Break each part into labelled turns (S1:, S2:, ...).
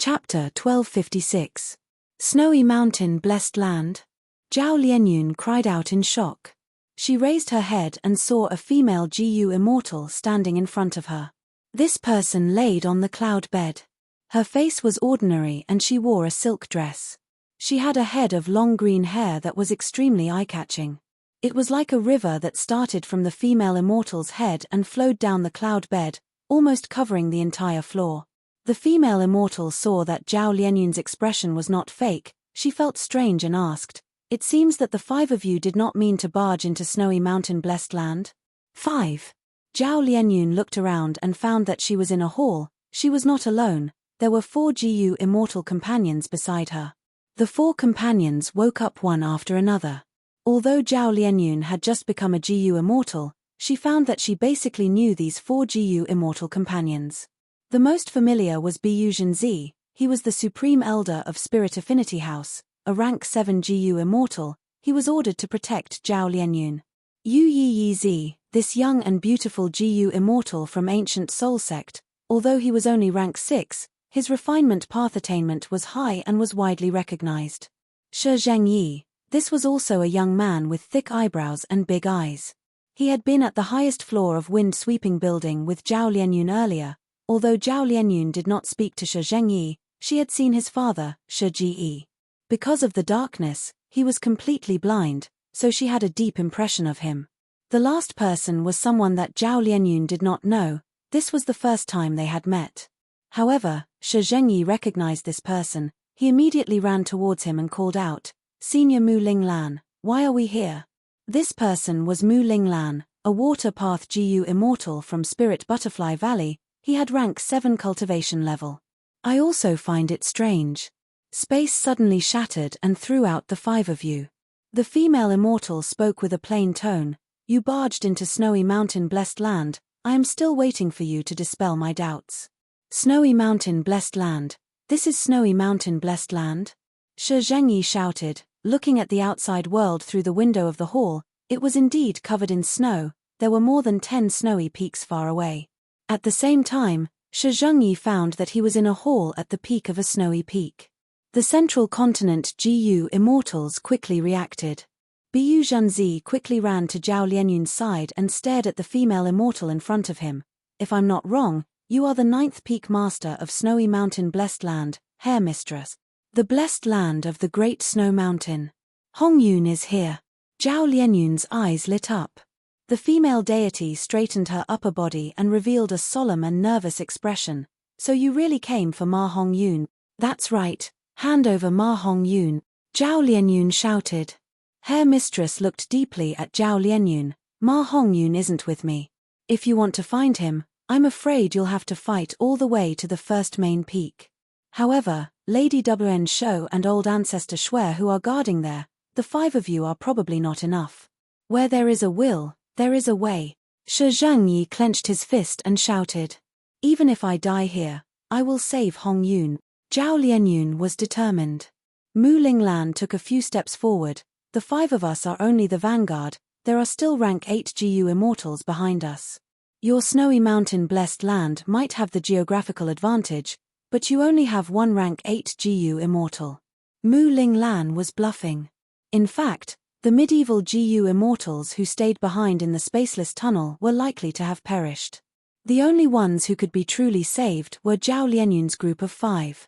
S1: Chapter 1256. Snowy Mountain Blessed Land? Zhao Lianyun cried out in shock. She raised her head and saw a female Gu immortal standing in front of her. This person laid on the cloud bed. Her face was ordinary and she wore a silk dress. She had a head of long green hair that was extremely eye-catching. It was like a river that started from the female immortal's head and flowed down the cloud bed, almost covering the entire floor. The female immortal saw that Zhao Lianyun's expression was not fake. She felt strange and asked, "It seems that the five of you did not mean to barge into Snowy Mountain Blessed Land?" 5. Zhao Lianyun looked around and found that she was in a hall. She was not alone. There were 4 Gu immortal companions beside her. The 4 companions woke up one after another. Although Zhao Lianyun had just become a Gu immortal, she found that she basically knew these 4 Gu immortal companions. The most familiar was Bu Zhenzi. He was the Supreme Elder of Spirit Affinity House, a rank 7 Gu immortal. He was ordered to protect Zhao Lianyun. Yu Yi Zi, this young and beautiful Gu immortal from Ancient Soul Sect, although he was only rank 6, his refinement path attainment was high and was widely recognized. Shi Zhengyi, this was also a young man with thick eyebrows and big eyes. He had been at the highest floor of wind-sweeping building with Zhao Lianyun earlier. Although Zhao Lianyun did not speak to Shi Zhengyi, she had seen his father, Shi Ji. Because of the darkness, he was completely blind, so she had a deep impression of him. The last person was someone that Zhao Lianyun did not know. This was the first time they had met. However, Shi Zhengyi recognized this person. He immediately ran towards him and called out, "Senior Mu Linglan, why are we here?" This person was Mu Linglan, a water path Gu immortal from Spirit Butterfly Valley. He had rank 7 cultivation level. "I also find it strange." Space suddenly shattered and threw out the 5 of you. The female immortal spoke with a plain tone. "You barged into Snowy Mountain Blessed Land. I am still waiting for you to dispel my doubts." "Snowy Mountain Blessed Land? This is Snowy Mountain Blessed Land?" Shi Zhengyi shouted, looking at the outside world through the window of the hall. It was indeed covered in snow. There were more than 10 snowy peaks far away. At the same time, Shi Zhengyi found that he was in a hall at the peak of a snowy peak. The central continent Gu immortals quickly reacted. Bu Zhenzi quickly ran to Zhao Lianyun's side and stared at the female immortal in front of him. "If I'm not wrong, you are the 9th peak master of Snowy Mountain Blessed Land, Hair Mistress. The blessed land of the Great Snow Mountain. Hongyun is here." Zhao Lianyun's eyes lit up. The female deity straightened her upper body and revealed a solemn and nervous expression. "So you really came for Ma Hongyun?" "That's right. Hand over Ma Hongyun," Zhao Lianyun shouted. Hair Mistress looked deeply at Zhao Lianyun. "Ma Hongyun isn't with me. If you want to find him, I'm afraid you'll have to fight all the way to the first main peak. However, Lady Wn Shou and Old Ancestor Shui who are guarding there, the 5 of you are probably not enough. Where there is a will, there is a way." Shi Zhengyi clenched his fist and shouted, "Even if I die here, I will save Hongyun." Zhao Lianyun was determined. Mu Linglan took a few steps forward. "The 5 of us are only the vanguard. There are still rank 8 Gu immortals behind us. Your Snowy Mountain Blessed Land might have the geographical advantage, but you only have 1 rank 8 Gu immortal." Mu Linglan was bluffing. In fact, the medieval Gu immortals who stayed behind in the spaceless tunnel were likely to have perished. The only ones who could be truly saved were Zhao Lianyun's group of 5.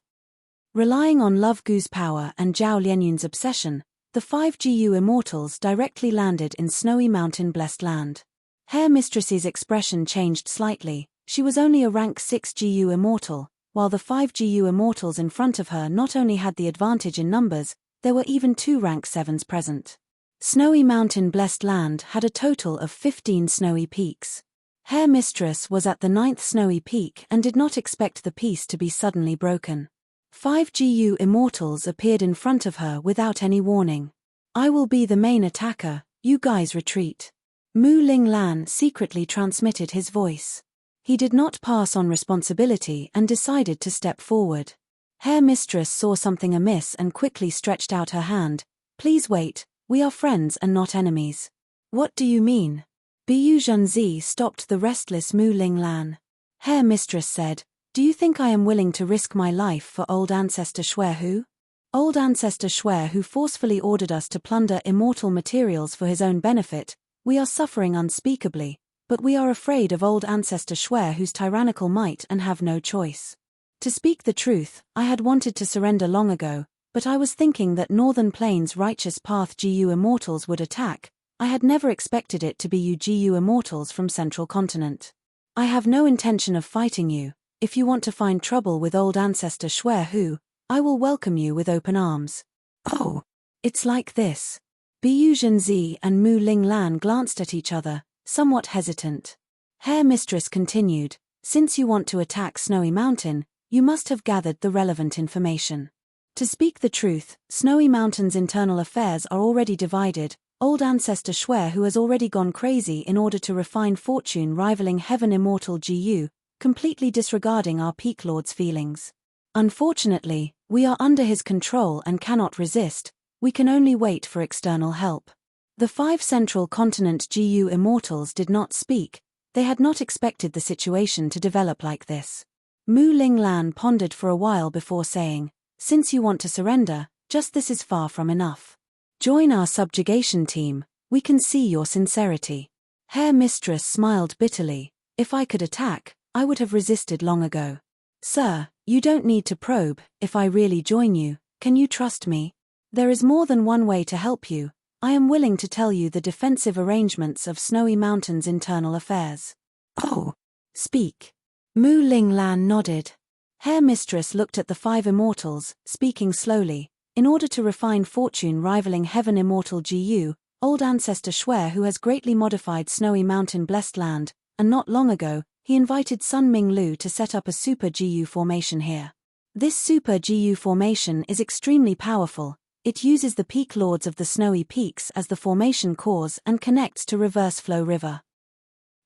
S1: Relying on Love Gu's power and Zhao Lianyun's obsession, the 5 Gu immortals directly landed in Snowy Mountain Blessed Land. Hair Mistress's expression changed slightly. She was only a rank 6 Gu immortal, while the 5 Gu immortals in front of her not only had the advantage in numbers, there were even 2 rank 7s present. Snowy Mountain Blessed Land had a total of 15 snowy peaks. Hair Mistress was at the 9th snowy peak and did not expect the peace to be suddenly broken. 5 Gu immortals appeared in front of her without any warning. "I will be the main attacker, you guys retreat." Mu Linglan secretly transmitted his voice. He did not pass on responsibility and decided to step forward. Hair Mistress saw something amiss and quickly stretched out her hand. "Please wait. We are friends and not enemies." "What do you mean?" Bu Zhenzi stopped the restless Mu Linglan. Hair Mistress said, Do you think I am willing to risk my life for old ancestor Xuehu? Old ancestor Xuehu forcefully ordered us to plunder immortal materials for his own benefit. We are suffering unspeakably, but we are afraid of old ancestor Xuehu's tyrannical might and have no choice. To speak the truth, I had wanted to surrender long ago, but I was thinking that Northern Plains righteous path GU immortals would attack. I had never expected it to be you GU immortals from Central Continent. I have no intention of fighting you. If you want to find trouble with old ancestor Xuehu, I will welcome you with open arms. Oh, it's like this. Bu Zhenzi and Mu Linglan glanced at each other, somewhat hesitant. Hair Mistress continued, since you want to attack Snowy Mountain, you must have gathered the relevant information. To speak the truth, Snowy Mountain's internal affairs are already divided. Old ancestor Xuehu has already gone crazy in order to refine fortune rivaling heaven immortal GU, completely disregarding our Peak Lord's feelings. Unfortunately, we are under his control and cannot resist. We can only wait for external help. The 5 Central Continent GU immortals did not speak. They had not expected the situation to develop like this. Mu Linglan pondered for a while before saying, since you want to surrender, just this is far from enough. Join our subjugation team, we can see your sincerity. Hair Mistress smiled bitterly. If I could attack, I would have resisted long ago. Sir, you don't need to probe. If I really join you, can you trust me? There is more than one way to help you. I am willing to tell you the defensive arrangements of Snowy Mountain's internal affairs. Oh, speak. Mu Linglan nodded. Hair Mistress looked at the 5 immortals, speaking slowly. In order to refine fortune rivaling heaven immortal GU, old ancestor Xuehu has greatly modified Snowy Mountain blessed land, and not long ago, he invited Sun Ming Lu to set up a super GU formation here. This super GU formation is extremely powerful. It uses the Peak Lords of the Snowy Peaks as the formation cores and connects to Reverse Flow River.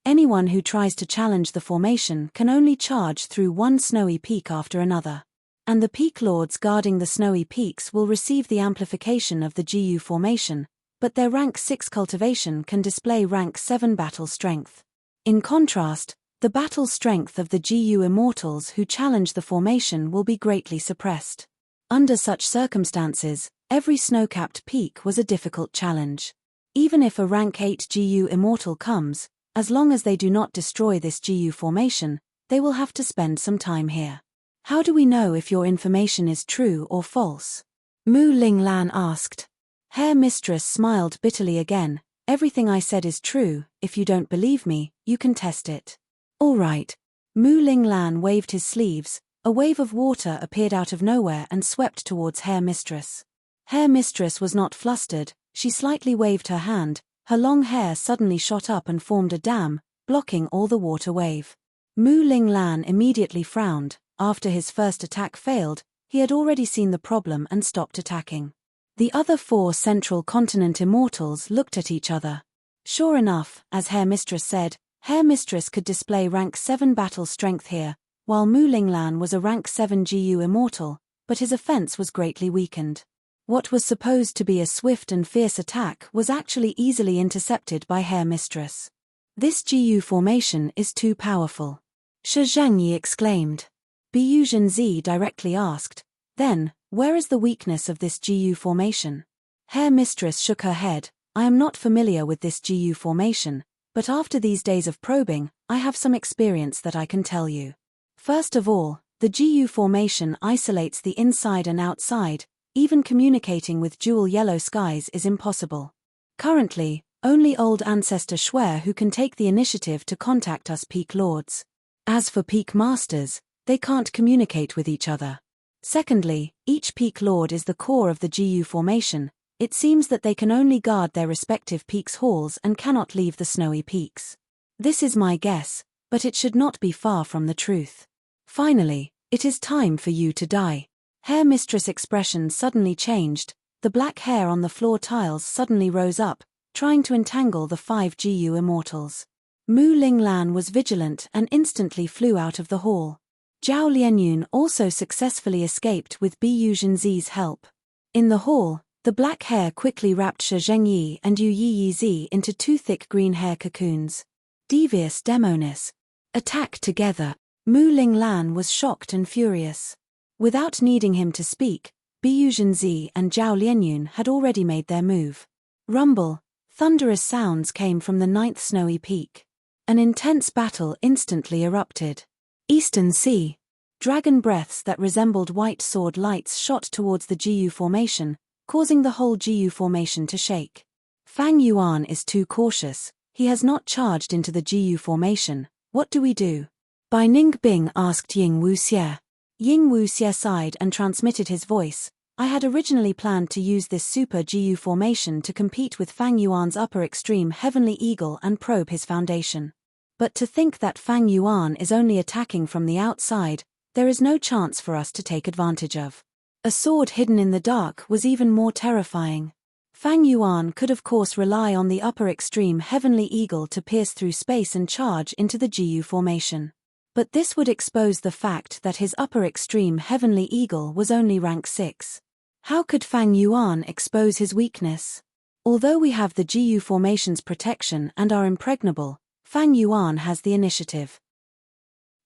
S1: Anyone who tries to challenge the formation can only charge through one snowy peak after another. And the Peak Lords guarding the Snowy Peaks will receive the amplification of the GU formation, but their rank 6 cultivation can display rank 7 battle strength. In contrast, the battle strength of the GU immortals who challenge the formation will be greatly suppressed. Under such circumstances, every snow-capped peak was a difficult challenge. Even if a rank 8 GU immortal comes, as long as they do not destroy this GU formation, they will have to spend some time here. How do we know if your information is true or false? Mu Linglan asked. Hair Mistress smiled bitterly again. Everything I said is true. If you don't believe me, you can test it. All right. Mu Linglan waved his sleeves. A wave of water appeared out of nowhere and swept towards Hair Mistress. Hair Mistress was not flustered. She slightly waved her hand. Her long hair suddenly shot up and formed a dam, blocking all the water wave. Mu Linglan immediately frowned. After his first attack failed, he had already seen the problem and stopped attacking. The other 4 Central Continent immortals looked at each other. Sure enough, as Hair Mistress said, Hair Mistress could display rank 7 battle strength here, while Mu Linglan was a rank 7 GU immortal, but his offense was greatly weakened. What was supposed to be a swift and fierce attack was actually easily intercepted by Hair Mistress. This GU formation is too powerful. Shi Zhangyi exclaimed. Bu Zhenzi directly asked, then, where is the weakness of this GU formation? Hair Mistress shook her head. I am not familiar with this GU formation, but after these days of probing, I have some experience that I can tell you. First of all, the GU formation isolates the inside and outside. Even communicating with dual yellow skies is impossible. Currently, only old ancestor Xuehu can take the initiative to contact us Peak Lords. As for Peak Masters, they can't communicate with each other. Secondly, each Peak Lord is the core of the GU formation. It seems that they can only guard their respective peaks' halls and cannot leave the Snowy Peaks. This is my guess, but it should not be far from the truth. Finally, it is time for you to die. Hair Mistress' expression suddenly changed. The black hair on the floor tiles suddenly rose up, trying to entangle the 5 GU immortals. Mu Linglan was vigilant and instantly flew out of the hall. Zhao Lianyun also successfully escaped with Bu Zhenzi's help. In the hall, the black hair quickly wrapped Shi Zhengyi and Yu Yizi into 2 thick green hair cocoons. Devious Demonis. Attack together. Mu Linglan was shocked and furious. Without needing him to speak, Biyu Zhenzi and Zhao Lianyun had already made their move. Rumble, thunderous sounds came from the 9th snowy peak. An intense battle instantly erupted. Eastern Sea. Dragon breaths that resembled white sword lights shot towards the Jiyu formation, causing the whole Jiyu formation to shake. Fang Yuan is too cautious, he has not charged into the Jiyu formation. What do we do? Bai Ningbing asked Ying Wuxie. Ying Wuxie sighed and transmitted his voice. I had originally planned to use this super Jiyu formation to compete with Fang Yuan's upper extreme Heavenly Eagle and probe his foundation. But to think that Fang Yuan is only attacking from the outside, there is no chance for us to take advantage of. A sword hidden in the dark was even more terrifying. Fang Yuan could of course rely on the upper extreme Heavenly Eagle to pierce through space and charge into the Jiyu formation. But this would expose the fact that his upper extreme Heavenly Eagle was only rank 6. How could Fang Yuan expose his weakness? Although we have the Jiyu formation's protection and are impregnable, Fang Yuan has the initiative.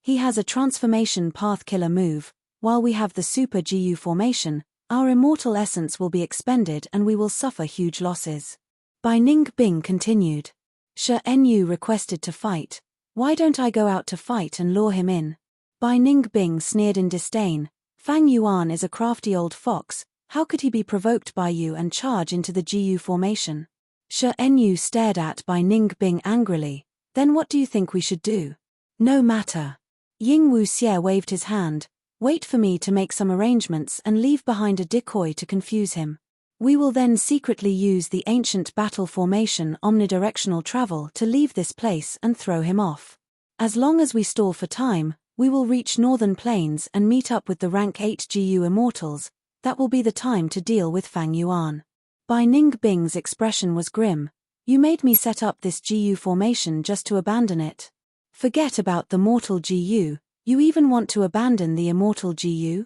S1: He has a transformation path killer move. While we have the super Jiyu formation, our immortal essence will be expended and we will suffer huge losses. Bai Ningbing continued. Shi Enyu requested to fight. Why don't I go out to fight and lure him in? Bai Ningbing sneered in disdain. Fang Yuan is a crafty old fox, how could he be provoked by you and charge into the Jiyu formation? Shi Enyu stared at Bai Ningbing angrily. Then what do you think we should do? No matter. Ying Wuxie waved his hand. Wait for me to make some arrangements and leave behind a decoy to confuse him. We will then secretly use the ancient battle formation omnidirectional travel to leave this place and throw him off. As long as we stall for time, we will reach northern plains and meet up with the rank 8 GU immortals. That will be the time to deal with Fang Yuan. Bai Ningbing's expression was grim. You made me set up this GU formation just to abandon it. Forget about the mortal GU, you even want to abandon the immortal GU?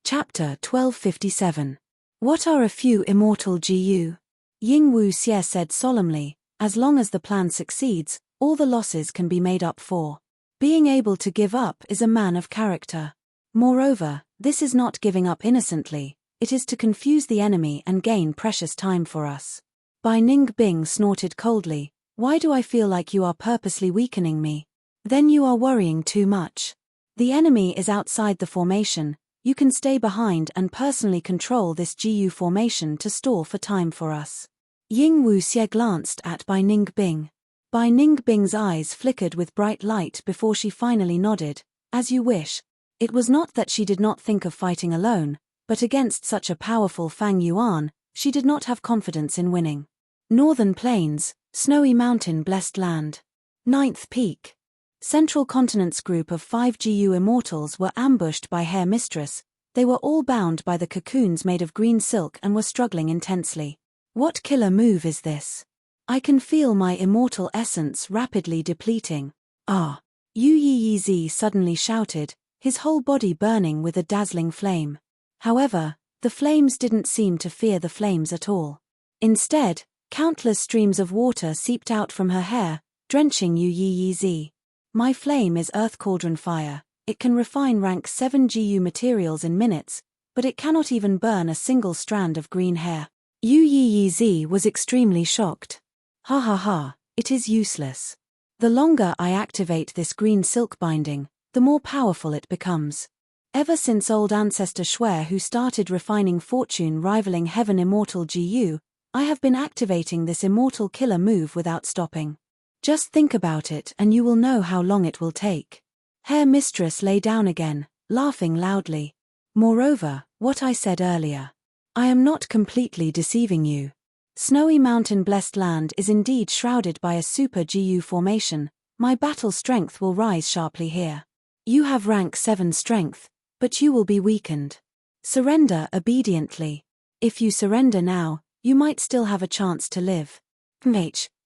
S1: Chapter 1257. What are a few immortal GU? Ying Wuxie said solemnly, as long as the plan succeeds, all the losses can be made up for. Being able to give up is a man of character. Moreover, this is not giving up innocently, it is to confuse the enemy and gain precious time for us. Bai Ningbing snorted coldly. Why do I feel like you are purposely weakening me? Then you are worrying too much. The enemy is outside the formation, you can stay behind and personally control this GU formation to stall for time for us. Ying Wuxie glanced at Bai Ningbing. Bai Ningbing's eyes flickered with bright light before she finally nodded, as you wish. It was not that she did not think of fighting alone, but against such a powerful Fang Yuan, she did not have confidence in winning. Northern Plains, Snowy Mountain Blessed Land. 9th Peak. Central Continent's group of 5 GU immortals were ambushed by Hair Mistress. They were all bound by the cocoons made of green silk and were struggling intensely. What killer move is this? I can feel my immortal essence rapidly depleting. Ah! Yu Yi suddenly shouted, his whole body burning with a dazzling flame. However, the flames didn't seem to fear the flames at all. Instead, countless streams of water seeped out from her hair, drenching Yu Yi. My flame is Earth Cauldron Fire. It can refine rank 7 GU materials in minutes, but it cannot even burn a single strand of green hair. Yu Yi was extremely shocked. Ha ha ha, it is useless. The longer I activate this green silk binding, the more powerful it becomes. Ever since old ancestor Shui who started refining fortune rivaling heaven immortal GU, I have been activating this immortal killer move without stopping. Just think about it and you will know how long it will take. Hair Mistress lay down again, laughing loudly. Moreover, what I said earlier. I am not completely deceiving you. Snowy Mountain Blessed Land is indeed shrouded by a super GU formation. My battle strength will rise sharply here. You have rank 7 strength, but you will be weakened. Surrender obediently. If you surrender now, you might still have a chance to live.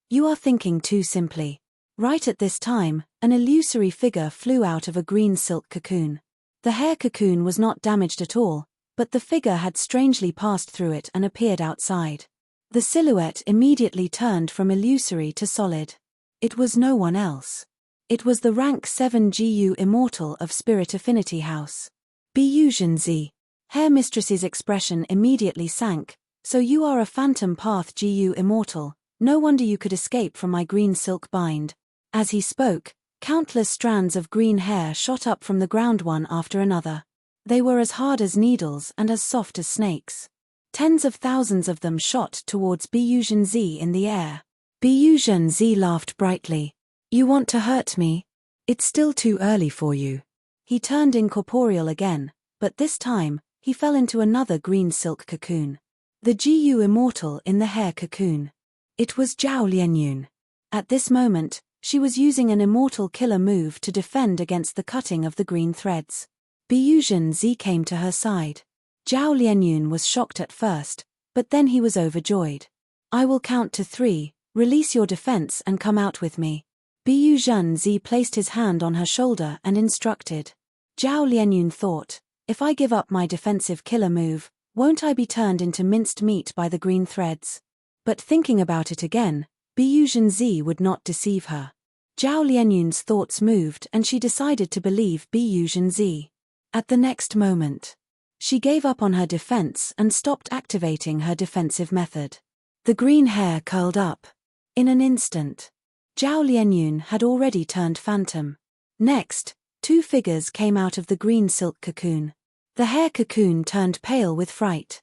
S1: You are thinking too simply. Right at this time, an illusory figure flew out of a green silk cocoon. The hair cocoon was not damaged at all, but the figure had strangely passed through it and appeared outside. The silhouette immediately turned from illusory to solid. It was no one else. It was the rank 7 GU Immortal of Spirit Affinity House. Buzhenzi. Hair Mistress's expression immediately sank. So you are a Phantom Path GU Immortal, no wonder you could escape from my green silk bind. As he spoke, countless strands of green hair shot up from the ground one after another. They were as hard as needles and as soft as snakes. Tens of thousands of them shot towards Buzhenzi in the air. Buzhenzi laughed brightly. You want to hurt me? It's still too early for you. He turned incorporeal again, but this time, he fell into another green silk cocoon. The GU Immortal in the hair cocoon. It was Zhao Lianyun. At this moment, she was using an immortal killer move to defend against the cutting of the green threads. Buzhenzi came to her side. Zhao Lianyun was shocked at first, but then he was overjoyed. I will count to 3, release your defense and come out with me. Buzhenzi placed his hand on her shoulder and instructed. Zhao Lianyun thought, if I give up my defensive killer move, won't I be turned into minced meat by the green threads? But thinking about it again, Buzhenzi would not deceive her. Zhao Lianyun's thoughts moved and she decided to believe Buzhenzi. At the next moment, she gave up on her defense and stopped activating her defensive method. The green hair curled up. In an instant, Zhao Lianyun had already turned phantom. Next, 2 figures came out of the green silk cocoon. The hair cocoon turned pale with fright.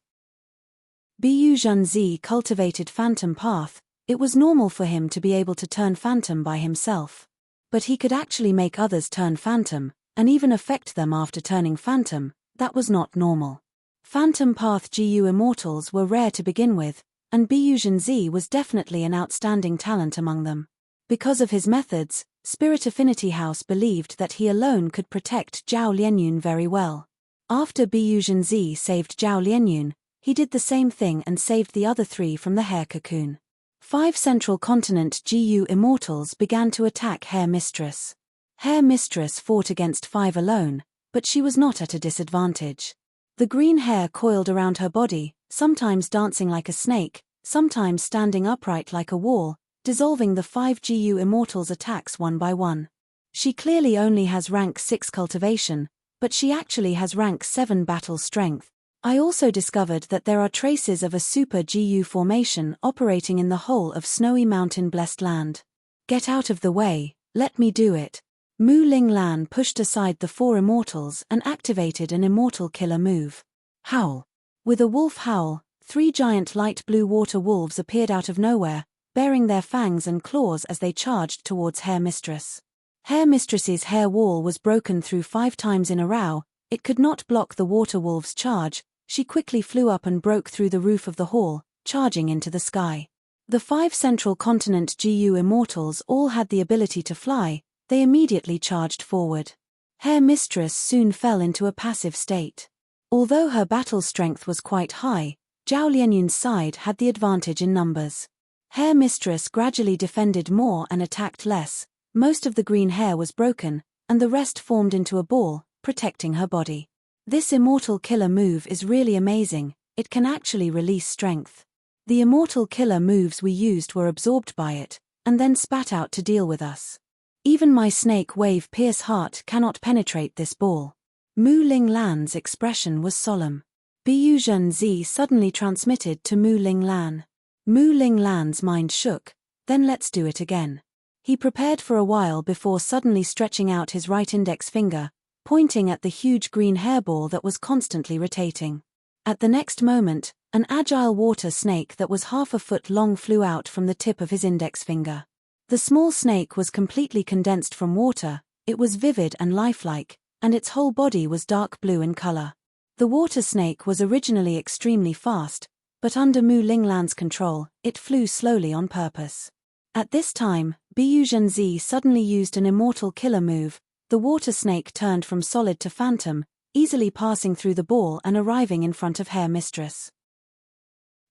S1: Buzhenzi cultivated Phantom Path. It was normal for him to be able to turn phantom by himself. But he could actually make others turn phantom, and even affect them after turning phantom. That was not normal. Phantom Path GU Immortals were rare to begin with, and Buzhenzi was definitely an outstanding talent among them. Because of his methods, Spirit Affinity House believed that he alone could protect Zhao Lianyun very well. After Buzhenzi saved Zhao Lianyun, he did the same thing and saved the other 3 from the hair cocoon. 5 Central Continent GU Immortals began to attack Hair Mistress. Hair Mistress fought against 5 alone, but she was not at a disadvantage. The green hair coiled around her body, sometimes dancing like a snake, sometimes standing upright like a wall, dissolving the 5 GU Immortals' attacks one by one. She clearly only has rank 6 cultivation, but she actually has rank 7 battle strength. I also discovered that there are traces of a super GU formation operating in the whole of Snowy Mountain Blessed Land. Get out of the way, let me do it. Mu Linglan pushed aside the 4 immortals and activated an immortal killer move. Howl. With a wolf howl, 3 giant light blue water wolves appeared out of nowhere, baring their fangs and claws as they charged towards Hair Mistress. Hair Mistress's hair wall was broken through 5 times in a row. It could not block the water wolves' charge. She quickly flew up and broke through the roof of the hall, charging into the sky. The 5 Central Continent GU Immortals all had the ability to fly. They immediately charged forward. Hair Mistress soon fell into a passive state. Although her battle strength was quite high, Zhao Lianyun's side had the advantage in numbers. Hair Mistress gradually defended more and attacked less. Most of the green hair was broken, and the rest formed into a ball, protecting her body. This immortal killer move is really amazing. It can actually release strength. The immortal killer moves we used were absorbed by it, and then spat out to deal with us. Even my snake wave pierce heart cannot penetrate this ball. Mu Linglan's expression was solemn. Buzhenzi suddenly transmitted to Mu Linglan. Mu Linglan's mind shook. Then let's do it again. He prepared for a while before suddenly stretching out his right index finger, pointing at the huge green hairball that was constantly rotating. At the next moment, an agile water snake that was half a foot long flew out from the tip of his index finger. The small snake was completely condensed from water. It was vivid and lifelike, and its whole body was dark blue in color. The water snake was originally extremely fast, but under Mu Linglan's control, it flew slowly on purpose. At this time, Buzhenzi suddenly used an immortal killer move. The water snake turned from solid to phantom, easily passing through the ball and arriving in front of Hair Mistress.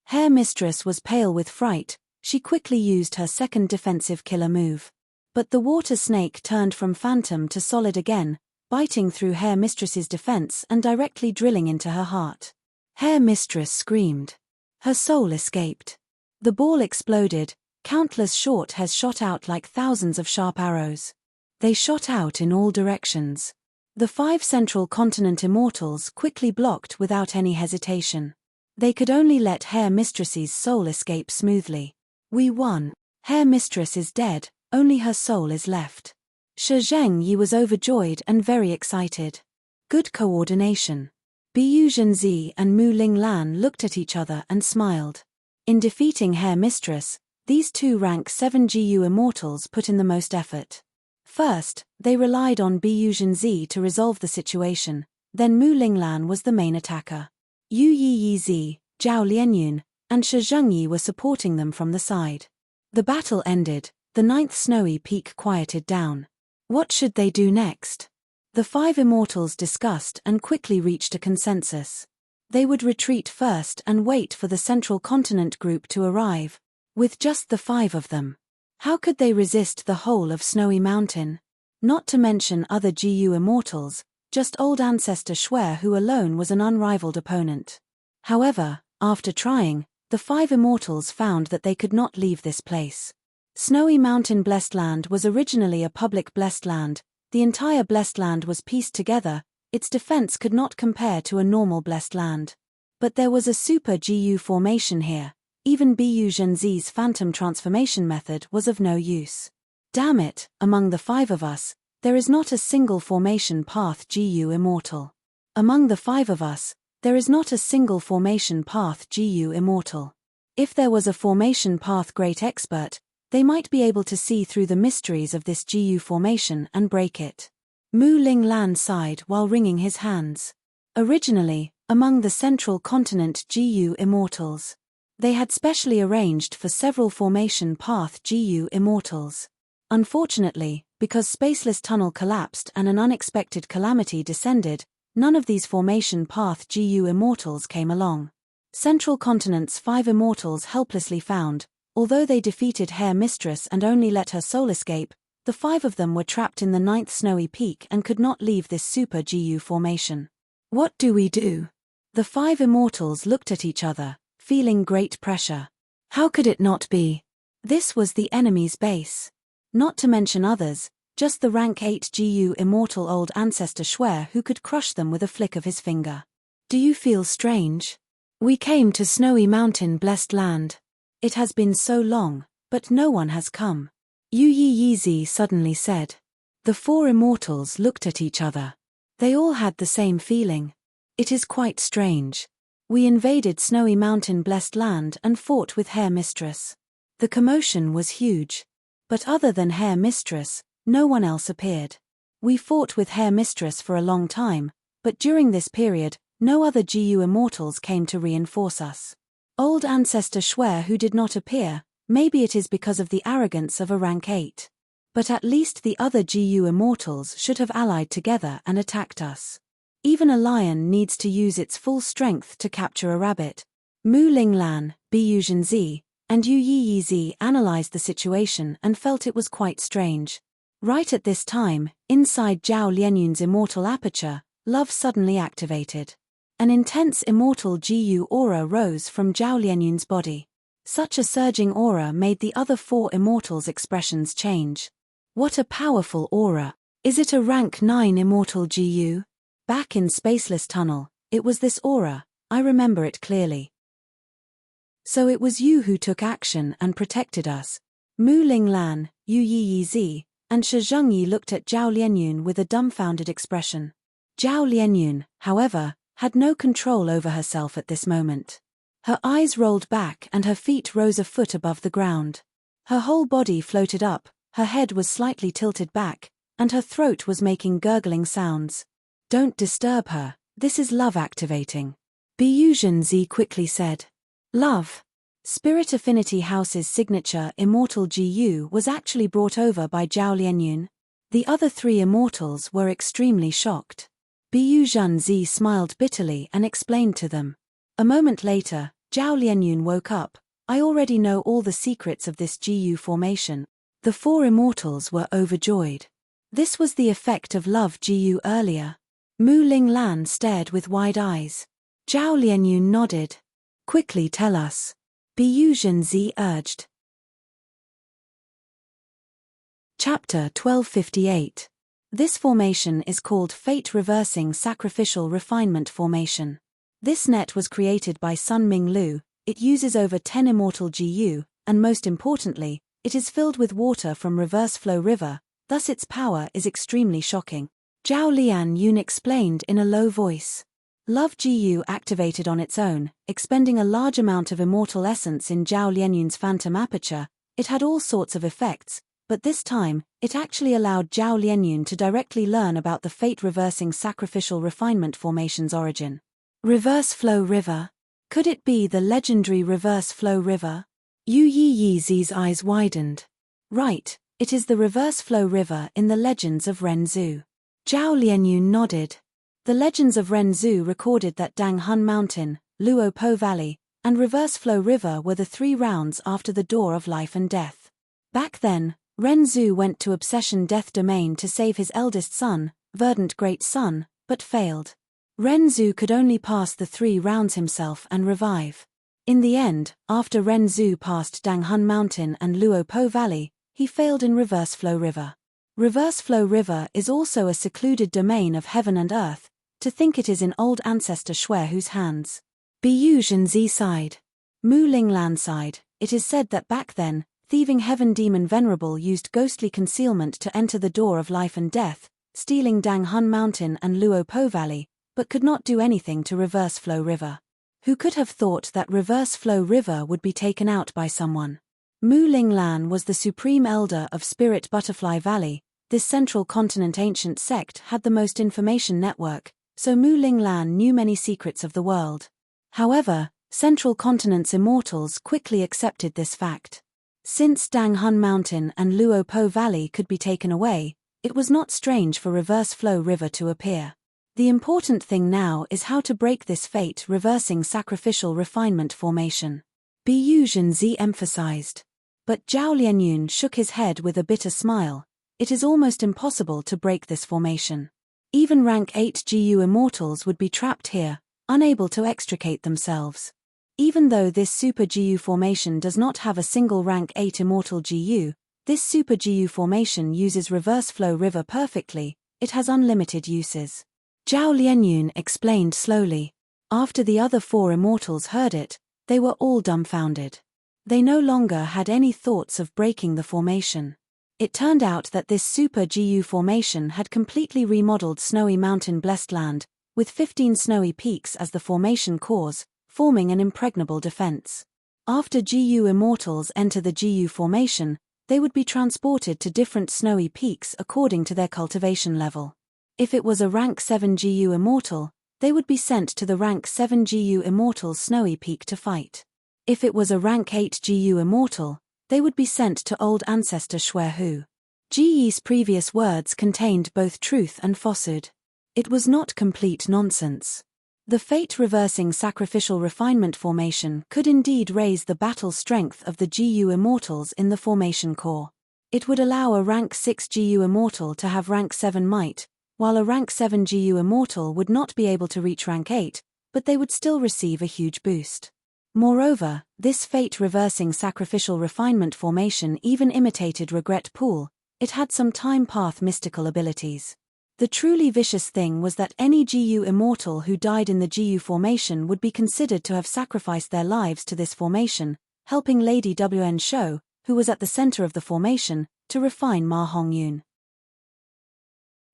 S1: Hair Mistress was pale with fright. She quickly used her second defensive killer move. But the water snake turned from phantom to solid again, biting through Hair Mistress's defense and directly drilling into her heart. Hair Mistress screamed. Her soul escaped. The ball exploded. Countless short hairs shot out like thousands of sharp arrows. They shot out in all directions. The 5 central continent immortals quickly blocked without any hesitation. They could only let Hair Mistress's soul escape smoothly. We won. Hair Mistress is dead, only her soul is left. Shi Zhengyi was overjoyed and very excited. Good coordination. Bu Zhenzi and Mu Linglan looked at each other and smiled. In defeating Hair Mistress, these 2 rank 7 GU immortals put in the most effort. First, they relied on Bu Zhenzi to resolve the situation, then Mu Linglan was the main attacker. Yu Yizi, Zhao Lianyun, and Shi Zhengyi were supporting them from the side. The battle ended, the 9th snowy peak quieted down. What should they do next? The 5 immortals discussed and quickly reached a consensus. They would retreat first and wait for the central continent group to arrive. With just the 5 of them, how could they resist the whole of Snowy Mountain? Not to mention other GU immortals, just old ancestor Shuai, who alone was an unrivaled opponent. However, after trying, the 5 immortals found that they could not leave this place. Snowy Mountain Blessed Land was originally a public blessed land. The entire blessed land was pieced together. Its defense could not compare to a normal blessed land. But there was a super GU formation here. Even Bu Zhenzi's phantom transformation method was of no use. Damn it, among the 5 of us, there is not a single formation path GU immortal. Among the 5 of us, there is not a single formation path GU immortal. If there was a formation path great expert, they might be able to see through the mysteries of this GU formation and break it. Mu Linglan sighed while wringing his hands. Originally, among the central continent GU immortals, they had specially arranged for several formation path GU immortals. Unfortunately, because Spaceless Tunnel collapsed and an unexpected calamity descended, none of these formation path GU immortals came along. Central Continent's 5 immortals helplessly found. Although they defeated Hair Mistress and only let her soul escape, the 5 of them were trapped in the 9th snowy peak and could not leave this super GU formation. What do we do? The 5 immortals looked at each other, feeling great pressure. How could it not be? This was the enemy's base. Not to mention others, just the rank 8 GU immortal old ancestor Shuai who could crush them with a flick of his finger. Do you feel strange? We came to Snowy Mountain Blessed Land. It has been so long, but no one has come. Yu Yizi suddenly said. The 4 immortals looked at each other. They all had the same feeling. It is quite strange. We invaded Snowy Mountain Blessed Land and fought with Hair Mistress. The commotion was huge. But other than Hair Mistress, no one else appeared. We fought with Hair Mistress for a long time, but during this period, no other GU immortals came to reinforce us. Old ancestor Shuai who did not appear, maybe it is because of the arrogance of a rank 8. But at least the other GU immortals should have allied together and attacked us. Even a lion needs to use its full strength to capture a rabbit. Mu Linglan, Bu Zhenzi, and Yu Yizi analyzed the situation and felt it was quite strange. Right at this time, inside Zhao Lianyun's immortal aperture, love suddenly activated. An intense immortal GU aura rose from Zhao Lianyun's body. Such a surging aura made the other 4 immortals' expressions change. What a powerful aura! Is it a rank 9 immortal GU? Back in Spaceless Tunnel, it was this aura, I remember it clearly. So it was you who took action and protected us. Mu Linglan, Yu Yizi, and Shi Zhengyi looked at Zhao Lianyun with a dumbfounded expression. Zhao Lianyun, however, had no control over herself at this moment. Her eyes rolled back and her feet rose a foot above the ground. Her whole body floated up, her head was slightly tilted back, and her throat was making gurgling sounds. Don't disturb her, this is love activating. Bu Zhenzi quickly said. Love. Spirit Affinity House's signature Immortal GU was actually brought over by Zhao Lianyun. The other 3 immortals were extremely shocked. Bu Zhenzi smiled bitterly and explained to them. A moment later, Zhao Lianyun woke up. I already know all the secrets of this GU formation. The 4 immortals were overjoyed. This was the effect of love GU earlier. Mu Linglan stared with wide eyes. Zhao Lianyun nodded. Quickly tell us. Bu Zhenzi urged. Chapter 1258. This formation is called Fate-Reversing Sacrificial Refinement Formation. This net was created by Sun Ming Lu. It uses over 10 immortal GU, and most importantly, it is filled with water from reverse flow river, thus its power is extremely shocking. Zhao Lianyun explained in a low voice. Love GU activated on its own, expending a large amount of immortal essence in Zhao Lianyun's phantom aperture. It had all sorts of effects, but this time, it actually allowed Zhao Lianyun to directly learn about the fate-reversing sacrificial refinement formation's origin. Reverse flow river? Could it be the legendary reverse flow river? Yu Yizi's eyes widened. Right, it is the reverse flow river in the legends of Renzu. Zhao Lianyun nodded. The legends of Renzu recorded that Danghun Mountain, Luo Po Valley, and Reverse Flow River were the 3 rounds after the door of life and death. Back then, Renzu went to Obsession Death Domain to save his eldest son, Verdant Great Sun, but failed. Renzu could only pass the 3 rounds himself and revive. In the end, after Renzu passed Danghun Mountain and Luo Po Valley, he failed in Reverse Flow River. Reverse Flow River is also a secluded domain of heaven and earth. To think it is in old ancestor Xuehu's hands. Biyu Zhenzi sighed. Mu Linglan sighed. It is said that back then, thieving heaven demon Venerable used ghostly concealment to enter the door of life and death, stealing Danghun Mountain and Luo Po Valley, but could not do anything to Reverse Flow River. Who could have thought that Reverse Flow River would be taken out by someone? Mu Linglan was the supreme elder of Spirit Butterfly Valley. This central continent ancient sect had the most information network, so Mu Linglan knew many secrets of the world. However, Central Continent's immortals quickly accepted this fact. Since Danghun Mountain and Luo Po Valley could be taken away, it was not strange for Reverse Flow River to appear. The important thing now is how to break this fate-reversing sacrificial refinement formation. Biyu Zhenzi emphasized. But Zhao Lianyun shook his head with a bitter smile. It is almost impossible to break this formation. Even rank 8 GU immortals would be trapped here, unable to extricate themselves. Even though this super GU formation does not have a single rank 8 immortal GU, this super GU formation uses reverse flow river perfectly. It has unlimited uses. Zhao Lianyun explained slowly. After the other 4 immortals heard it, they were all dumbfounded. They no longer had any thoughts of breaking the formation. It turned out that this super GU formation had completely remodeled Snowy Mountain Blessed Land, with 15 snowy peaks as the formation cores, forming an impregnable defense. After GU immortals enter the GU formation, they would be transported to different snowy peaks according to their cultivation level. If it was a rank 7 GU immortal, they would be sent to the rank 7 GU immortal snowy peak to fight. If it was a rank 8 GU immortal, they would be sent to old ancestor Xuehu. Ji's previous words contained both truth and falsehood. It was not complete nonsense. The fate-reversing sacrificial refinement formation could indeed raise the battle strength of the GU immortals in the formation core. It would allow a rank 6 GU immortal to have rank 7 might, while a rank 7 GU immortal would not be able to reach rank 8, but they would still receive a huge boost. Moreover, this fate-reversing sacrificial refinement formation even imitated Regret Pool. It had some time path mystical abilities. The truly vicious thing was that any GU immortal who died in the GU formation would be considered to have sacrificed their lives to this formation, helping Lady Wn Shou, who was at the center of the formation, to refine Ma Hongyun.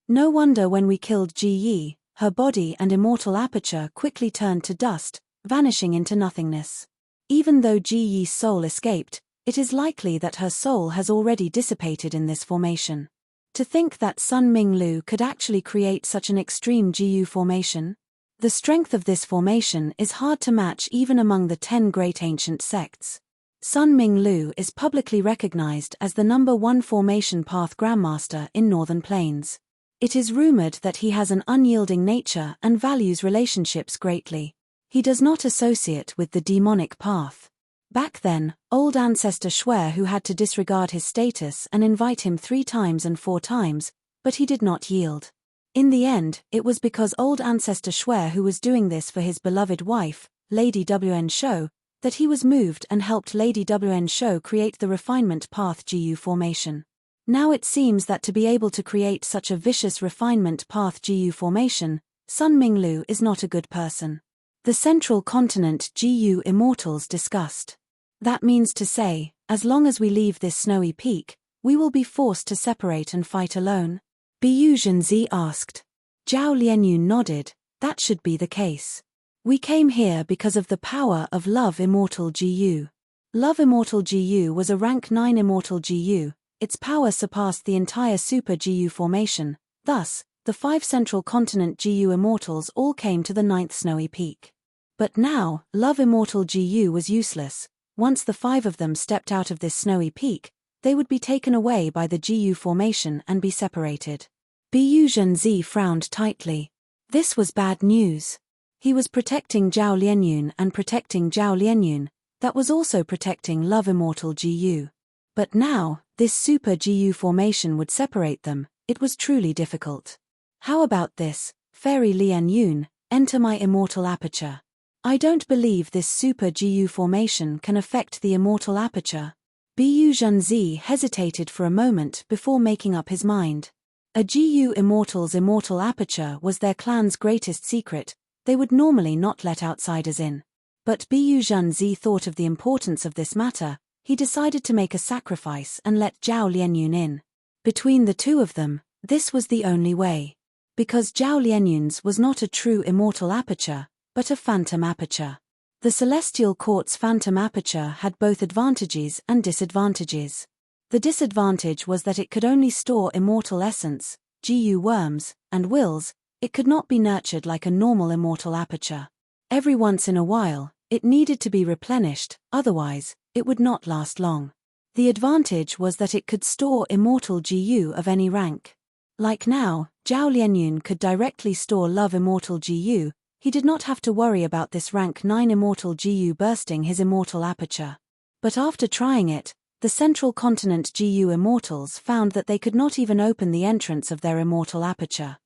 S1: No wonder when we killed Ji Yi, her body and immortal aperture quickly turned to dust, vanishing into nothingness. Even though Ji Yi's soul escaped, it is likely that her soul has already dissipated in this formation. To think that Sun Ming Lu could actually create such an extreme GU formation? The strength of this formation is hard to match even among the 10 great ancient sects. Sun Ming Lu is publicly recognized as the #1 formation path grandmaster in Northern Plains. It is rumored that he has an unyielding nature and values relationships greatly. He does not associate with the demonic path. Back then, old ancestor Xuehu had to disregard his status and invite him 3 times and 4 times, but he did not yield. In the end, it was because old ancestor Xuehu was doing this for his beloved wife, Lady Wn Shou, that he was moved and helped Lady Wn Shou create the refinement path GU formation. Now it seems that to be able to create such a vicious refinement path GU formation, Sun Minglu is not a good person. The Central Continent GU Immortals discussed. That means to say, as long as we leave this snowy peak, we will be forced to separate and fight alone? Bu Zhenzi asked. Zhao Lianyun nodded. That should be the case. We came here because of the power of Love Immortal GU. Love Immortal GU was a rank 9 Immortal GU, its power surpassed the entire Super GU formation, thus, the 5 Central Continent GU Immortals all came to the 9th snowy peak. But now, Love Immortal GU was useless. Once the 5 of them stepped out of this snowy peak, they would be taken away by the GU formation and be separated. Bu Zhenzi frowned tightly. This was bad news. He was protecting Zhao Lianyun and protecting Zhao Lianyun, that was also protecting Love Immortal GU. But now, this Super GU formation would separate them. It was truly difficult. How about this, Fairy Lianyun, enter my immortal aperture. I don't believe this Super GU formation can affect the immortal aperture. Bu Zhenzi hesitated for a moment before making up his mind. A GU Immortal's immortal aperture was their clan's greatest secret, they would normally not let outsiders in. But Bu Zhenzi thought of the importance of this matter, he decided to make a sacrifice and let Zhao Lianyun in. Between the two of them, this was the only way. Because Zhao Lianyun's was not a true immortal aperture, but a phantom aperture. The Celestial Court's phantom aperture had both advantages and disadvantages. The disadvantage was that it could only store immortal essence, GU worms, and wills. It could not be nurtured like a normal immortal aperture. Every once in a while, it needed to be replenished, otherwise, it would not last long. The advantage was that it could store immortal GU of any rank. Like now, Zhao Lianyun could directly store Love Immortal GU, he did not have to worry about this rank 9 immortal GU bursting his immortal aperture. But after trying it, the Central Continent GU Immortals found that they could not even open the entrance of their immortal aperture.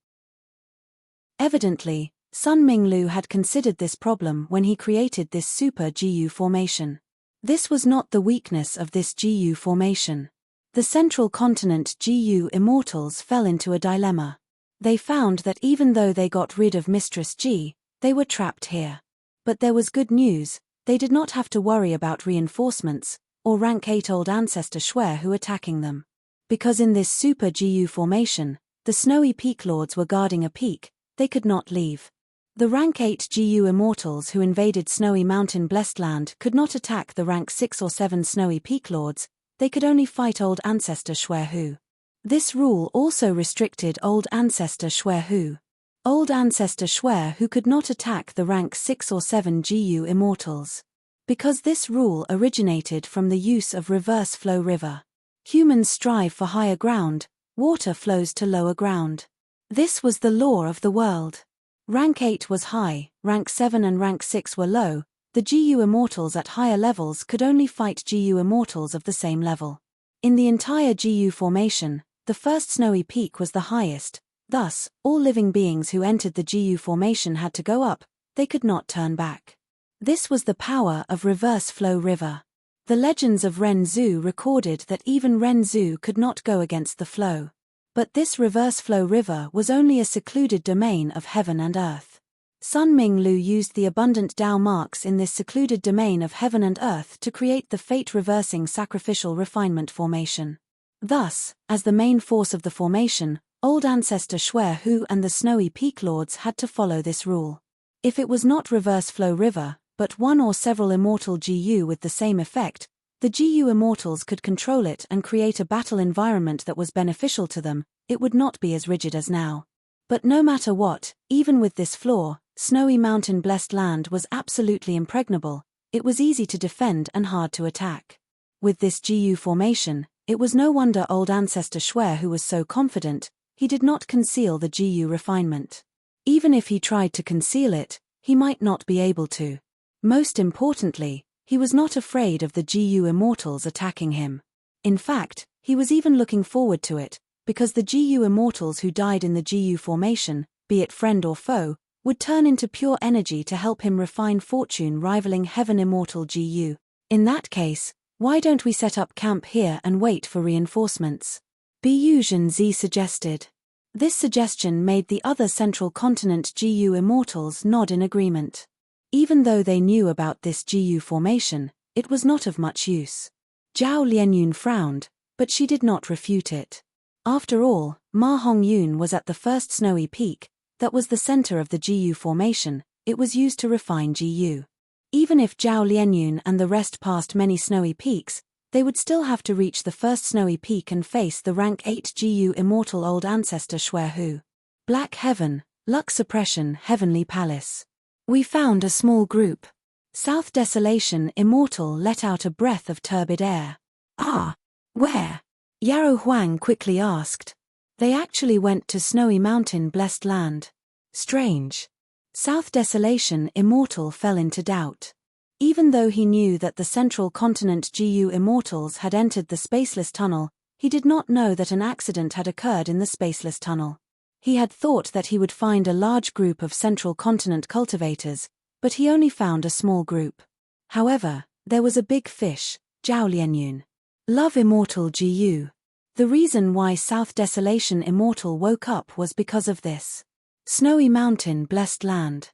S1: Evidently, Sun Minglu had considered this problem when he created this Super GU formation. This was not the weakness of this GU formation. The Central Continent GU Immortals fell into a dilemma. They found that even though they got rid of Mistress G, they were trapped here. But there was good news, they did not have to worry about reinforcements, or rank 8 Old Ancestor Shuai who attacking them. Because in this Super GU formation, the Snowy Peak Lords were guarding a peak, they could not leave. The rank 8 GU Immortals who invaded Snowy Mountain Blessed Land could not attack the rank 6 or 7 Snowy Peak Lords, they could only fight Old Ancestor Shuai Hu. This rule also restricted Old Ancestor Shuai Hu. Old Ancestor Shuai Hu could not attack the rank 6 or 7 GU Immortals. Because this rule originated from the use of reverse flow river. Humans strive for higher ground, water flows to lower ground. This was the law of the world. Rank 8 was high, rank 7 and rank 6 were low, the GU Immortals at higher levels could only fight GU Immortals of the same level. In the entire GU formation, the first snowy peak was the highest, thus, all living beings who entered the GU formation had to go up, they could not turn back. This was the power of reverse flow river. The legends of Ren Zhu recorded that even Ren Zhu could not go against the flow. But this reverse flow river was only a secluded domain of heaven and earth. Sun Minglu used the abundant Tao marks in this secluded domain of heaven and earth to create the fate-reversing sacrificial refinement formation. Thus, as the main force of the formation, Old Ancestor Shuai Hu and the Snowy Peak Lords had to follow this rule. If it was not reverse flow river, but one or several immortal GU with the same effect, the GU Immortals could control it and create a battle environment that was beneficial to them, it would not be as rigid as now. But no matter what, even with this flaw, Snowy Mountain Blessed Land was absolutely impregnable, it was easy to defend and hard to attack. With this GU formation, it was no wonder Old Ancestor Shuai Hu was so confident, he did not conceal the GU refinement. Even if he tried to conceal it, he might not be able to. Most importantly, he was not afraid of the GU Immortals attacking him. In fact, he was even looking forward to it, because the GU Immortals who died in the GU formation, be it friend or foe, would turn into pure energy to help him refine fortune rivaling Heaven Immortal GU. In that case, why don't we set up camp here and wait for reinforcements? Bu Zhenzi suggested. This suggestion made the other central continent GU immortals nod in agreement. Even though they knew about this GU formation, it was not of much use. Zhao Lianyun frowned, but she did not refute it. After all, Ma Hongyun was at the first snowy peak, that was the center of the GU formation, it was used to refine GU. Even if Zhao Lianyun and the rest passed many snowy peaks, they would still have to reach the first snowy peak and face the rank 8 GU immortal old ancestor Xuehu. Black Heaven, Luck Suppression Heavenly Palace. We found a small group. South Desolation Immortal let out a breath of turbid air. Ah! Where? Yarrow Huang quickly asked. They actually went to Snowy Mountain Blessed Land. Strange. South Desolation Immortal fell into doubt. Even though he knew that the central continent GU immortals had entered the spaceless tunnel, he did not know that an accident had occurred in the spaceless tunnel. He had thought that he would find a large group of central continent cultivators, but he only found a small group. However, there was a big fish, Zhao Lianyun. Love Immortal GU. The reason why South Desolation Immortal woke up was because of this. Snowy Mountain Blessed Land.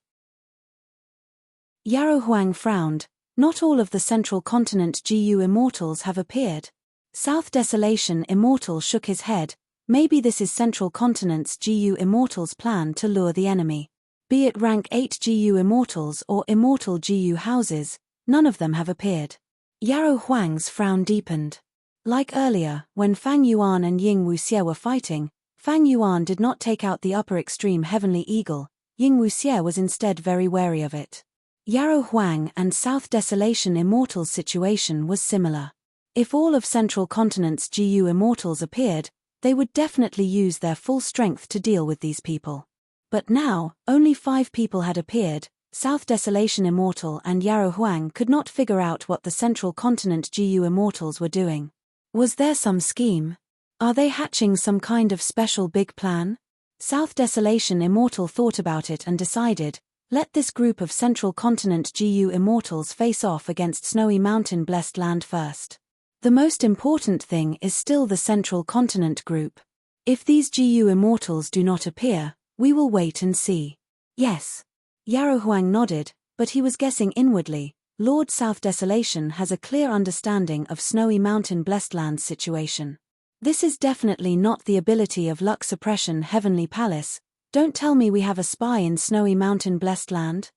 S1: Yarrow Huang frowned. Not all of the central continent GU immortals have appeared. South Desolation Immortal shook his head. Maybe this is central continent's GU immortals' plan to lure the enemy. Be it rank 8 GU immortals or immortal GU houses, none of them have appeared. Yarrow Huang's frown deepened. Like earlier, when Fang Yuan and Ying Wuxie were fighting, Fang Yuan did not take out the upper extreme Heavenly Eagle. Ying Wuxie was instead very wary of it. Yarrow Huang and South Desolation Immortals' situation was similar. If all of Central Continent's GU Immortals appeared, they would definitely use their full strength to deal with these people. But now, only 5 people had appeared. South Desolation Immortal and Yarrow Huang could not figure out what the Central Continent GU Immortals were doing. Was there some scheme? Are they hatching some kind of special big plan? South Desolation Immortal thought about it and decided, let this group of Central Continent GU Immortals face off against Snowy Mountain Blessed Land first. The most important thing is still the Central Continent group. If these GU Immortals do not appear, we will wait and see. Yes. Yarrow Huang nodded, but he was guessing inwardly. Lord South Desolation has a clear understanding of Snowy Mountain Blessed Land's situation. This is definitely not the ability of Luck Suppression Heavenly Palace. Don't tell me we have a spy in Snowy Mountain Blessed Land.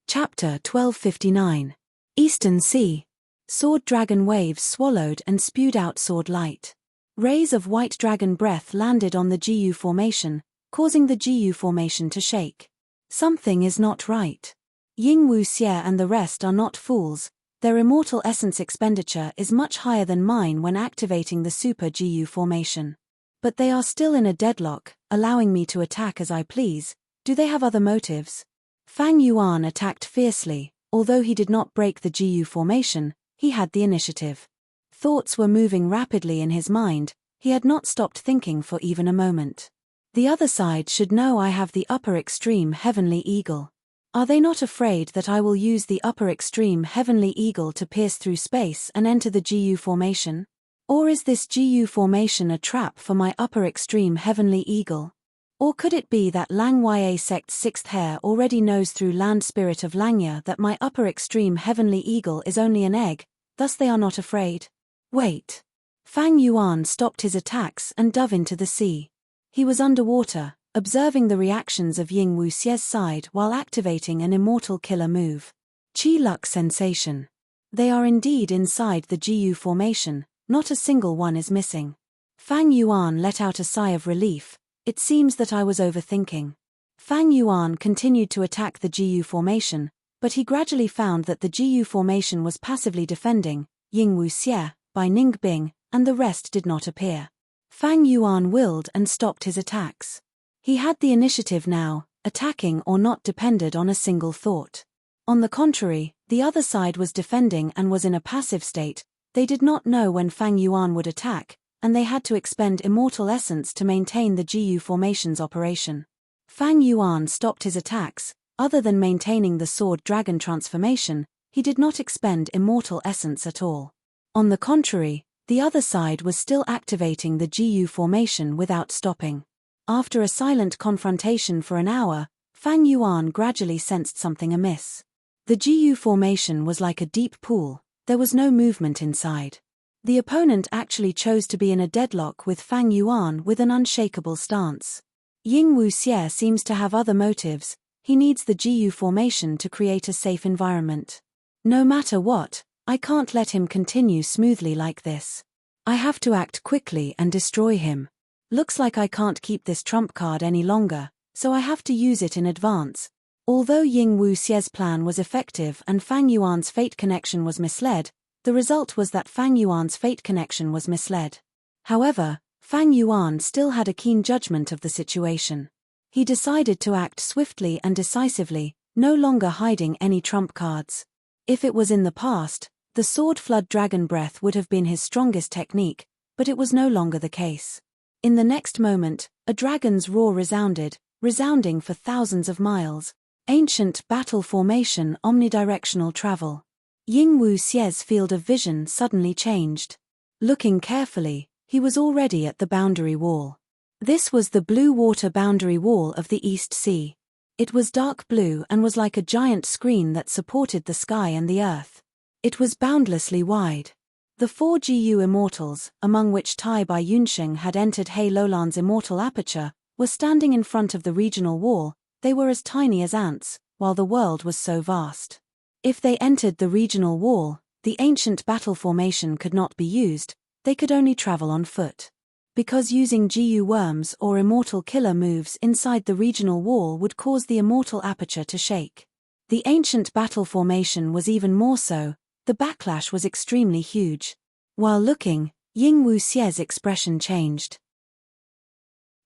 S1: Chapter 1259. Eastern Sea. Sword dragon waves swallowed and spewed out sword light. Rays of white dragon breath landed on the GU formation, causing the GU formation to shake. Something is not right. Ying Wuxie and the rest are not fools. Their immortal essence expenditure is much higher than mine when activating the super GU formation. But they are still in a deadlock, allowing me to attack as I please. Do they have other motives? Fang Yuan attacked fiercely. Although he did not break the GU formation, he had the initiative. Thoughts were moving rapidly in his mind. He had not stopped thinking for even a moment. The other side should know I have the upper extreme Heavenly Eagle. Are they not afraid that I will use the upper extreme Heavenly Eagle to pierce through space and enter the GU formation? Or is this GU formation a trap for my upper extreme Heavenly Eagle? Or could it be that Lang Ya sect's 6th heir already knows through land spirit of Langya that my upper extreme Heavenly Eagle is only an egg, thus they are not afraid? Wait. Fang Yuan stopped his attacks and dove into the sea. He was underwater, observing the reactions of Ying Wuxie's side while activating an immortal killer move. Chi Luck Sensation. They are indeed inside the GU formation, not a single one is missing. Fang Yuan let out a sigh of relief. It seems that I was overthinking. Fang Yuan continued to attack the GU formation, but he gradually found that the GU formation was passively defending Ying Wuxie, Bai Ningbing, and the rest did not appear. Fang Yuan willed and stopped his attacks. He had the initiative now, attacking or not depended on a single thought. On the contrary, the other side was defending and was in a passive state. They did not know when Fang Yuan would attack, and they had to expend immortal essence to maintain the GU formation's operation. Fang Yuan stopped his attacks. Other than maintaining the sword dragon transformation, he did not expend immortal essence at all. On the contrary, The other side was still activating the GU formation without stopping. After a silent confrontation for an hour, Fang Yuan gradually sensed something amiss. The GU formation was like a deep pool, there was no movement inside. The opponent actually chose to be in a deadlock with Fang Yuan with an unshakable stance. Ying Wuxie seems to have other motives, he needs the GU formation to create a safe environment. No matter what, I can't let him continue smoothly like this. I have to act quickly and destroy him. Looks like I can't keep this trump card any longer, so I have to use it in advance. Although Ying Wuxie's plan was effective and Fang Yuan's fate connection was misled, the result was that Fang Yuan's fate connection was misled. However, Fang Yuan still had a keen judgment of the situation. He decided to act swiftly and decisively, no longer hiding any trump cards. If it was in the past, the sword flood dragon breath would have been his strongest technique, but it was no longer the case. In the next moment, a dragon's roar resounded, resounding for thousands of miles. Ancient battle formation, omnidirectional travel. Ying Wuxie's field of vision suddenly changed. Looking carefully, he was already at the boundary wall. This was the blue water boundary wall of the East Sea. It was dark blue and was like a giant screen that supported the sky and the earth. It was boundlessly wide. The 4 GU immortals, among which Tai Bai Yunsheng had entered He Lolan's immortal aperture, were standing in front of the regional wall. They were as tiny as ants, while the world was so vast. If they entered the regional wall, the ancient battle formation could not be used, they could only travel on foot. Because using GU worms or immortal killer moves inside the regional wall would cause the immortal aperture to shake. The ancient battle formation was even more so, the backlash was extremely huge. While looking, Ying Wuxie's expression changed.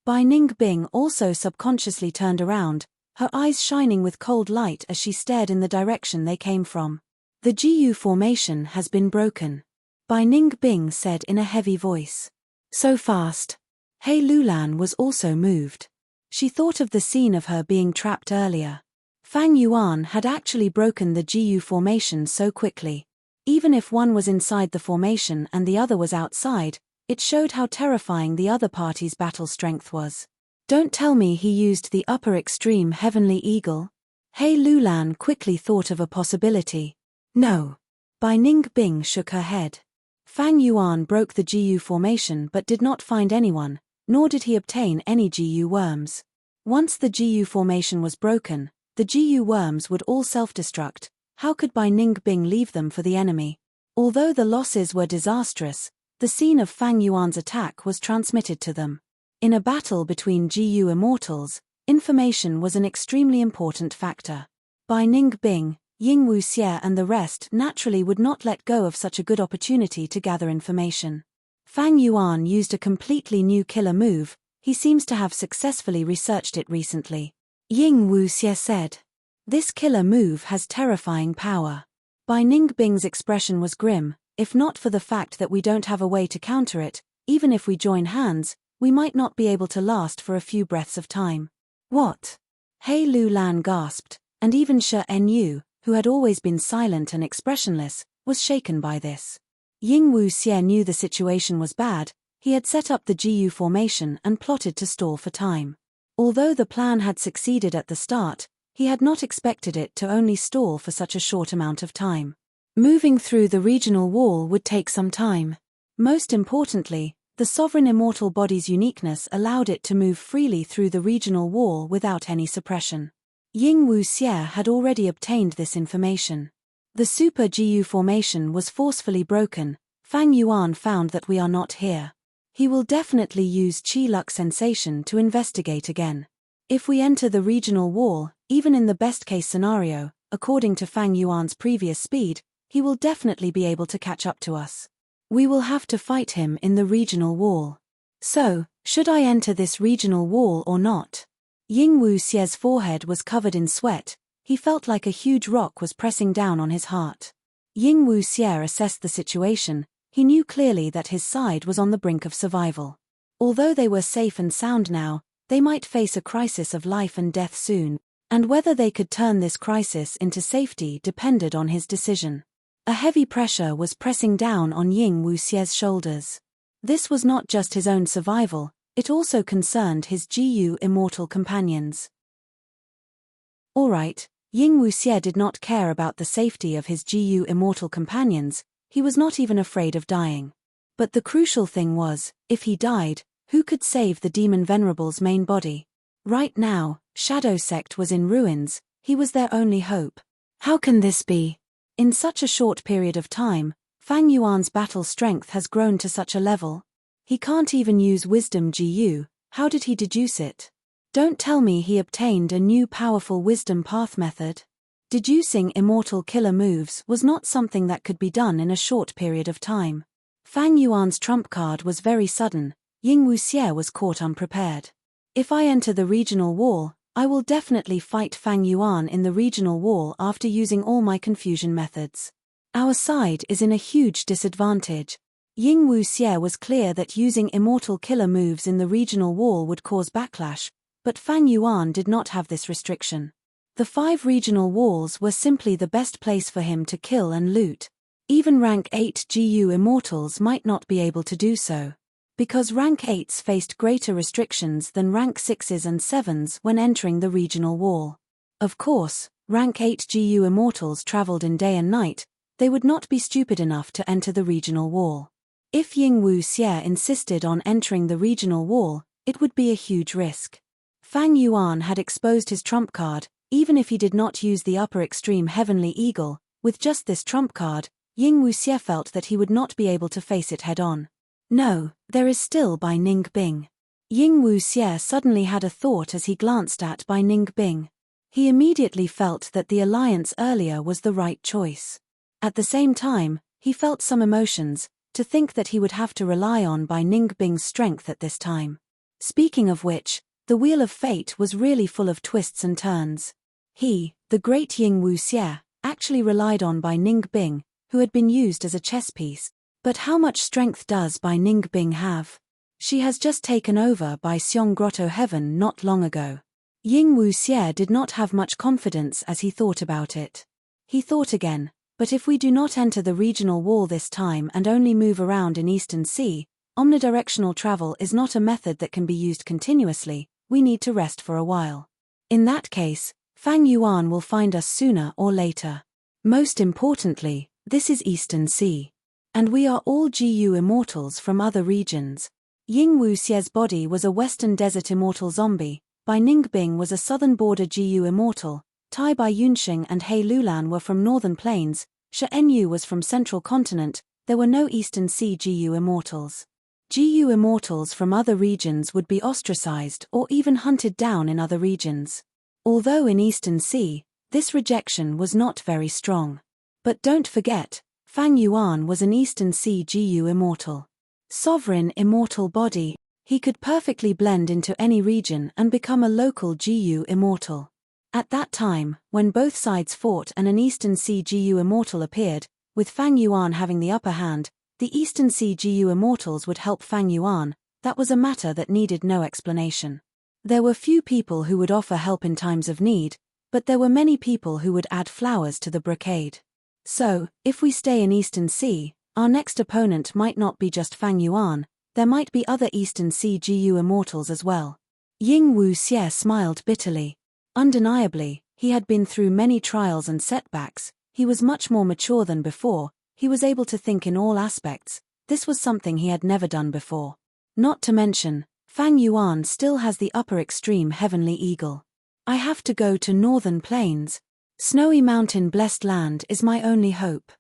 S1: Bai Ningbing also subconsciously turned around, her eyes shining with cold light as she stared in the direction they came from. The GU formation has been broken. Bai Ningbing said in a heavy voice. So fast. He Lulan was also moved. She thought of the scene of her being trapped earlier. Fang Yuan had actually broken the GU formation so quickly. Even if one was inside the formation and the other was outside, it showed how terrifying the other party's battle strength was. Don't tell me he used the upper extreme Heavenly Eagle. He Lulan quickly thought of a possibility. No. Bai Ningbing shook her head. Fang Yuan broke the GU formation but did not find anyone, nor did he obtain any GU worms. Once the GU formation was broken, the GU worms would all self-destruct. How could Bai Ningbing leave them for the enemy? Although the losses were disastrous, the scene of Fang Yuan's attack was transmitted to them. In a battle between GU immortals, information was an extremely important factor. Bai Ningbing, Ying Wuxie and the rest naturally would not let go of such a good opportunity to gather information. Fang Yuan used a completely new killer move, he seems to have successfully researched it recently. Ying Wuxie said. This killer move has terrifying power. Bai Ningbing's expression was grim. If not for the fact that we don't have a way to counter it, even if we join hands, we might not be able to last for a few breaths of time. What? He Lulan gasped, and even Shi Nu, who had always been silent and expressionless, was shaken by this. Ying Wuxie knew the situation was bad, he had set up the GU formation and plotted to stall for time. Although the plan had succeeded at the start, he had not expected it to only stall for such a short amount of time. Moving through the regional wall would take some time. Most importantly, the sovereign immortal body's uniqueness allowed it to move freely through the regional wall without any suppression. Ying Wuxie had already obtained this information. The Super GU formation was forcefully broken. Fang Yuan found that we are not here. He will definitely use Qi Luck sensation to investigate again. If we enter the regional wall, even in the best-case scenario, according to Fang Yuan's previous speed, he will definitely be able to catch up to us. We will have to fight him in the regional wall. So, should I enter this regional wall or not? Ying Wuxie's forehead was covered in sweat, he felt like a huge rock was pressing down on his heart. Ying Wuxie assessed the situation, he knew clearly that his side was on the brink of survival. Although they were safe and sound now, they might face a crisis of life and death soon, and whether they could turn this crisis into safety depended on his decision. A heavy pressure was pressing down on Ying Wuxie's shoulders. This was not just his own survival, it also concerned his GU immortal companions. Alright, Ying Wuxie did not care about the safety of his GU immortal companions, he was not even afraid of dying. But the crucial thing was, if he died, who could save the demon Venerable's main body? Right now, Shadow Sect was in ruins, he was their only hope. How can this be? In such a short period of time, Fang Yuan's battle strength has grown to such a level. He can't even use Wisdom GU, how did he deduce it? Don't tell me he obtained a new powerful Wisdom Path method. Deducing immortal killer moves was not something that could be done in a short period of time. Fang Yuan's trump card was very sudden, Ying Wuxie was caught unprepared. If I enter the regional wall, I will definitely fight Fang Yuan in the regional wall after using all my confusion methods. Our side is in a huge disadvantage. Ying Wuxie was clear that using immortal killer moves in the regional wall would cause backlash, but Fang Yuan did not have this restriction. The 5 regional walls were simply the best place for him to kill and loot. Even rank 8 GU immortals might not be able to do so. Because rank 8s faced greater restrictions than rank 6s and 7s when entering the regional wall. Of course, rank 8 GU immortals traveled in day and night, they would not be stupid enough to enter the regional wall. If Ying Wuxie insisted on entering the regional wall, it would be a huge risk. Fang Yuan had exposed his trump card, even if he did not use the upper extreme Heavenly Eagle, with just this trump card, Ying Wuxie felt that he would not be able to face it head-on. No, there is still Bai Ning Bing. Ying Wuxie suddenly had a thought as he glanced at Bai Ning Bing. He immediately felt that the alliance earlier was the right choice. At the same time, he felt some emotions, to think that he would have to rely on Bai Ning Bing's strength at this time. Speaking of which, the Wheel of Fate was really full of twists and turns. He, the great Ying Wuxie, actually relied on Bai Ning Bing, who had been used as a chess piece. But how much strength does Bai Ning Bing have? She has just taken over Bai Xiong Grotto Heaven not long ago. Ying Wuxie did not have much confidence as he thought about it. He thought again, but if we do not enter the regional wall this time and only move around in Eastern Sea, omnidirectional travel is not a method that can be used continuously, we need to rest for a while. In that case, Fang Yuan will find us sooner or later. Most importantly, this is Eastern Sea. And we are all GU immortals from other regions. Ying Wuxie's body was a Western Desert immortal zombie, Bai Ning Bing was a Southern Border GU immortal, Tai Bai Yunxing and He Lulan were from Northern Plains, She Enyu was from Central Continent, there were no Eastern Sea GU immortals. GU immortals from other regions would be ostracized or even hunted down in other regions. Although in Eastern Sea, this rejection was not very strong. But don't forget, Fang Yuan was an Eastern Sea GU immortal. Sovereign immortal body, he could perfectly blend into any region and become a local GU immortal. At that time, when both sides fought and an Eastern Sea GU immortal appeared, with Fang Yuan having the upper hand, the Eastern Sea GU immortals would help Fang Yuan, that was a matter that needed no explanation. There were few people who would offer help in times of need, but there were many people who would add flowers to the brocade. So, if we stay in Eastern Sea, our next opponent might not be just Fang Yuan, there might be other Eastern Sea GU immortals as well. Ying Wuxie smiled bitterly. Undeniably, he had been through many trials and setbacks, he was much more mature than before, he was able to think in all aspects, this was something he had never done before. Not to mention, Fang Yuan still has the upper extreme Heavenly Eagle. I have to go to Northern Plains. Snowy Mountain Blessed Land is my only hope.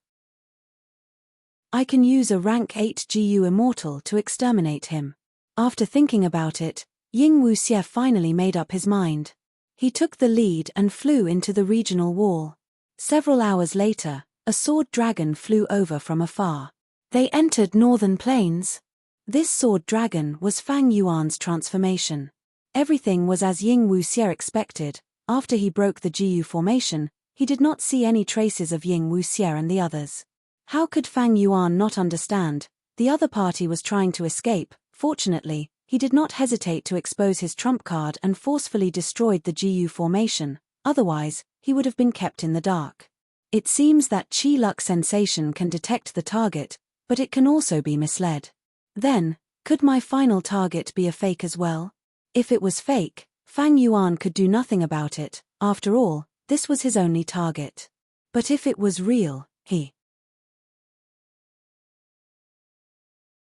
S1: I can use a rank 8 GU immortal to exterminate him. After thinking about it, Ying Wuxie finally made up his mind. He took the lead and flew into the regional wall. Several hours later, a sword dragon flew over from afar. They entered Northern Plains. This sword dragon was Fang Yuan's transformation. Everything was as Ying Wuxie expected. After he broke the GU formation, he did not see any traces of Ying Wuxie and the others. How could Fang Yuan not understand? The other party was trying to escape. Fortunately, he did not hesitate to expose his trump card and forcefully destroyed the GU formation, otherwise, he would have been kept in the dark. It seems that Qi Luck sensation can detect the target, but it can also be misled. Then, could my final target be a fake as well? If it was fake, Fang Yuan could do nothing about it. After all, this was his only target. But if it was real, he...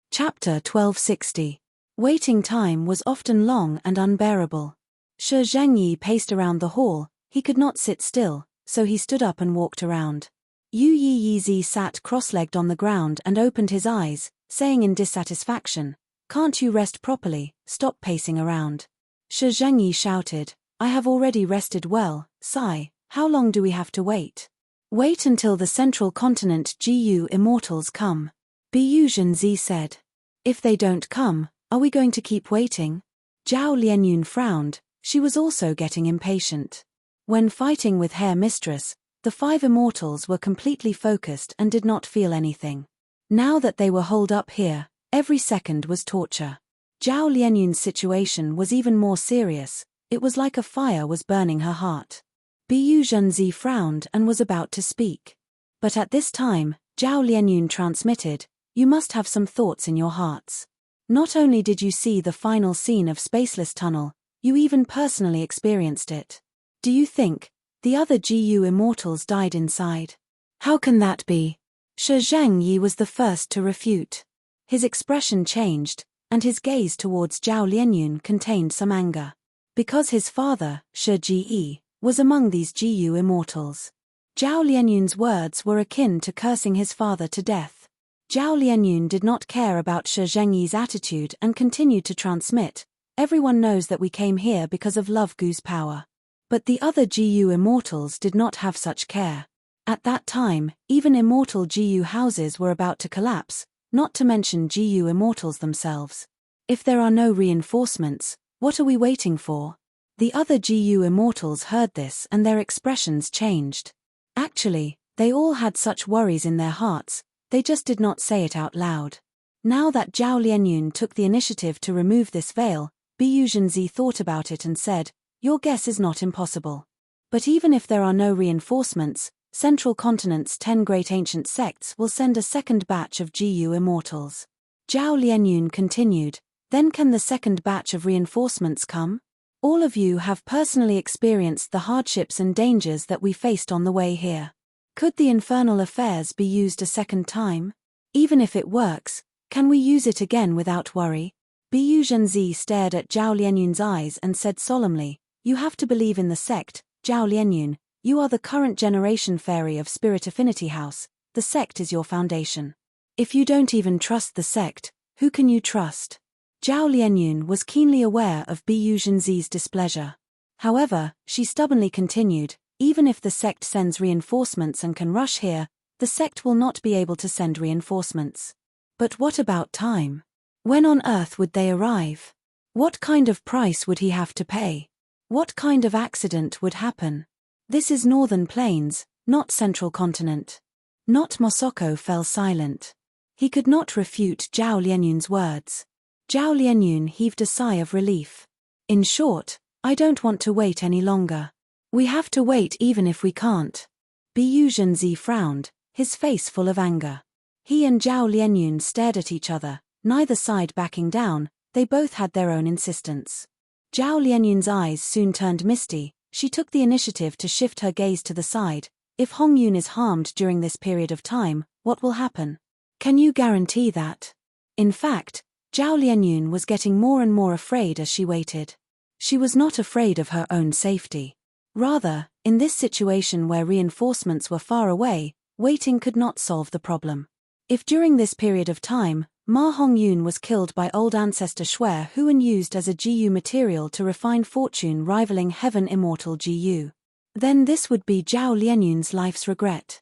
S1: Chapter 1260. Waiting time was often long and unbearable. Shi Zhengyi paced around the hall. He could not sit still, so he stood up and walked around. Yu Yizi sat cross-legged on the ground and opened his eyes, saying in dissatisfaction, "Can't you rest properly? Stop pacing around." Shi Zhengyi shouted, "I have already rested well, Sai. How long do we have to wait?" "Wait until the central continent GU immortals come," Bu Zhenzi said. "If they don't come, are we going to keep waiting?" Zhao Lianyun frowned. She was also getting impatient. When fighting with Hair Mistress, the 5 immortals were completely focused and did not feel anything. Now that they were holed up here, every second was torture. Zhao Lianyun's situation was even more serious. It was like a fire was burning her heart. Bu Zhenzi frowned and was about to speak. But at this time, Zhao Lianyun transmitted, "You must have some thoughts in your hearts. Not only did you see the final scene of Spaceless Tunnel, you even personally experienced it. Do you think the other GU immortals died inside? How can that be?" Shi Zhengyi was the first to refute. His expression changed, and his gaze towards Zhao Lianyun contained some anger. Because his father, Shi Ji, was among these GU immortals. Zhao Lianyun's words were akin to cursing his father to death. Zhao Lianyun did not care about Shi Zhengyi's attitude and continued to transmit, "Everyone knows that we came here because of Love Gu's power." But the other GU immortals did not have such care. At that time, even immortal GU houses were about to collapse, not to mention GU immortals themselves. If there are no reinforcements, what are we waiting for? The other GU immortals heard this and their expressions changed. Actually, they all had such worries in their hearts, they just did not say it out loud. Now that Zhao Lianyun took the initiative to remove this veil, Bu Zhenzi thought about it and said, "Your guess is not impossible. But even if there are no reinforcements, Central Continent's 10 great ancient sects will send a second batch of GU immortals." Zhao Lianyun continued, "Then can the second batch of reinforcements come? All of you have personally experienced the hardships and dangers that we faced on the way here. Could the infernal affairs be used a second time? Even if it works, can we use it again without worry?" Bu Zhenzi stared at Zhao Lianyun's eyes and said solemnly, "You have to believe in the sect, Zhao Lianyun. You are the current generation fairy of Spirit Affinity House. The sect is your foundation. If you don't even trust the sect, who can you trust?" Zhao Lianyun was keenly aware of Bu Zhenzi's displeasure. However, she stubbornly continued, "Even if the sect sends reinforcements and can rush here, the sect will not be able to send reinforcements. But what about time? When on Earth would they arrive? What kind of price would he have to pay? What kind of accident would happen? This is Northern Plains, not Central Continent." Not Mosoko fell silent. He could not refute Zhao Lianyun's words. Zhao Lianyun heaved a sigh of relief. "In short, I don't want to wait any longer. We have to wait even if we can't." Bu Zhenzi frowned, his face full of anger. He and Zhao Lianyun stared at each other, neither side backing down. They both had their own insistence. Zhao Lianyun's eyes soon turned misty. She took the initiative to shift her gaze to the side. "If Hongyun is harmed during this period of time, what will happen? Can you guarantee that?" In fact, Zhao Lianyun was getting more and more afraid as she waited. She was not afraid of her own safety. Rather, in this situation where reinforcements were far away, waiting could not solve the problem. If during this period of time, Ma Hongyun was killed by old ancestor Shui Huan used as a GU material to refine fortune rivaling heaven immortal GU, then this would be Zhao Lianyun's life's regret.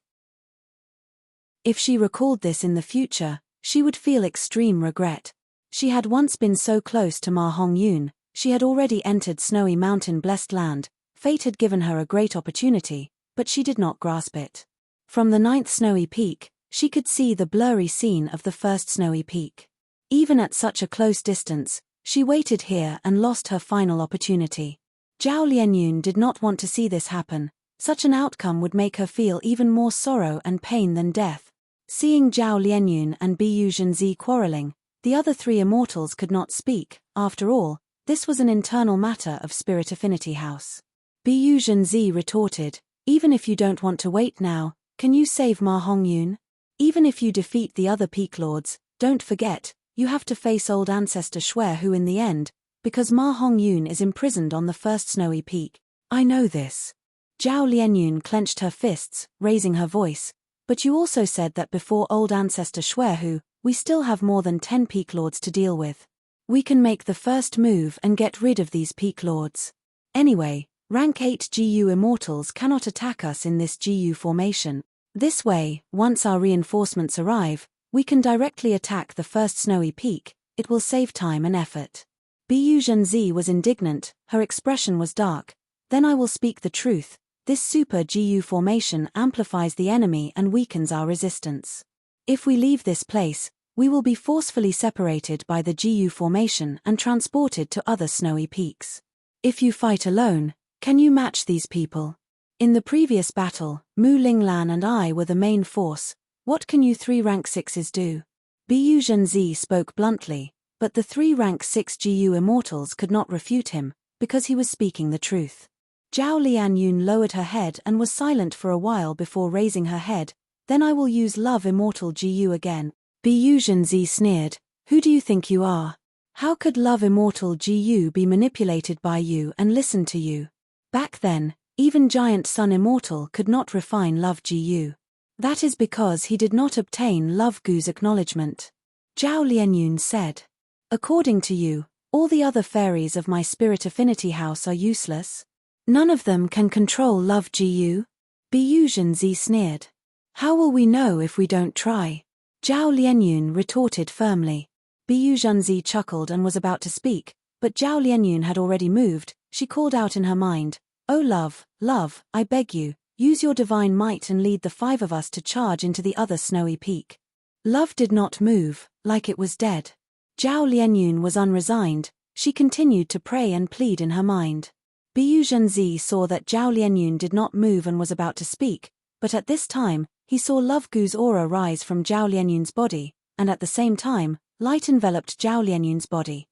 S1: If she recalled this in the future, she would feel extreme regret. She had once been so close to Ma Hongyun, she had already entered snowy mountain blessed land, fate had given her a great opportunity, but she did not grasp it. From the 9th snowy peak, she could see the blurry scene of the 1st snowy peak. Even at such a close distance, she waited here and lost her final opportunity. Zhao Lianyun did not want to see this happen. Such an outcome would make her feel even more sorrow and pain than death. Seeing Zhao Lianyun and Bu Zhenzi quarreling, the other three immortals could not speak. After all, this was an internal matter of Spirit Affinity House. Bu Zhenzi retorted, "Even if you don't want to wait now, can you save Ma Hongyun? Even if you defeat the other Peak Lords, don't forget, you have to face old ancestor Shui who in the end, because Ma Hongyun is imprisoned on the first snowy peak." "I know this." Zhao Lianyun clenched her fists, raising her voice. "But you also said that before old ancestor Shui, we still have more than 10 Peak Lords to deal with. We can make the first move and get rid of these Peak Lords. Anyway, rank 8 GU immortals cannot attack us in this GU formation. This way, once our reinforcements arrive, we can directly attack the first snowy peak. It will save time and effort." Bu Zhenzi was indignant, her expression was dark. "Then I will speak the truth. This super GU formation amplifies the enemy and weakens our resistance. If we leave this place, we will be forcefully separated by the GU formation and transported to other snowy peaks. If you fight alone, can you match these people? In the previous battle, Mu Linglan and I were the main force. What can you three rank 6s do?" Bu Zhenzi spoke bluntly, but the three rank 6 GU immortals could not refute him, because he was speaking the truth. Zhao Lianyun lowered her head and was silent for a while before raising her head. "Then I will use Love Immortal GU again." Bu Zhenzi sneered, "Who do you think you are? How could Love Immortal GU be manipulated by you and listen to you? Back then, even Giant Sun Immortal could not refine Love GU. That is because he did not obtain Love Gu's acknowledgement." Zhao Lianyun said, "According to you, all the other fairies of my Spirit Affinity House are useless? None of them can control Love GU?" Bu Zhenzi sneered. "How will we know if we don't try?" Zhao Lianyun retorted firmly. Bu Zhenzi chuckled and was about to speak, but Zhao Lianyun had already moved. She called out in her mind, "Oh love, love, I beg you, use your divine might and lead the 5 of us to charge into the other snowy peak." Love did not move, like it was dead. Zhao Lianyun was unresigned. She continued to pray and plead in her mind. Bu Zhenzi saw that Zhao Lianyun did not move and was about to speak, but at this time, he saw Love Gu's aura rise from Zhao Lianyun's body, and at the same time, light enveloped Zhao Lianyun's body.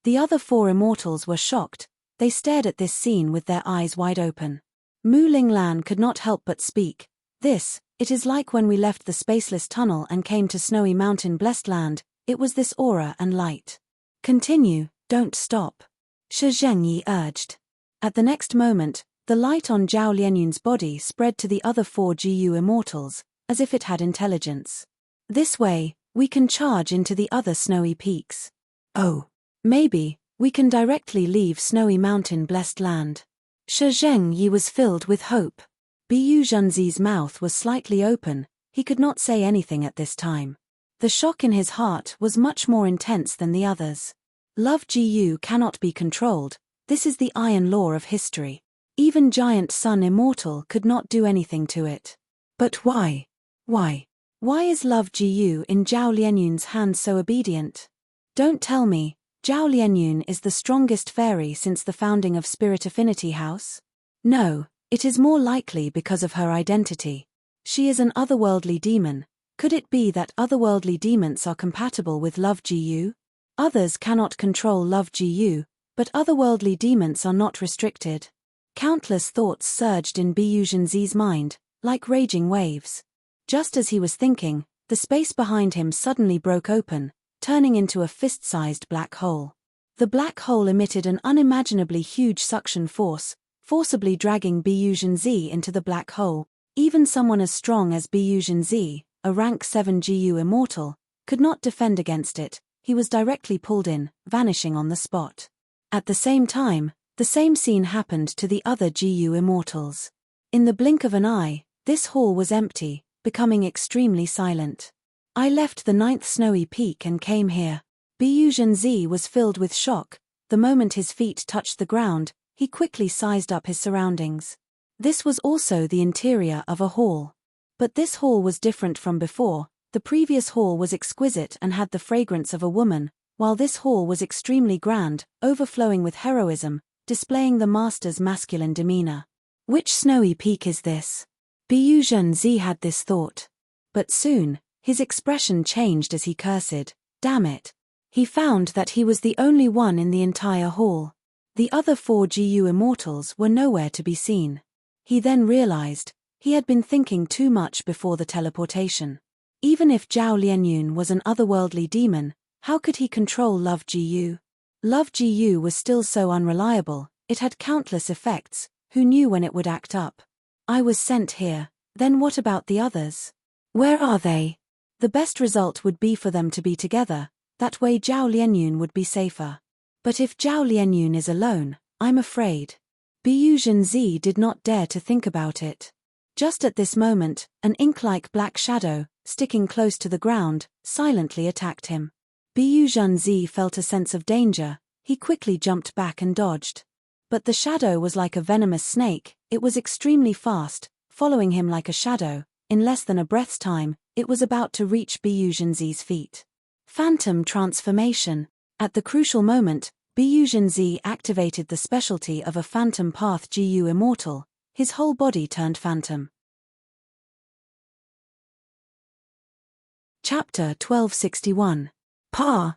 S1: The other 4 immortals were shocked. They stared at this scene with their eyes wide open. Mu Linglan could not help but speak. It is like when we left the spaceless tunnel and came to snowy mountain blessed land, it was this aura and light." "Continue, don't stop," Shi Zhengyi urged. At the next moment, the light on Zhao Lianyun's body spread to the other 4 GU immortals, as if it had intelligence. "This way, we can charge into the other snowy peaks. Oh, maybe, we can directly leave snowy mountain blessed land." Shi Zhengyi was filled with hope. Bu Zhenzi's mouth was slightly open, he could not say anything at this time. The shock in his heart was much more intense than the others. Love GU cannot be controlled, this is the iron law of history. Even Giant Sun Immortal could not do anything to it. But why? Why is Love GU in Zhao Lianyun's hands so obedient? Don't tell me, Zhao Lianyun is the strongest fairy since the founding of Spirit Affinity House? No, it is more likely because of her identity. She is an otherworldly demon. Could it be that otherworldly demons are compatible with Love GU? Others cannot control Love GU, but otherworldly demons are not restricted. Countless thoughts surged in Bu Zhenzi's mind, like raging waves. Just as he was thinking, the space behind him suddenly broke open, turning into a fist-sized black hole. The black hole emitted an unimaginably huge suction force, forcibly dragging Bu Zhenzi into the black hole. Even someone as strong as Bu Zhenzi, a rank 7 GU immortal, could not defend against it. He was directly pulled in, vanishing on the spot. At the same time, the same scene happened to the other GU immortals. In the blink of an eye, this hall was empty, becoming extremely silent. "I left the 9th snowy peak and came here." Bu Zhenzi was filled with shock. The moment his feet touched the ground, he quickly sized up his surroundings. This was also the interior of a hall. But this hall was different from before. The previous hall was exquisite and had the fragrance of a woman, while this hall was extremely grand, overflowing with heroism, displaying the master's masculine demeanor. Which snowy peak is this? Biyu Zhenzi had this thought. But soon, his expression changed as he cursed, damn it. He found that he was the only one in the entire hall. The other 4 GU immortals were nowhere to be seen. He then realized, he had been thinking too much before the teleportation. Even if Zhao Lianyun was an otherworldly demon, how could he control Love GU? Love GU was still so unreliable, it had countless effects, who knew when it would act up? I was sent here, then what about the others? Where are they? The best result would be for them to be together, that way Zhao Lianyun would be safer. But if Zhao Lianyun is alone, I'm afraid. Biyu Zhenzi did not dare to think about it. Just at this moment, an ink-like black shadow, sticking close to the ground, silently attacked him. Biyu Zhenzi felt a sense of danger, he quickly jumped back and dodged. But the shadow was like a venomous snake, it was extremely fast, following him like a shadow. In less than a breath's time, it was about to reach Biyu Zhenzi's feet. Phantom transformation. At the crucial moment, Biyu Zhenzi activated the specialty of a phantom path GU immortal. His whole body turned phantom. Chapter 1261. Pa.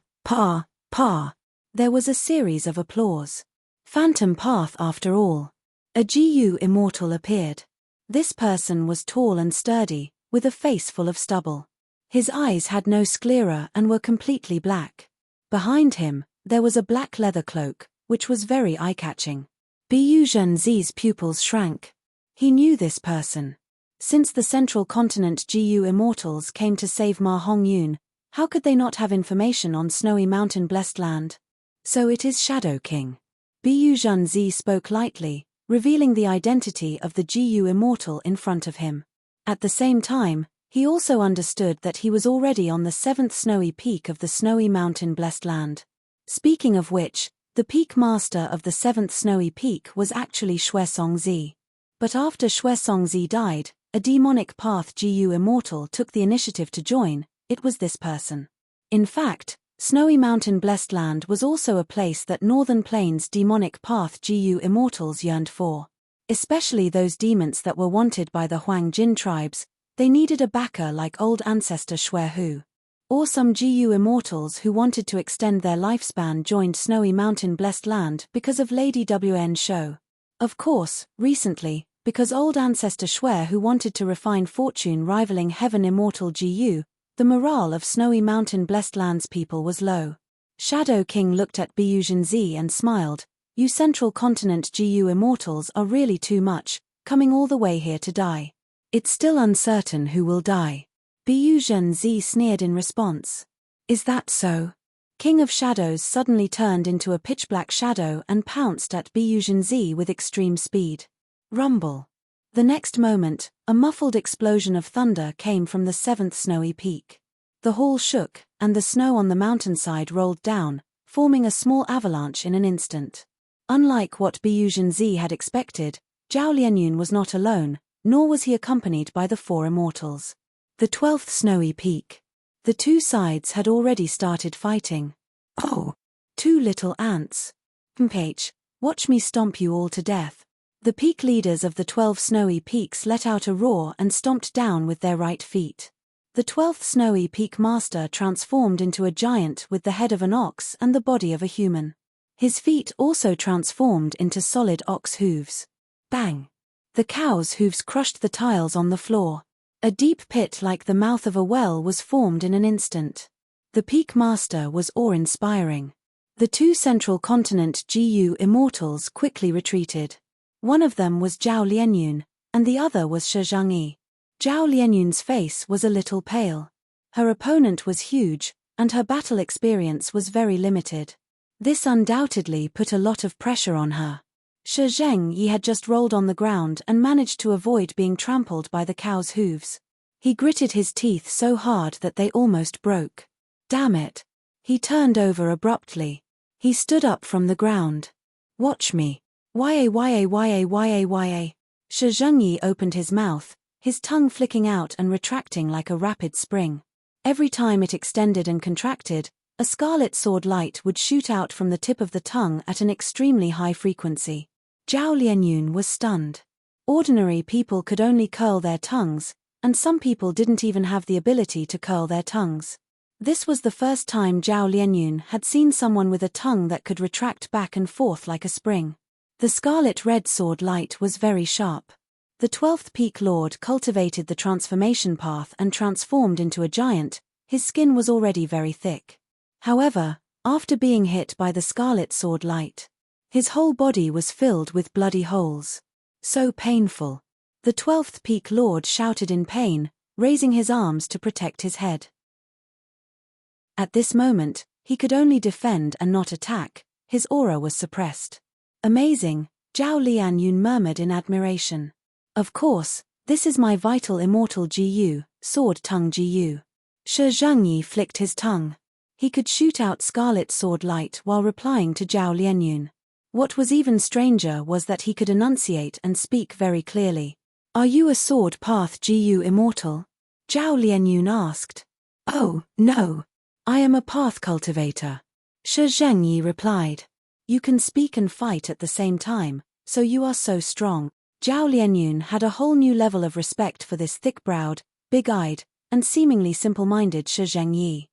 S1: There was a series of applause. Phantom path after all. A GU immortal appeared. This person was tall and sturdy, with a face full of stubble. His eyes had no sclera and were completely black. Behind him, there was a black leather cloak, which was very eye-catching. Biyu Zhenzi's pupils shrank. He knew this person. Since the Central Continent GU immortals came to save Ma Hongyun, how could they not have information on Snowy Mountain Blessed Land? So it is Shadow King. Biyu Zhenzi spoke lightly, revealing the identity of the GU immortal in front of him. At the same time, he also understood that he was already on the 7th snowy peak of the Snowy Mountain Blessed Land. Speaking of which, the peak master of the 7th snowy peak was actually Shuesongzi. But after Shuesongzi died, a demonic path GU immortal took the initiative to join. It was this person. In fact, Snowy Mountain Blessed Land was also a place that Northern Plains demonic path GU immortals yearned for. Especially those demons that were wanted by the Huang Jin tribes, they needed a backer like old ancestor Xue Hu. Or some GU immortals who wanted to extend their lifespan joined Snowy Mountain Blessed Land because of Lady WN show. Of course, recently, because old ancestor Xue Hu wanted to refine fortune rivaling Heaven Immortal GU, the morale of Snowy Mountain Blessed Land's people was low. Shadow King looked at Biyu Zhenzi and smiled. You Central Continent GU immortals are really too much, coming all the way here to die. It's still uncertain who will die. Biyu Zhenzi sneered in response. Is that so? King of Shadows suddenly turned into a pitch-black shadow and pounced at Biyu Zhenzi with extreme speed. Rumble. The next moment, a muffled explosion of thunder came from the 7th snowy peak. The hall shook, and the snow on the mountainside rolled down, forming a small avalanche in an instant. Unlike what Biyu Zhenzi had expected, Zhao Lianyun was not alone, nor was he accompanied by the 4 immortals. The 12th snowy peak. The two sides had already started fighting. Oh! 2 little ants. Mph, watch me stomp you all to death. The peak leaders of the 12 snowy peaks let out a roar and stomped down with their right feet. The 12th snowy peak master transformed into a giant with the head of an ox and the body of a human. His feet also transformed into solid ox hooves. Bang! The cow's hooves crushed the tiles on the floor. A deep pit like the mouth of a well was formed in an instant. The peak master was awe-inspiring. The 2 Central Continent GU immortals quickly retreated. One of them was Zhao Lianyun, and the other was Shi Zhangyi. Zhao Lianyun's face was a little pale. Her opponent was huge, and her battle experience was very limited. This undoubtedly put a lot of pressure on her. Shi Zhangyi had just rolled on the ground and managed to avoid being trampled by the cow's hooves. He gritted his teeth so hard that they almost broke. Damn it! He turned over abruptly. He stood up from the ground. Watch me. Shi Zhangyi opened his mouth, his tongue flicking out and retracting like a rapid spring. Every time it extended and contracted, a scarlet sword light would shoot out from the tip of the tongue at an extremely high frequency. Zhao Lianyun was stunned. Ordinary people could only curl their tongues, and some people didn't even have the ability to curl their tongues. This was the first time Zhao Lianyun had seen someone with a tongue that could retract back and forth like a spring. The scarlet-red sword light was very sharp. The 12th Peak Lord cultivated the transformation path and transformed into a giant. His skin was already very thick. However, after being hit by the scarlet sword light, his whole body was filled with bloody holes. So painful. The 12th Peak Lord shouted in pain, raising his arms to protect his head. At this moment, he could only defend and not attack. His aura was suppressed. Amazing, Zhao Lianyun murmured in admiration. Of course, this is my vital immortal Gu, sword tongue Gu. Shi Zhengyi flicked his tongue. He could shoot out scarlet sword light while replying to Zhao Lianyun. What was even stranger was that he could enunciate and speak very clearly. Are you a sword path Gu immortal? Zhao Lianyun asked. Oh, no. I am a path cultivator. Shi Zhengyi replied. You can speak and fight at the same time, so you are so strong. Zhao Lianyun had a whole new level of respect for this thick-browed, big-eyed, and seemingly simple-minded Shi Zhengyi.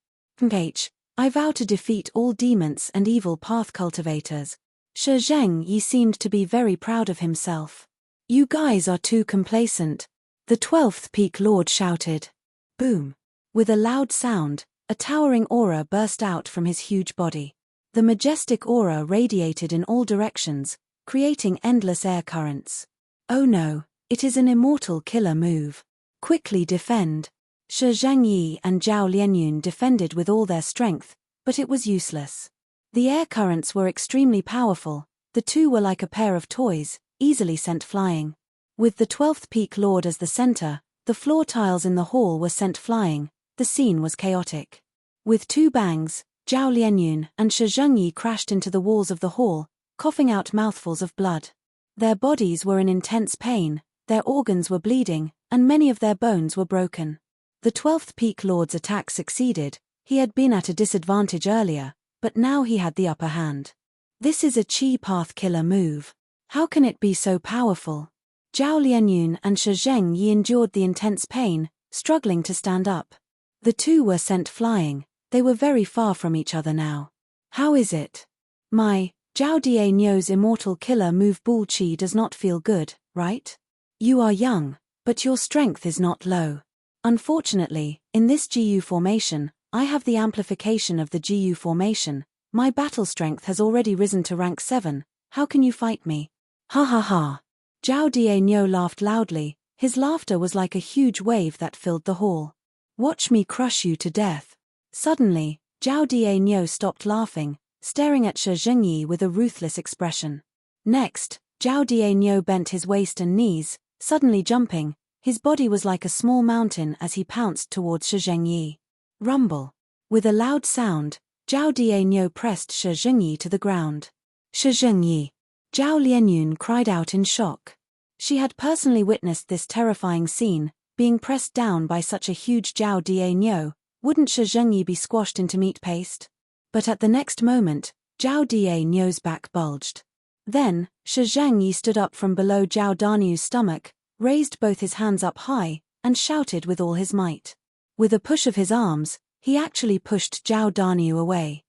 S1: I vow to defeat all demons and evil path cultivators. Shi Zhengyi seemed to be very proud of himself. You guys are too complacent. The 12th Peak Lord shouted. Boom. With a loud sound, a towering aura burst out from his huge body. The majestic aura radiated in all directions, creating endless air currents. Oh no, it is an immortal killer move. Quickly defend. Shi Zhengyi and Zhao Lianyun defended with all their strength, but it was useless. The air currents were extremely powerful. The two were like a pair of toys, easily sent flying. With the 12th Peak Lord as the center, the floor tiles in the hall were sent flying. The scene was chaotic. With two bangs, Zhao Lianyun and Shi Zhengyi crashed into the walls of the hall, coughing out mouthfuls of blood. Their bodies were in intense pain, their organs were bleeding, and many of their bones were broken. The 12th Peak Lord's attack succeeded. He had been at a disadvantage earlier, but now he had the upper hand. This is a Chi Path killer move. How can it be so powerful? Zhao Lianyun and Shi Zhengyi endured the intense pain, struggling to stand up. The two were sent flying. They were very far from each other now. How is it? My, Zhao Dianyo's immortal killer move Bull Chi does not feel good, right? You are young, but your strength is not low. Unfortunately, in this Gu formation, I have the amplification of the Gu formation. My battle strength has already risen to rank 7. How can you fight me? Ha ha ha. Zhao Dianyo laughed loudly. His laughter was like a huge wave that filled the hall. Watch me crush you to death. Suddenly, Zhao Dianyo stopped laughing, staring at Shi Zhengyi with a ruthless expression. Next, Zhao Dianyo bent his waist and knees, suddenly jumping. His body was like a small mountain as he pounced towards Shi Zhengyi. Rumble. With a loud sound, Zhao Dianyo pressed Shi Zhengyi to the ground. Shi Zhengyi. Zhao Lianyun cried out in shock. She had personally witnessed this terrifying scene, being pressed down by such a huge Zhao Dianyo. Wouldn't Shi Zhengyi be squashed into meat paste? But at the next moment, Zhao Dianyo's back bulged. Then, Shi Zhengyi stood up from below Zhao Danyu's stomach, raised both his hands up high, and shouted with all his might. With a push of his arms, he actually pushed Zhao Danyu away.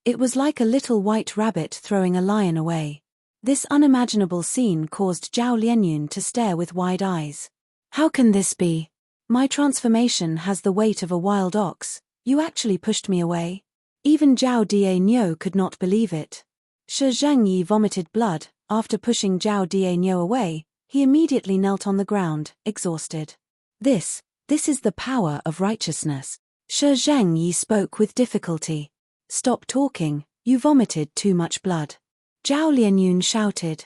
S1: It was like a little white rabbit throwing a lion away. This unimaginable scene caused Zhao Lianyun to stare with wide eyes. How can this be? My transformation has the weight of a wild ox. You actually pushed me away? Even Zhao Dianyo could not believe it. Shi Zhengyi vomited blood. After pushing Zhao Dianyo away, he immediately knelt on the ground, exhausted. This is the power of righteousness. Shi Zhengyi spoke with difficulty. Stop talking, you vomited too much blood. Zhao Lianyun shouted.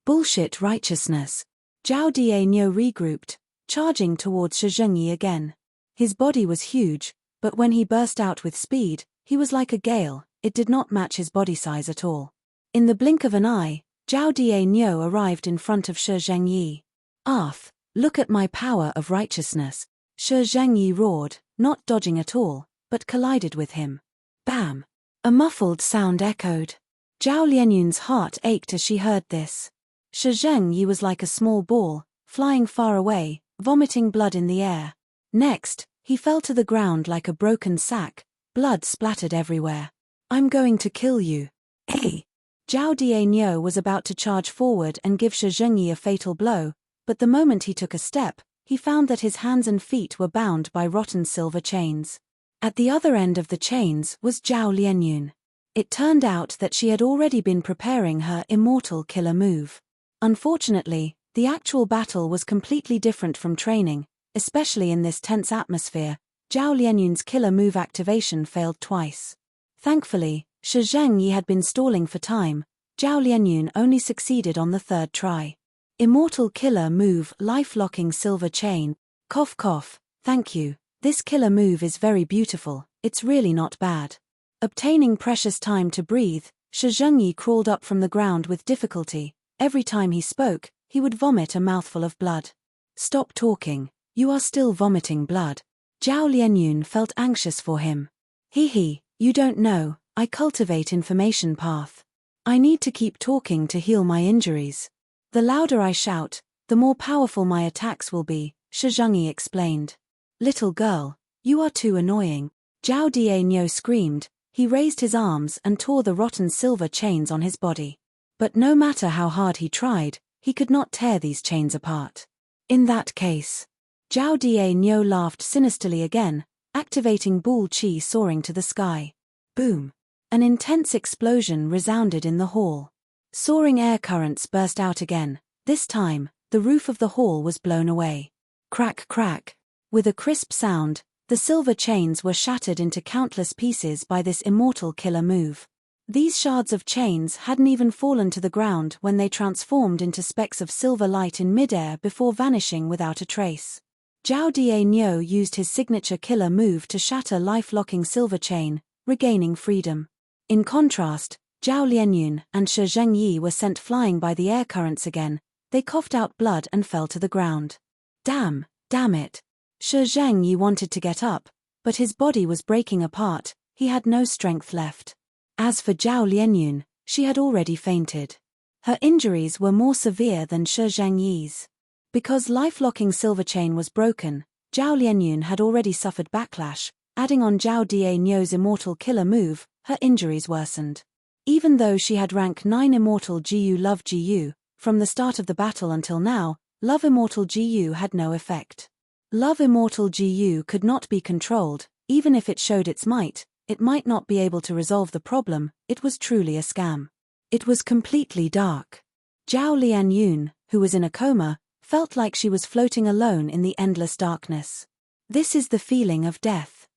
S1: Bullshit righteousness. Zhao Dianyo regrouped, charging towards Shi Zhengyi again. His body was huge, but when he burst out with speed, he was like a gale. It did not match his body size at all. In the blink of an eye, Zhao Dianyo arrived in front of Shi Zhengyi. Arth, look at my power of righteousness. Shi Zhengyi roared, not dodging at all, but collided with him. Bam! A muffled sound echoed. Zhao Lianyun's heart ached as she heard this. Shi Zhengyi was like a small ball, flying far away, vomiting blood in the air. Next, he fell to the ground like a broken sack, blood splattered everywhere. I'm going to kill you. Hey! Zhao Dianyo was about to charge forward and give Shi Zhengyi a fatal blow, but the moment he took a step, he found that his hands and feet were bound by rotten silver chains. At the other end of the chains was Zhao Lianyun. It turned out that she had already been preparing her immortal killer move. Unfortunately, the actual battle was completely different from training, especially in this tense atmosphere. Zhao Lianyun's killer move activation failed twice. Thankfully, Shi Zhengyi had been stalling for time. Zhao Lianyun only succeeded on the third try. Immortal killer move, life-locking silver chain. Cough cough, thank you. This killer move is very beautiful, it's really not bad. Obtaining precious time to breathe, Shi Zhengyi crawled up from the ground with difficulty. Every time he spoke, he would vomit a mouthful of blood. Stop talking, you are still vomiting blood. Zhao Lianyun felt anxious for him. He, you don't know, I cultivate information path. I need to keep talking to heal my injuries. The louder I shout, the more powerful my attacks will be, Shi Zhengyi explained. Little girl, you are too annoying. Zhao Dianyo screamed. He raised his arms and tore the rotten silver chains on his body. But no matter how hard he tried, he could not tear these chains apart. In that case, Zhao Dianyo laughed sinisterly again, activating Bull Qi soaring to the sky. Boom! An intense explosion resounded in the hall. Soaring air currents burst out again. This time, the roof of the hall was blown away. Crack crack. With a crisp sound, the silver chains were shattered into countless pieces by this immortal killer move. These shards of chains hadn't even fallen to the ground when they transformed into specks of silver light in midair before vanishing without a trace. Zhao Dianyo used his signature killer move to shatter life-locking silver chain, regaining freedom. In contrast, Zhao Lianyun and Shi Zhengyi were sent flying by the air currents again. They coughed out blood and fell to the ground. Damn it. Shi Zhengyi wanted to get up, but his body was breaking apart, he had no strength left. As for Zhao Lianyun, she had already fainted. Her injuries were more severe than Shi Zhengyi's. Because life-locking silver chain was broken, Zhao Lianyun had already suffered backlash. Adding on Zhao Dianyo's immortal killer move, her injuries worsened. Even though she had rank 9 immortal Gu Love Gu, from the start of the battle until now, Love Immortal Gu had no effect. Love Immortal Gu could not be controlled, even if it showed its might, it might not be able to resolve the problem, it was truly a scam. It was completely dark. Zhao Lianyun, who was in a coma, felt like she was floating alone in the endless darkness. This is the feeling of death.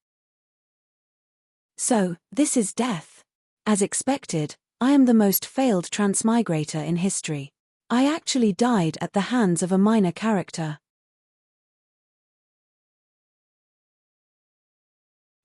S1: So, this is death. As expected, I am the most failed transmigrator in history. I actually died at the hands of a minor character.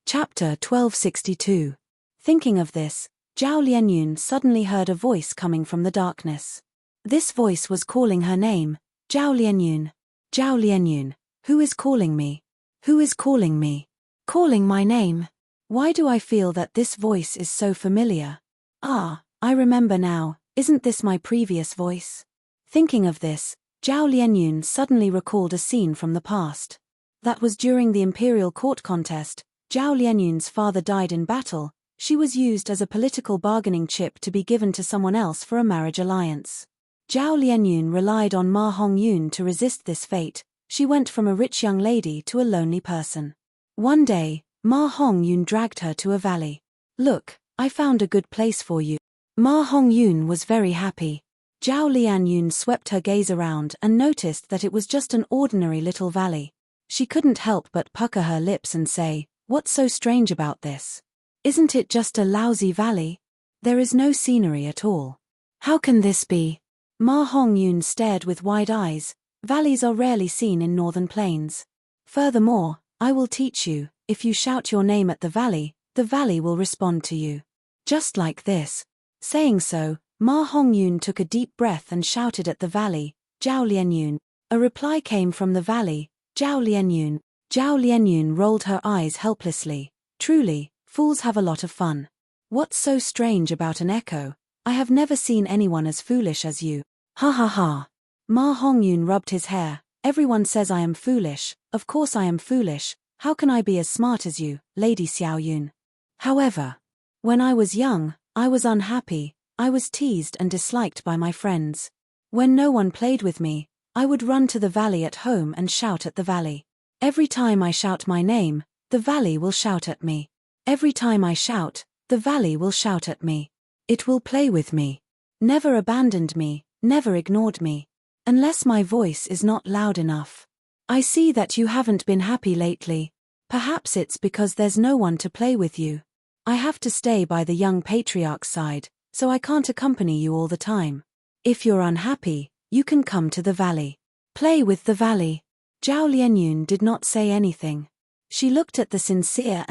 S1: Chapter 1262. Thinking of this, Zhao Lianyun suddenly heard a voice coming from the darkness. This voice was calling her name, Zhao Lianyun. Zhao Lianyun, who is calling me? Who is calling me? Calling my name? Why do I feel that this voice is so familiar? Ah, I remember now, isn't this my previous voice? Thinking of this, Zhao Lianyun suddenly recalled a scene from the past. That was during the imperial court contest. Zhao Lianyun's father died in battle. She was used as a political bargaining chip to be given to someone else for a marriage alliance. Zhao Lianyun relied on Ma Hongyun to resist this fate. She went from a rich young lady to a lonely person. One day, Ma Hongyun dragged her to a valley. Look, I found a good place for you. Ma Hongyun was very happy. Zhao Lianyun swept her gaze around and noticed that it was just an ordinary little valley. She couldn't help but pucker her lips and say, "What's so strange about this? Isn't it just a lousy valley? There is no scenery at all. How can this be?" Ma Hongyun stared with wide eyes. Valleys are rarely seen in northern plains. Furthermore, I will teach you, if you shout your name at the valley will respond to you. Just like this. Saying so, Ma Hongyun took a deep breath and shouted at the valley, "Zhao Lianyun." A reply came from the valley, "Zhao Lianyun." Zhao Lianyun rolled her eyes helplessly. Truly, fools have a lot of fun. What's so strange about an echo? I have never seen anyone as foolish as you. Ha ha ha. Ma Hongyun rubbed his hair. Everyone says I am foolish, of course I am foolish, how can I be as smart as you, Lady Xiaoyun? However, when I was young, I was unhappy, I was teased and disliked by my friends. When no one played with me, I would run to the valley at home and shout at the valley. Every time I shout my name, the valley will shout at me. Every time I shout, the valley will shout at me. It will play with me. Never abandoned me, never ignored me. Unless my voice is not loud enough. I see that you haven't been happy lately. Perhaps it's because there's no one to play with you. I have to stay by the young patriarch's side, so I can't accompany you all the time. If you're unhappy, you can come to the valley. Play with the valley. Zhao Lianyun did not say anything. She looked at the sincere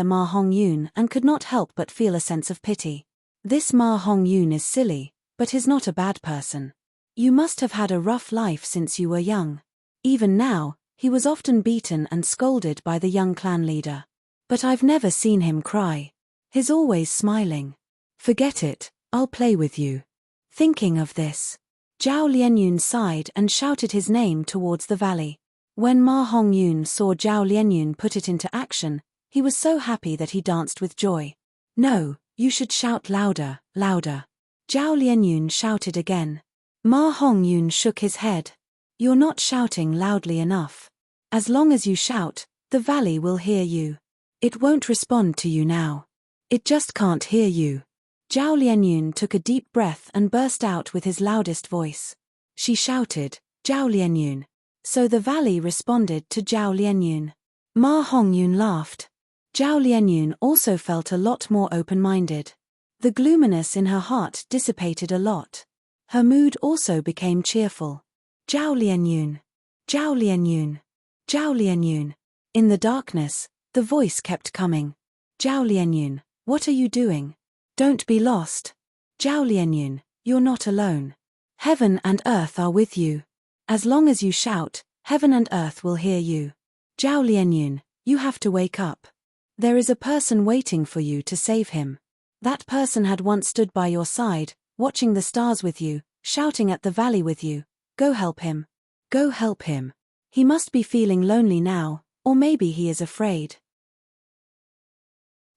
S1: Ma Hongyun and could not help but feel a sense of pity. This Ma Hongyun is silly, but he's not a bad person. You must have had a rough life since you were young. Even now, he was often beaten and scolded by the young clan leader. But I've never seen him cry. He's always smiling. Forget it, I'll play with you. Thinking of this, Zhao Lianyun sighed and shouted his name towards the valley. When Ma Hongyun saw Zhao Lianyun put it into action, he was so happy that he danced with joy. No, you should shout louder, louder. Zhao Lianyun shouted again. Ma Hongyun shook his head. You're not shouting loudly enough. As long as you shout, the valley will hear you. It won't respond to you now. It just can't hear you. Zhao Lianyun took a deep breath and burst out with his loudest voice. She shouted, Zhao Lianyun. So the valley responded to Zhao Lianyun. Ma Hongyun laughed. Zhao Lianyun also felt a lot more open-minded. The gloominess in her heart dissipated a lot. Her mood also became cheerful. Zhao Lianyun. Zhao Lianyun. Zhao Lianyun. In the darkness, the voice kept coming. Zhao Lianyun, what are you doing? Don't be lost. Zhao Lianyun, you're not alone. Heaven and earth are with you. As long as you shout, heaven and earth will hear you. Zhao Lianyun, you have to wake up. There is a person waiting for you to save him. That person had once stood by your side, watching the stars with you, shouting at the valley with you. Go help him. Go help him. He must be feeling lonely now, or maybe he is afraid.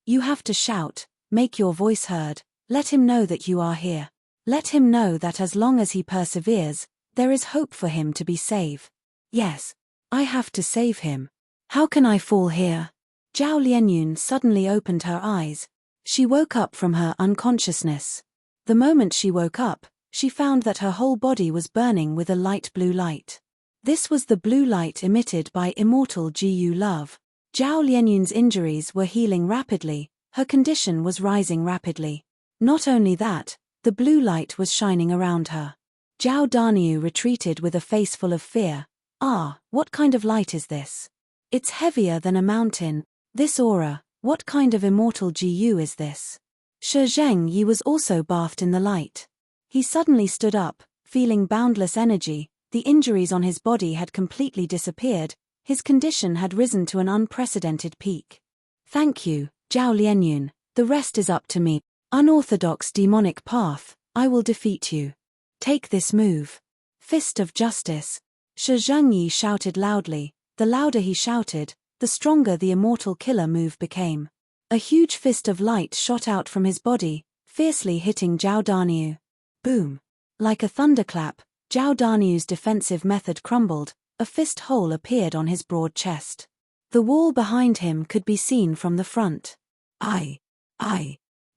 S1: You have to shout, make your voice heard, let him know that you are here. Let him know that as long as he perseveres, there is hope for him to be saved. Yes, I have to save him. How can I fall here? Zhao Lianyun suddenly opened her eyes. She woke up from her unconsciousness. The moment she woke up, she found that her whole body was burning with a light blue light. This was the blue light emitted by immortal Gu love. Zhao Lianyun's injuries were healing rapidly, her condition was rising rapidly. Not only that, the blue light was shining around her. Zhao Daniu retreated with a face full of fear. Ah, what kind of light is this? It's heavier than a mountain. This aura, what kind of immortal Gu is this? Shi Zhengyi was also bathed in the light. He suddenly stood up, feeling boundless energy, the injuries on his body had completely disappeared, his condition had risen to an unprecedented peak. Thank you, Zhao Lianyun, the rest is up to me. Unorthodox demonic path, I will defeat you. Take this move. Fist of justice. Shi Zhengyi shouted loudly. The louder he shouted, the stronger the immortal killer move became. A huge fist of light shot out from his body, fiercely hitting Zhao Daniu. Boom. Like a thunderclap, Zhao Daniu's defensive method crumbled, a fist hole appeared on his broad chest. The wall behind him could be seen from the front. Zhao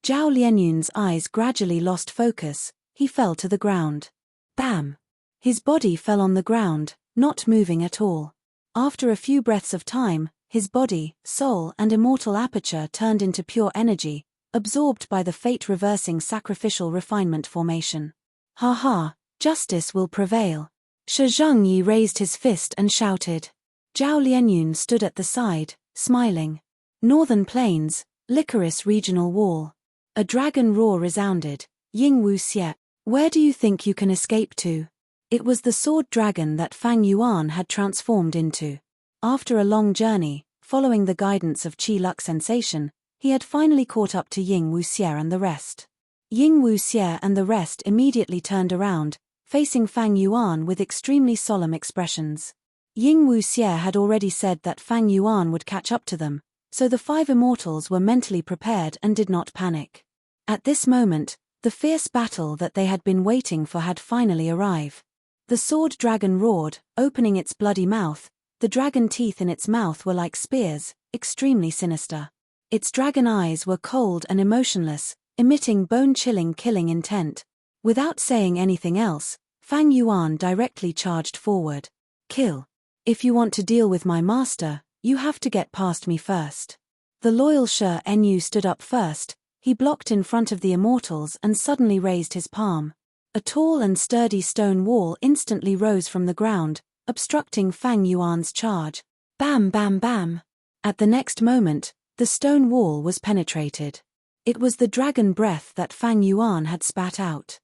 S1: Lianyun's eyes gradually lost focus, he fell to the ground. Bam! His body fell on the ground, not moving at all. After a few breaths of time, his body, soul and immortal aperture turned into pure energy, absorbed by the fate-reversing sacrificial refinement formation. Ha ha, justice will prevail. Shi Zhengyi raised his fist and shouted. Zhao Lianyun stood at the side, smiling. Northern Plains, Licorice Regional Wall. A dragon roar resounded. Ying Wuxie, where do you think you can escape to? It was the sword dragon that Fang Yuan had transformed into. After a long journey, following the guidance of Qi Luck sensation, he had finally caught up to Ying Wuxie and the rest. Ying Wuxie and the rest immediately turned around, facing Fang Yuan with extremely solemn expressions. Ying Wuxie had already said that Fang Yuan would catch up to them, so the 5 immortals were mentally prepared and did not panic. At this moment, the fierce battle that they had been waiting for had finally arrived. The sword dragon roared, opening its bloody mouth. The dragon teeth in its mouth were like spears, extremely sinister. Its dragon eyes were cold and emotionless, emitting bone-chilling killing intent. Without saying anything else, Fang Yuan directly charged forward. Kill. If you want to deal with my master, you have to get past me first. The loyal Shi Enyu stood up first. He blocked in front of the immortals and suddenly raised his palm. A tall and sturdy stone wall instantly rose from the ground, obstructing Fang Yuan's charge. Bam bam bam. At the next moment, the stone wall was penetrated. It was the dragon breath that Fang Yuan had spat out.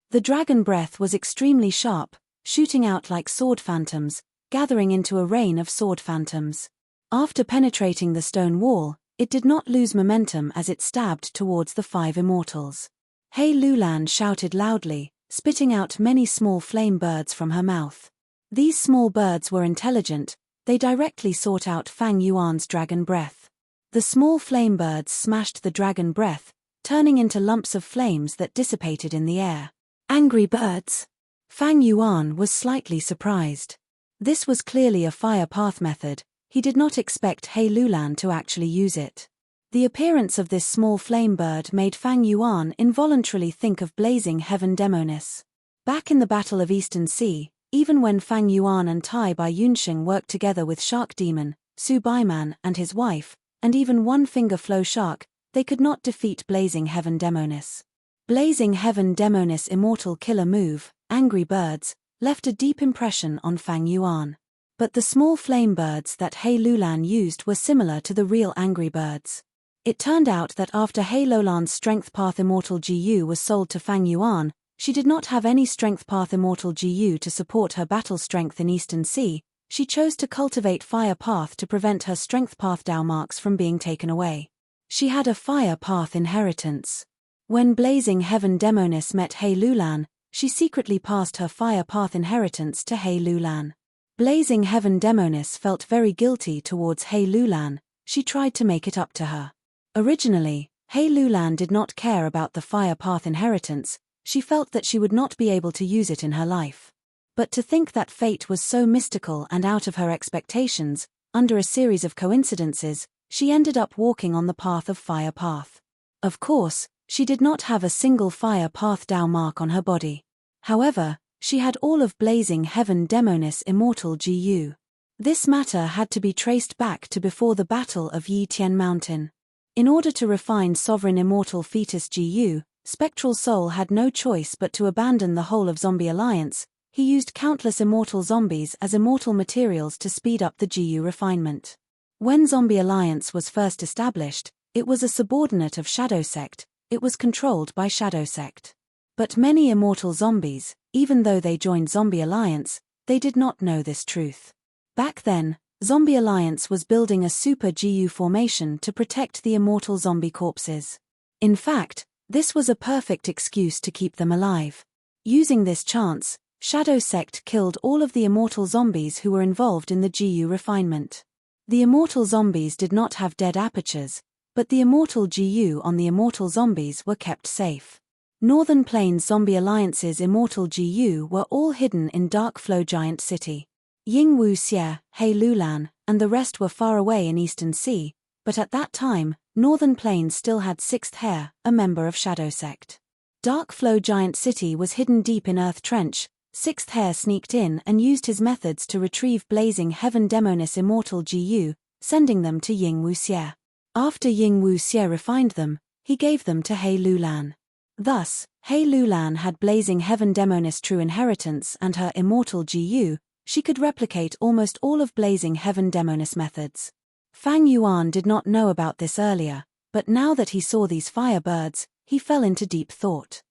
S1: The dragon breath was extremely sharp, shooting out like sword phantoms, gathering into a rain of sword phantoms. After penetrating the stone wall, it did not lose momentum as it stabbed towards the 5 immortals. Hei Lulan shouted loudly, spitting out many small flame birds from her mouth. These small birds were intelligent, they directly sought out Fang Yuan's dragon breath. The small flame birds smashed the dragon breath, turning into lumps of flames that dissipated in the air. Angry birds! Fang Yuan was slightly surprised. This was clearly a fire path method. He did not expect Hei Lulan to actually use it. The appearance of this small flame bird made Fang Yuan involuntarily think of blazing heaven demonis. Back in the Battle of Eastern Sea, even when Fang Yuan and Tai Bai Yunsheng worked together with Shark Demon, Su Baiman and his wife, and even One Finger Flow Shark, they could not defeat blazing heaven demonis. Blazing heaven demonis immortal killer move, Angry Birds, left a deep impression on Fang Yuan. But the small flame birds that Hei Lulan used were similar to the real Angry Birds. It turned out that after Hei Lulan's Strength Path Immortal GU was sold to Fang Yuan, she did not have any Strength Path Immortal GU to support her battle strength in Eastern Sea. She chose to cultivate Fire Path to prevent her Strength Path Dao marks from being taken away. She had a Fire Path inheritance. When Blazing Heaven Demonis met Hei Lulan, she secretly passed her Fire Path inheritance to Hei Lulan. Blazing Heaven Demonis felt very guilty towards Hei Lulan. She tried to make it up to her. Originally, Hei Lulan did not care about the Fire Path inheritance. She felt that she would not be able to use it in her life. But to think that fate was so mystical and out of her expectations, under a series of coincidences, she ended up walking on the path of Fire Path. Of course, she did not have a single Fire Path Dao mark on her body. However, she had all of Blazing Heaven Demonis Immortal GU. This matter had to be traced back to before the Battle of Yi Tian Mountain. In order to refine Sovereign Immortal Fetus GU, Spectral Soul had no choice but to abandon the whole of Zombie Alliance. He used countless immortal zombies as immortal materials to speed up the GU refinement. When Zombie Alliance was first established, it was a subordinate of Shadow Sect. It was controlled by Shadow Sect. But many immortal zombies, even though they joined Zombie Alliance, they did not know this truth. Back then, Zombie Alliance was building a super GU formation to protect the immortal zombie corpses. In fact, this was a perfect excuse to keep them alive. Using this chance, Shadow Sect killed all of the immortal zombies who were involved in the GU refinement. The immortal zombies did not have dead apertures, but the immortal GU on the immortal zombies were kept safe. Northern Plains Zombie Alliance's immortal GU were all hidden in Dark Flow Giant City. Ying Wuxie, Hei Lulan, and the rest were far away in Eastern Sea, but at that time, Northern Plains still had Sixth Hair, a member of Shadow Sect. Dark Flow Giant City was hidden deep in Earth Trench. Sixth Hair sneaked in and used his methods to retrieve Blazing Heaven Demonis Immortal GU, sending them to Ying Wuxie. After Ying Wuxie refined them, he gave them to Hei Lulan. Thus, Hei Lulan had Blazing Heaven Demonis True Inheritance and her Immortal GU. She could replicate almost all of Blazing Heaven Demonis methods. Fang Yuan did not know about this earlier, but now that he saw these fire birds, he fell into deep thought.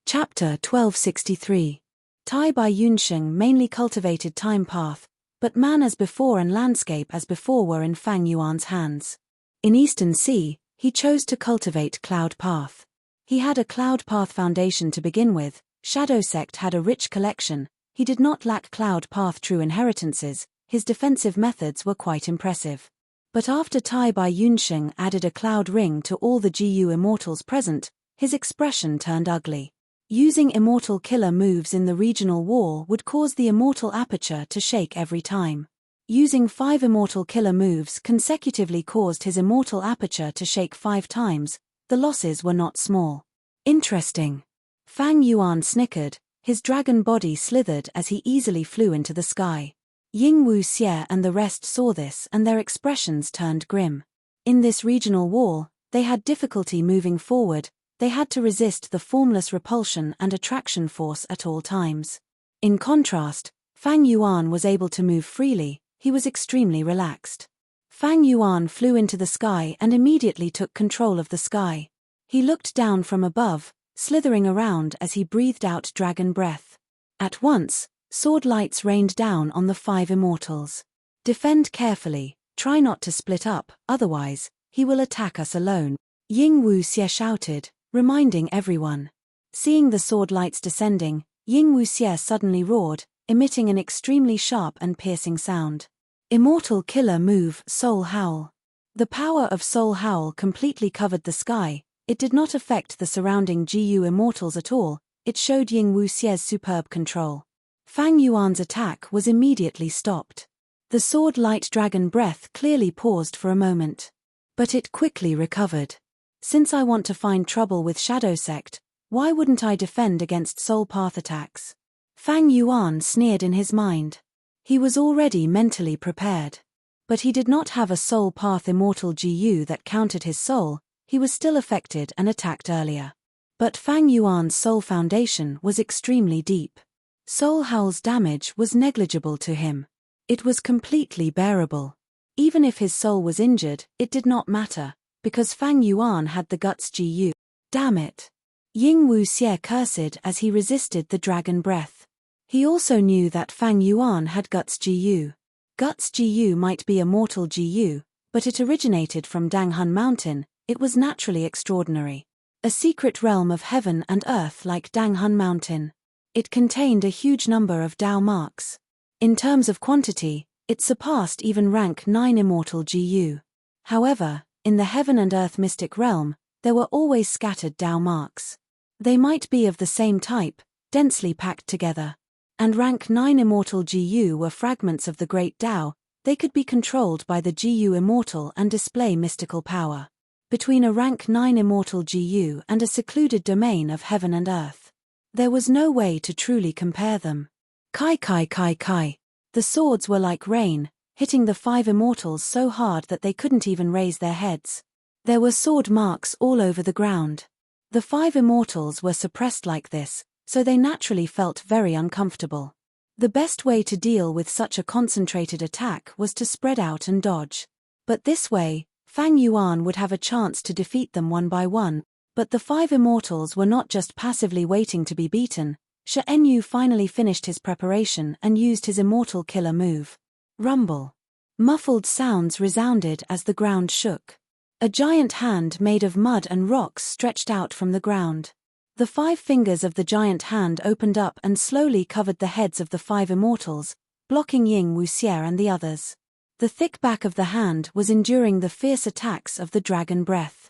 S1: Chapter 1263. Tai Bai Yunsheng mainly cultivated Time Path, but man as before and landscape as before were in Fang Yuan's hands. In Eastern Sea, He chose to cultivate Cloud Path. He had a Cloud Path foundation to begin with. Shadow Sect had a rich collection. He did not lack Cloud Path true inheritances. His defensive methods were quite impressive. But after Tai Bai Yunsheng added a cloud ring to all the GU immortals present, his expression turned ugly. Using immortal killer moves in the regional war would cause the immortal aperture to shake every time. Using 5 immortal killer moves consecutively caused his immortal aperture to shake 5 times. The losses were not small. Interesting. Fang Yuan snickered, his dragon body slithered as he easily flew into the sky. Ying Wuxie and the rest saw this and their expressions turned grim. In this regional war, they had difficulty moving forward. They had to resist the formless repulsion and attraction force at all times. In contrast, Fang Yuan was able to move freely. He was extremely relaxed. Fang Yuan flew into the sky and immediately took control of the sky. He looked down from above, slithering around as he breathed out dragon breath. At once, sword lights rained down on the 5 immortals. Defend carefully, try not to split up, otherwise, he will attack us alone, Ying Wuxie shouted, reminding everyone. Seeing the sword lights descending, Ying Wuxie suddenly roared, emitting an extremely sharp and piercing sound. Immortal killer move, Soul Howl. The power of Soul Howl completely covered the sky. It did not affect the surrounding GU immortals at all. It showed Ying Wuxie's superb control. Fang Yuan's attack was immediately stopped. The sword light dragon breath clearly paused for a moment. But it quickly recovered. Since I want to find trouble with Shadow Sect, why wouldn't I defend against Soul Path attacks? Fang Yuan sneered in his mind. He was already mentally prepared. But he did not have a Soul Path immortal GU that countered his soul. He was still affected and attacked earlier. But Fang Yuan's soul foundation was extremely deep. Soul Howl's damage was negligible to him. It was completely bearable. Even if his soul was injured, it did not matter, because Fang Yuan had the Guts GU. Damn it. Ying Wuxie cursed as he resisted the dragon breath. He also knew that Fang Yuan had Guts GU. Guts GU might be a mortal GU, but it originated from Danghun Mountain. It was naturally extraordinary. A secret realm of heaven and earth like Danghun Mountain. It contained a huge number of Dao marks. In terms of quantity, it surpassed even rank 9 immortal GU. However, in the heaven and earth mystic realm, there were always scattered Dao marks. They might be of the same type, densely packed together. And rank 9 immortal GU were fragments of the great Dao. They could be controlled by the GU immortal and display mystical power. Between a rank 9 immortal GU and a secluded domain of heaven and earth, there was no way to truly compare them. Kai kai kai kai. The swords were like rain, hitting the 5 immortals so hard that they couldn't even raise their heads. There were sword marks all over the ground. The 5 immortals were suppressed like this, so they naturally felt very uncomfortable. The best way to deal with such a concentrated attack was to spread out and dodge. But this way, Fang Yuan would have a chance to defeat them one by one. But the 5 immortals were not just passively waiting to be beaten. Shi Enyu finally finished his preparation and used his immortal killer move. Rumble. Muffled sounds resounded as the ground shook. A giant hand made of mud and rocks stretched out from the ground. The 5 fingers of the giant hand opened up and slowly covered the heads of the 5 immortals, blocking Ying Wuxie and the others. The thick back of the hand was enduring the fierce attacks of the dragon breath.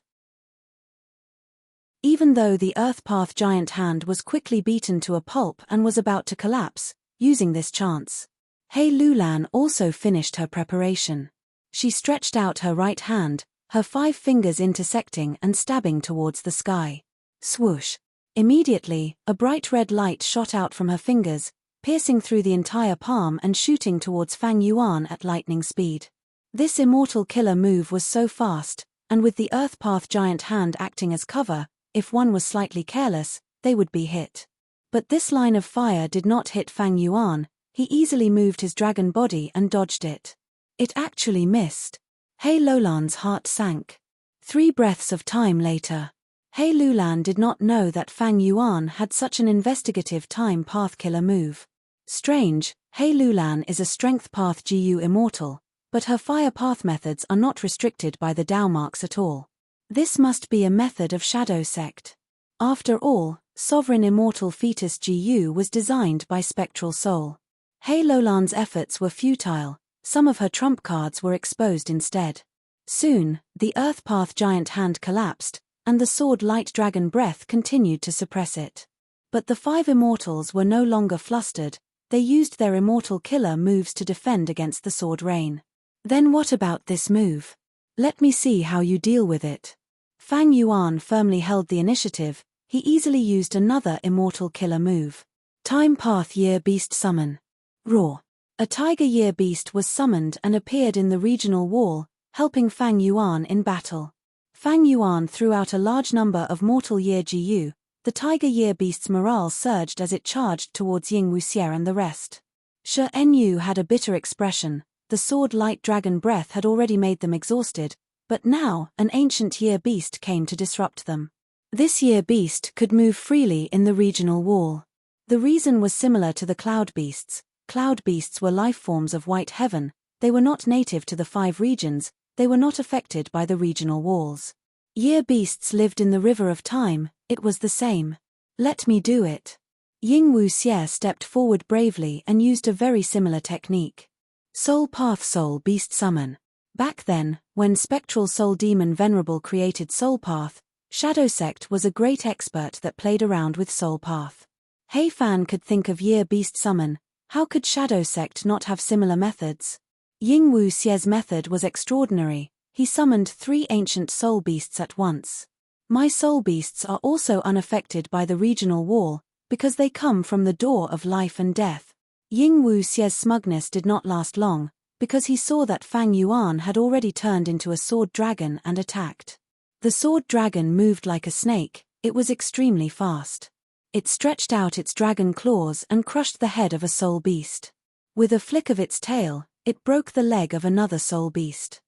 S1: Even though the Earth Path giant hand was quickly beaten to a pulp and was about to collapse, using this chance, Hei Lulan also finished her preparation. She stretched out her right hand, her 5 fingers intersecting and stabbing towards the sky. Swoosh! Immediately, a bright red light shot out from her fingers, piercing through the entire palm and shooting towards Fang Yuan at lightning speed. This immortal killer move was so fast, and with the Earth Path giant hand acting as cover, if one was slightly careless, they would be hit. But this line of fire did not hit Fang Yuan. He easily moved his dragon body and dodged it. It actually missed. Hei Lulan's heart sank. 3 breaths of time later. Hei Lulan did not know that Fang Yuan had such an investigative time path killer move. Strange, Hei Lulan is a strength path GU immortal, but her fire path methods are not restricted by the Dao marks at all. This must be a method of shadow sect. After all, sovereign immortal fetus Gu was designed by spectral soul. He Lolan's efforts were futile, some of her trump cards were exposed instead. Soon, the Earth Path giant hand collapsed, and the sword light dragon breath continued to suppress it. But the 5 immortals were no longer flustered, they used their immortal killer moves to defend against the sword rain. Then what about this move? Let me see how you deal with it. Fang Yuan firmly held the initiative, he easily used another immortal killer move. Time Path Year Beast Summon. Roar. A tiger year beast was summoned and appeared in the regional wall, helping Fang Yuan in battle. Fang Yuan threw out a large number of mortal year Gu, the tiger year beast's morale surged as it charged towards Ying Wuxie and the rest. Shi Enyu had a bitter expression, the sword light dragon breath had already made them exhausted, but now an ancient year beast came to disrupt them. This year beast could move freely in the regional wall. The reason was similar to the cloud beasts. Cloud beasts were life forms of white heaven, they were not native to the 5 regions, they were not affected by the regional walls. Year beasts lived in the river of time, it was the same. Let me do it. Ying Wuxie stepped forward bravely and used a very similar technique. Soul Path Soul Beast Summon. Back then, when spectral soul demon Venerable created Soul Path, Shadow Sect was a great expert that played around with Soul Path. He Fan could think of Year Beast Summon, how could Shadow Sect not have similar methods? Ying Wuxie's method was extraordinary, he summoned 3 ancient soul beasts at once. My soul beasts are also unaffected by the regional wall, because they come from the door of life and death. Ying Wuxie's smugness did not last long, because he saw that Fang Yuan had already turned into a sword dragon and attacked. The sword dragon moved like a snake, it was extremely fast. It stretched out its dragon claws and crushed the head of a soul beast. With a flick of its tail, it broke the leg of another soul beast.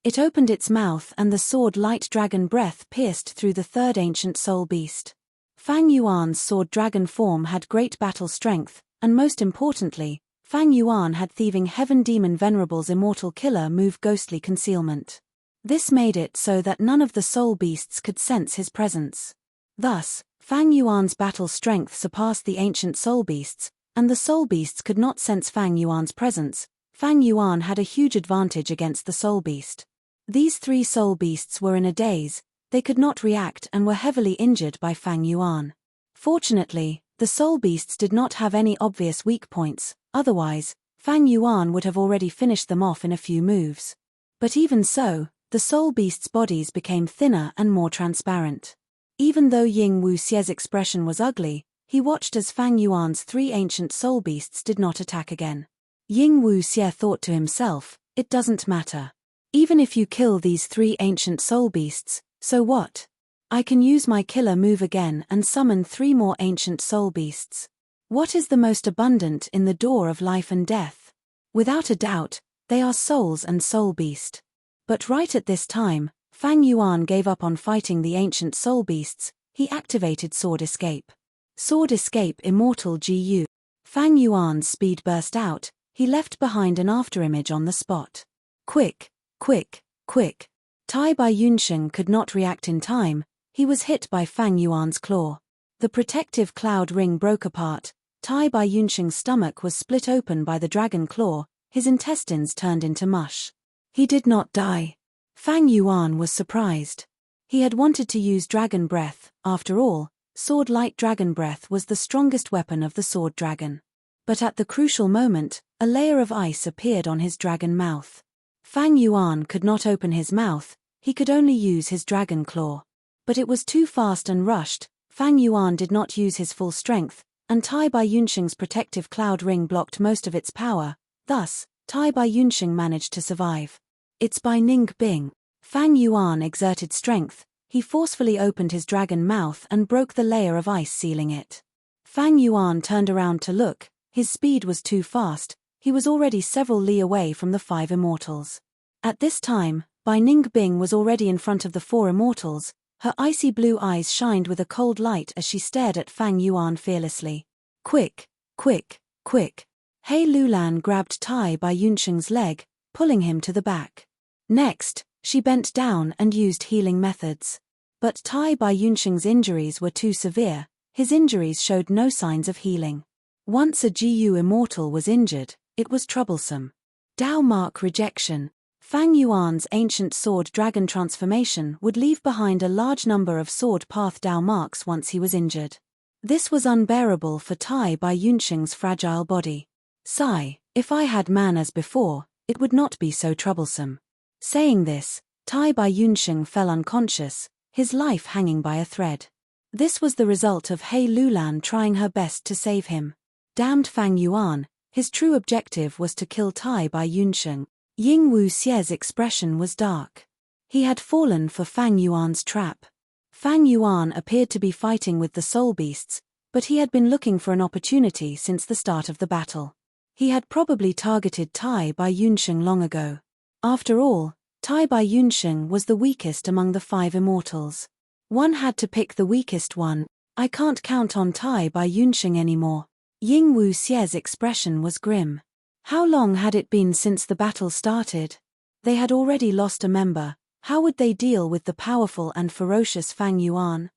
S1: It opened its mouth and the sword light dragon breath pierced through the 3rd ancient soul beast. Fang Yuan's sword dragon form had great battle strength, and most importantly, Fang Yuan had thieving heaven demon Venerable's immortal killer move ghostly concealment. This made it so that none of the soul beasts could sense his presence. Thus, Fang Yuan's battle strength surpassed the ancient soul beasts, and the soul beasts could not sense Fang Yuan's presence. Fang Yuan had a huge advantage against the soul beast. These 3 soul beasts were in a daze, they could not react and were heavily injured by Fang Yuan. Fortunately, the soul beasts did not have any obvious weak points, otherwise, Fang Yuan would have already finished them off in a few moves. But even so, the soul beasts' bodies became thinner and more transparent. Even though Ying Wuxie's expression was ugly, he watched as Fang Yuan's 3 ancient soul beasts did not attack again. Ying Wuxie thought to himself, it doesn't matter. Even if you kill these 3 ancient soul beasts, so what? I can use my killer move again and summon 3 more ancient soul beasts. What is the most abundant in the door of life and death? Without a doubt, they are souls and soul beast. But right at this time, Fang Yuan gave up on fighting the ancient soul beasts, he activated Sword Escape. Sword Escape Immortal Gu. Fang Yuan's speed burst out, he left behind an afterimage on the spot. Quick, quick, quick. Tai Bai Yunsheng could not react in time, he was hit by Fang Yuan's claw. The protective cloud ring broke apart, Tai Bai Yunsheng's stomach was split open by the dragon claw, his intestines turned into mush. He did not die. Fang Yuan was surprised. He had wanted to use dragon breath, after all, sword light dragon breath was the strongest weapon of the sword dragon. But at the crucial moment, a layer of ice appeared on his dragon mouth. Fang Yuan could not open his mouth, he could only use his dragon claw. But it was too fast and rushed, Fang Yuan did not use his full strength, and Tai Bai Yunsheng's protective cloud ring blocked most of its power, thus, Tai Bai Yunsheng managed to survive. It's by Ning Bing. Fang Yuan exerted strength, he forcefully opened his dragon mouth and broke the layer of ice sealing it. Fang Yuan turned around to look, his speed was too fast, he was already several li away from the 5 immortals. At this time, Bai Ning Bing was already in front of the 4 immortals, her icy blue eyes shined with a cold light as she stared at Fang Yuan fearlessly. Quick, quick, quick. He Lulan grabbed Tai Bai Yunsheng's leg, pulling him to the back. Next, She bent down and used healing methods. But Tai Baiyunsheng's injuries were too severe. His injuries showed no signs of healing. Once a GU immortal was injured, it was troublesome. Dao mark rejection. Fang Yuan's ancient sword dragon transformation would leave behind a large number of sword path Dao marks once he was injured. This was unbearable for Tai Baiyunsheng's fragile body. Sigh, if I had man as before, it would not be so troublesome. Saying this, Tai Baiyunsheng fell unconscious, his life hanging by a thread. This was the result of He Lulan trying her best to save him. Damned Fang Yuan, his true objective was to kill Tai Baiyunsheng. Ying Wuxie's expression was dark. He had fallen for Fang Yuan's trap. Fang Yuan appeared to be fighting with the soul beasts, but he had been looking for an opportunity since the start of the battle. He had probably targeted Tai Baiyunsheng long ago. After all, Tai Baiyunsheng was the weakest among the 5 immortals. One had to pick the weakest one. I can't count on Tai Baiyunsheng anymore. Ying Wuxie's expression was grim. How long had it been since the battle started? They had already lost a member. How would they deal with the powerful and ferocious Fang Yuan?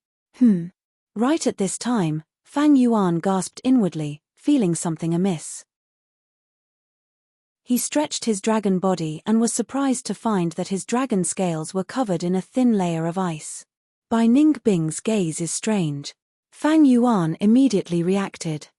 S1: Right at this time, Fang Yuan gasped inwardly, feeling something amiss. He stretched his dragon body and was surprised to find that his dragon scales were covered in a thin layer of ice. Bai Ningbing's gaze is strange. Fang Yuan immediately reacted.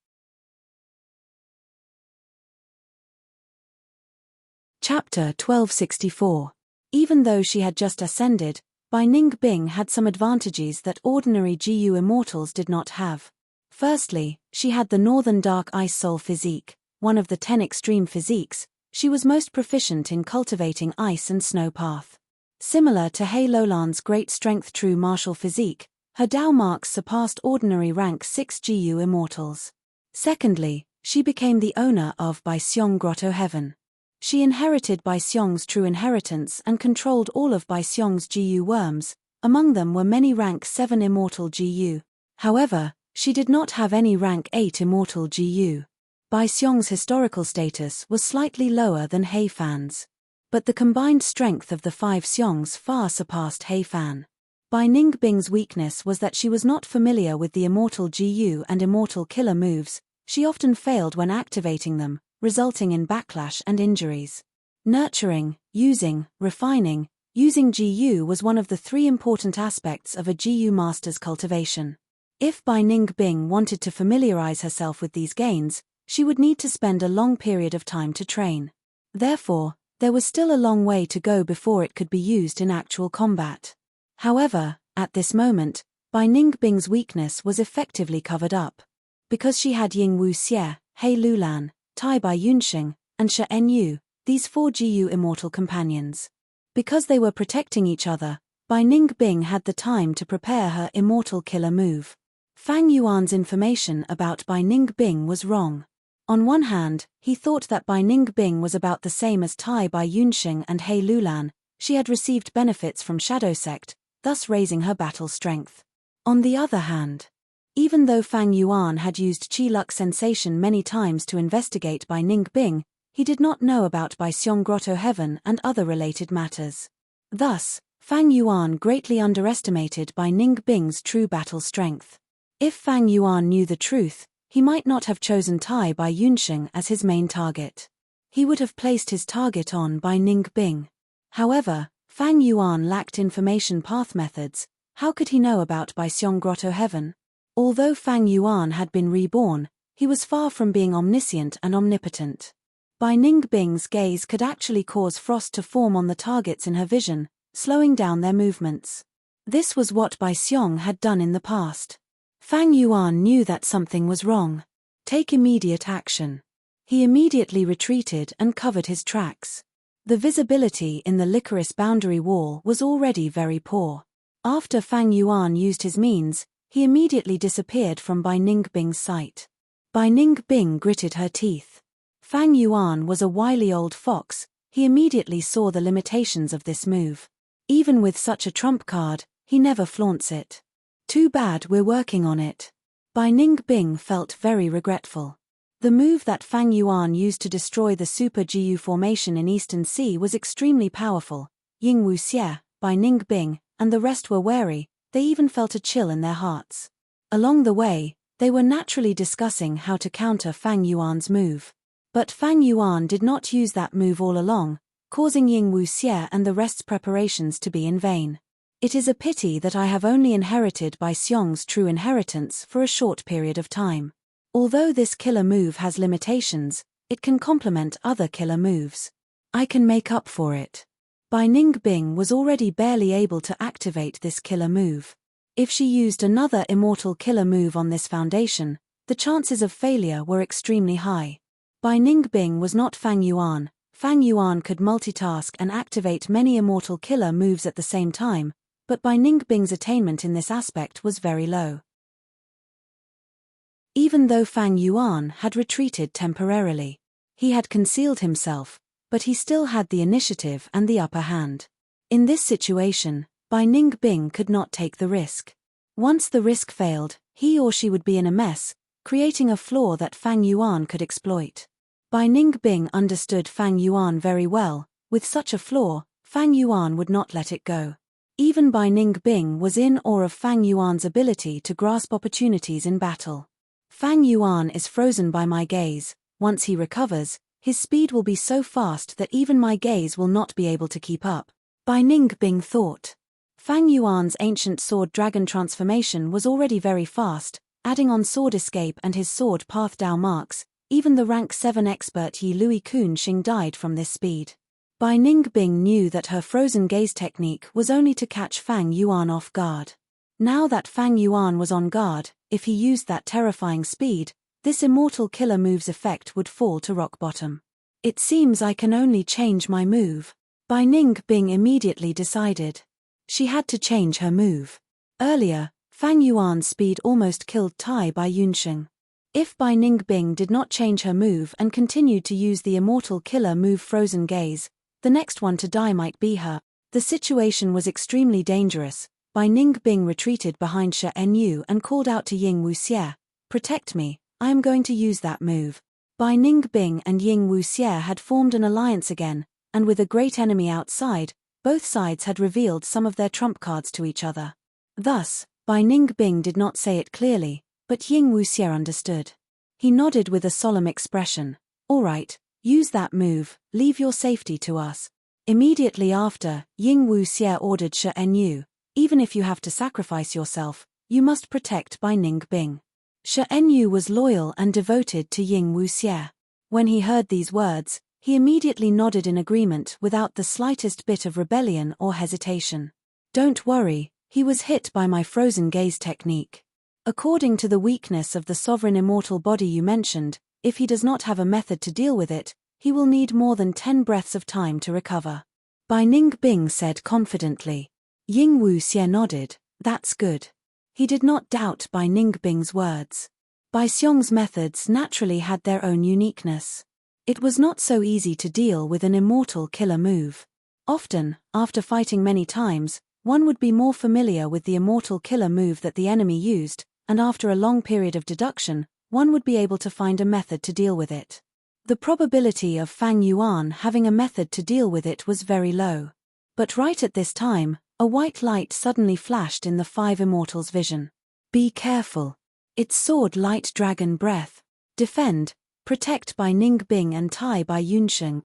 S1: Chapter 1264. Even though she had just ascended, Bai Ningbing had some advantages that ordinary GU immortals did not have. Firstly, she had the Northern Dark Ice Soul physique, one of the 10 extreme physiques. She was most proficient in cultivating ice and snow path. Similar to He Lulan's great strength true martial physique, her Dao marks surpassed ordinary rank 6 GU immortals. Secondly, she became the owner of Bai Xiong Grotto Heaven. She inherited Bai Xiong's true inheritance and controlled all of Bai Xiong's GU worms. Among them were many rank 7 immortal GU. However, she did not have any rank 8 immortal GU. Bai Xiong's historical status was slightly lower than He Fan's. But the combined strength of the 5 Xiongs far surpassed He Fan. Bai Ningbing's weakness was that she was not familiar with the immortal GU and immortal killer moves. She often failed when activating them, resulting in backlash and injuries. Nurturing, using, refining, using GU was one of the 3 important aspects of a GU master's cultivation. If Bai Ningbing wanted to familiarize herself with these gains, she would need to spend a long period of time to train. Therefore, there was still a long way to go before it could be used in actual combat. However, at this moment, Bai Ningbing's weakness was effectively covered up. Because she had Ying Wuxie, He Lulan, Tai Baiyunsheng, and Shi Enyu, these 4 GU immortal companions. Because they were protecting each other, Bai Ningbing had the time to prepare her immortal killer move. Fang Yuan's information about Bai Ningbing was wrong. On one hand, he thought that Bai Ningbing was about the same as Tai Baiyunsheng and He Lulan. She had received benefits from Shadow Sect, thus raising her battle strength. On the other hand, even though Fang Yuan had used Qi Luck sensation many times to investigate Bai Ningbing, he did not know about Bai Xiong Grotto Heaven and other related matters. Thus, Fang Yuan greatly underestimated Bai Ningbing's true battle strength. If Fang Yuan knew the truth, he might not have chosen Tai Baiyunsheng as his main target. He would have placed his target on Bai Ningbing. However, Fang Yuan lacked information path methods. How could he know about Bai Xiong Grotto Heaven? Although Fang Yuan had been reborn, he was far from being omniscient and omnipotent. Bai Ningbing's gaze could actually cause frost to form on the targets in her vision, slowing down their movements. This was what Bai Xiong had done in the past. Fang Yuan knew that something was wrong. Take immediate action. He immediately retreated and covered his tracks. The visibility in the licorice boundary wall was already very poor. After Fang Yuan used his means, he immediately disappeared from Bai Ningbing's sight. Bai Ningbing gritted her teeth. Fang Yuan was a wily old fox. He immediately saw the limitations of this move. Even with such a trump card, he never flaunts it. Too bad we're working on it. Bai Ningbing felt very regretful. The move that Fang Yuan used to destroy the Super GU formation in Eastern Sea was extremely powerful, Ying Wuxie, Bai Ningbing, and the rest were wary. They even felt a chill in their hearts. Along the way, they were naturally discussing how to counter Fang Yuan's move. But Fang Yuan did not use that move all along, causing Ying Wuxie and the rest's preparations to be in vain. It is a pity that I have only inherited Bai Xiong's true inheritance for a short period of time. Although this killer move has limitations, it can complement other killer moves. I can make up for it. Bai Ningbing was already barely able to activate this killer move. If she used another immortal killer move on this foundation, the chances of failure were extremely high. Bai Ningbing was not Fang Yuan. Fang Yuan could multitask and activate many immortal killer moves at the same time, but Bai Ningbing's attainment in this aspect was very low. Even though Fang Yuan had retreated temporarily, he had concealed himself, but he still had the initiative and the upper hand. In this situation, Bai Ningbing could not take the risk. Once the risk failed, he or she would be in a mess, creating a flaw that Fang Yuan could exploit. Bai Ningbing understood Fang Yuan very well. With such a flaw, Fang Yuan would not let it go. Even Bai Ningbing was in awe of Fang Yuan's ability to grasp opportunities in battle. Fang Yuan is frozen by my gaze. Once he recovers, his speed will be so fast that even my gaze will not be able to keep up, Bai Ningbing thought. Fang Yuan's ancient sword dragon transformation was already very fast, adding on sword escape and his sword path Dao marks. Even the rank 7 expert Yi Lui Kun Xing died from this speed. Bai Ningbing knew that her frozen gaze technique was only to catch Fang Yuan off guard. Now that Fang Yuan was on guard, if he used that terrifying speed, this immortal killer move's effect would fall to rock bottom. It seems I can only change my move. Bai Ningbing immediately decided. She had to change her move. Earlier, Fang Yuan's speed almost killed Tai Bai Yunsheng. If Bai Ningbing did not change her move and continued to use the immortal killer move Frozen Gaze, the next one to die might be her. The situation was extremely dangerous. Bai Ningbing retreated behind Shi Enyu and called out to Ying Wuxie, "Protect me, I am going to use that move." Bai Ningbing and Ying Wuxie had formed an alliance again, and with a great enemy outside, both sides had revealed some of their trump cards to each other. Thus, Bai Ningbing did not say it clearly, but Ying Wuxie understood. He nodded with a solemn expression. "All right, use that move, leave your safety to us." Immediately after, Ying Wuxie ordered Shi Enyu, "Even if you have to sacrifice yourself, you must protect Bai Ningbing." Shi Enyu was loyal and devoted to Ying Wuxie. When he heard these words, he immediately nodded in agreement without the slightest bit of rebellion or hesitation. "Don't worry, he was hit by my frozen gaze technique. According to the weakness of the sovereign immortal body you mentioned, if he does not have a method to deal with it, he will need more than 10 breaths of time to recover," Bai Ningbing said confidently. Ying Wuxie nodded. "That's good." He did not doubt Bai Ningbing's words. Bai Xiong's methods naturally had their own uniqueness. It was not so easy to deal with an immortal killer move. Often, after fighting many times, one would be more familiar with the immortal killer move that the enemy used, and after a long period of deduction, one would be able to find a method to deal with it. The probability of Fang Yuan having a method to deal with it was very low. But right at this time, a white light suddenly flashed in the 5 immortals' vision. "Be careful. It's sword light dragon breath. Defend, protect Bai Ningbing and Tai Bai Yunsheng."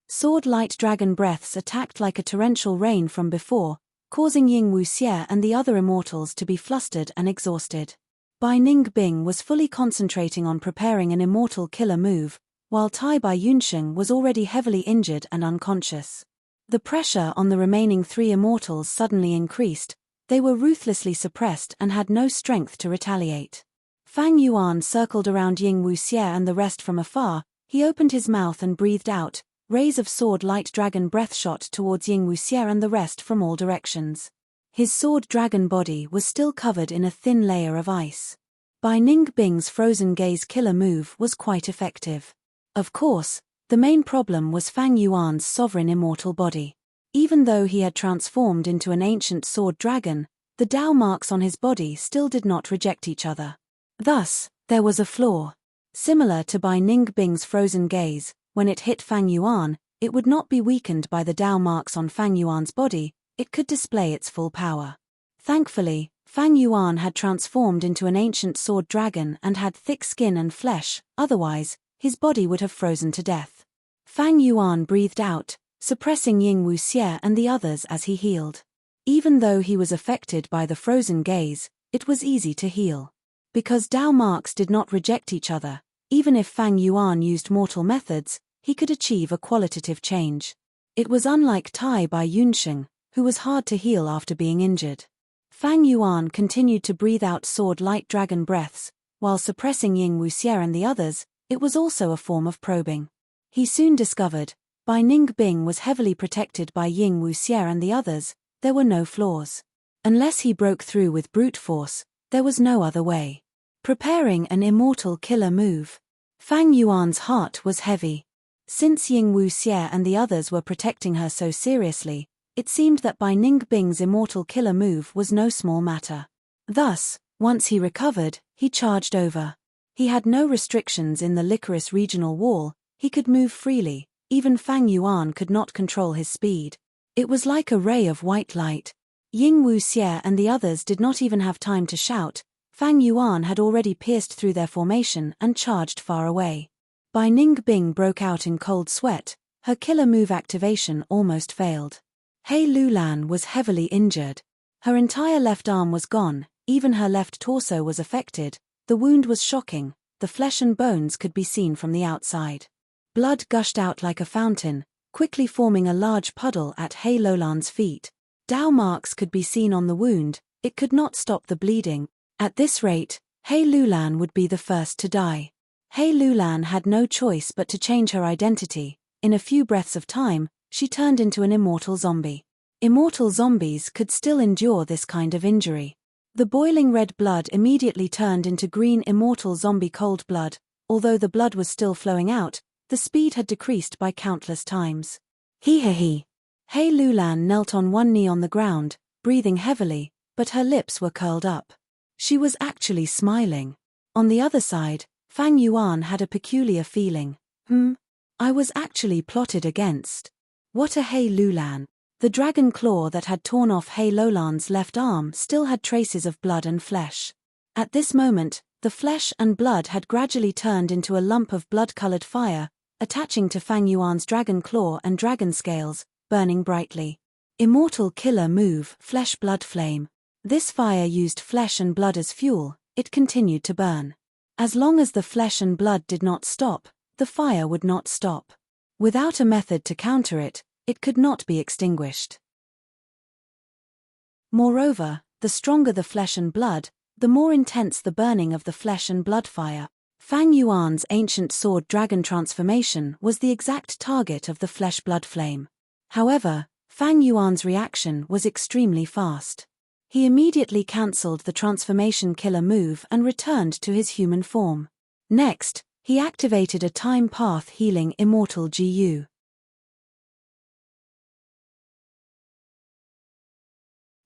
S1: Sword light dragon breaths attacked like a torrential rain from before, causing Ying Wuxie and the other immortals to be flustered and exhausted. Bai Ningbing was fully concentrating on preparing an immortal killer move, while Tai Bai Yunsheng was already heavily injured and unconscious. The pressure on the remaining 3 immortals suddenly increased. They were ruthlessly suppressed and had no strength to retaliate. Fang Yuan circled around Ying Wuxie and the rest from afar. He opened his mouth and breathed out. Rays of sword light dragon breath shot towards Ying Wuxie and the rest from all directions. His sword dragon body was still covered in a thin layer of ice. Bai Ningbing's frozen gaze killer move was quite effective. Of course, the main problem was Fang Yuan's sovereign immortal body. Even though he had transformed into an ancient sword dragon, the Dao marks on his body still did not reject each other. Thus, there was a flaw. Similar to Bai Ningbing's frozen gaze, when it hit Fang Yuan, it would not be weakened by the Dao marks on Fang Yuan's body, it could display its full power. Thankfully, Fang Yuan had transformed into an ancient sword dragon and had thick skin and flesh, otherwise, his body would have frozen to death. Fang Yuan breathed out, suppressing Ying Wuxie and the others as he healed. Even though he was affected by the frozen gaze, it was easy to heal. Because Dao marks did not reject each other, even if Fang Yuan used mortal methods, he could achieve a qualitative change. It was unlike Tai by Yunsheng, who was hard to heal after being injured. Fang Yuan continued to breathe out sword-light dragon breaths, while suppressing Ying Wuxie and the others. It was also a form of probing. He soon discovered, Bai Ningbing was heavily protected by Ying Wuxie and the others, there were no flaws. Unless he broke through with brute force, there was no other way. Preparing an immortal killer move. Fang Yuan's heart was heavy. Since Ying Wuxie and the others were protecting her so seriously, it seemed that Bai Ningbing's immortal killer move was no small matter. Thus, once he recovered, he charged over. He had no restrictions in the Licorice regional wall, he could move freely, even Fang Yuan could not control his speed. It was like a ray of white light. Ying Wuxie and the others did not even have time to shout, Fang Yuan had already pierced through their formation and charged far away. Bai Ningbing broke out in cold sweat, her killer move activation almost failed. Hei Lulan was heavily injured. Her entire left arm was gone, even her left torso was affected. The wound was shocking, the flesh and bones could be seen from the outside. Blood gushed out like a fountain, quickly forming a large puddle at Hei Lulan's feet. Dao marks could be seen on the wound, it could not stop the bleeding. At this rate, Hei Lulan would be the first to die. Hei Lulan had no choice but to change her identity. In a few breaths of time, she turned into an immortal zombie. Immortal zombies could still endure this kind of injury. The boiling red blood immediately turned into green immortal zombie cold blood. Although the blood was still flowing out, the speed had decreased by countless times. He. Hei Lulan knelt on one knee on the ground, breathing heavily, but her lips were curled up. She was actually smiling. On the other side, Fang Yuan had a peculiar feeling. I was actually plotted against. What a Hei Lulan. The dragon claw that had torn off Hei Lulan's left arm still had traces of blood and flesh. At this moment, the flesh and blood had gradually turned into a lump of blood-colored fire, attaching to Fang Yuan's dragon claw and dragon scales, burning brightly. Immortal killer move, flesh blood flame. This fire used flesh and blood as fuel, it continued to burn. As long as the flesh and blood did not stop, the fire would not stop. Without a method to counter it, it could not be extinguished. Moreover, the stronger the flesh and blood, the more intense the burning of the flesh and blood fire. Fang Yuan's ancient sword dragon transformation was the exact target of the flesh-blood flame. However, Fang Yuan's reaction was extremely fast. He immediately cancelled the transformation killer move and returned to his human form. Next, he activated a time path healing immortal GU.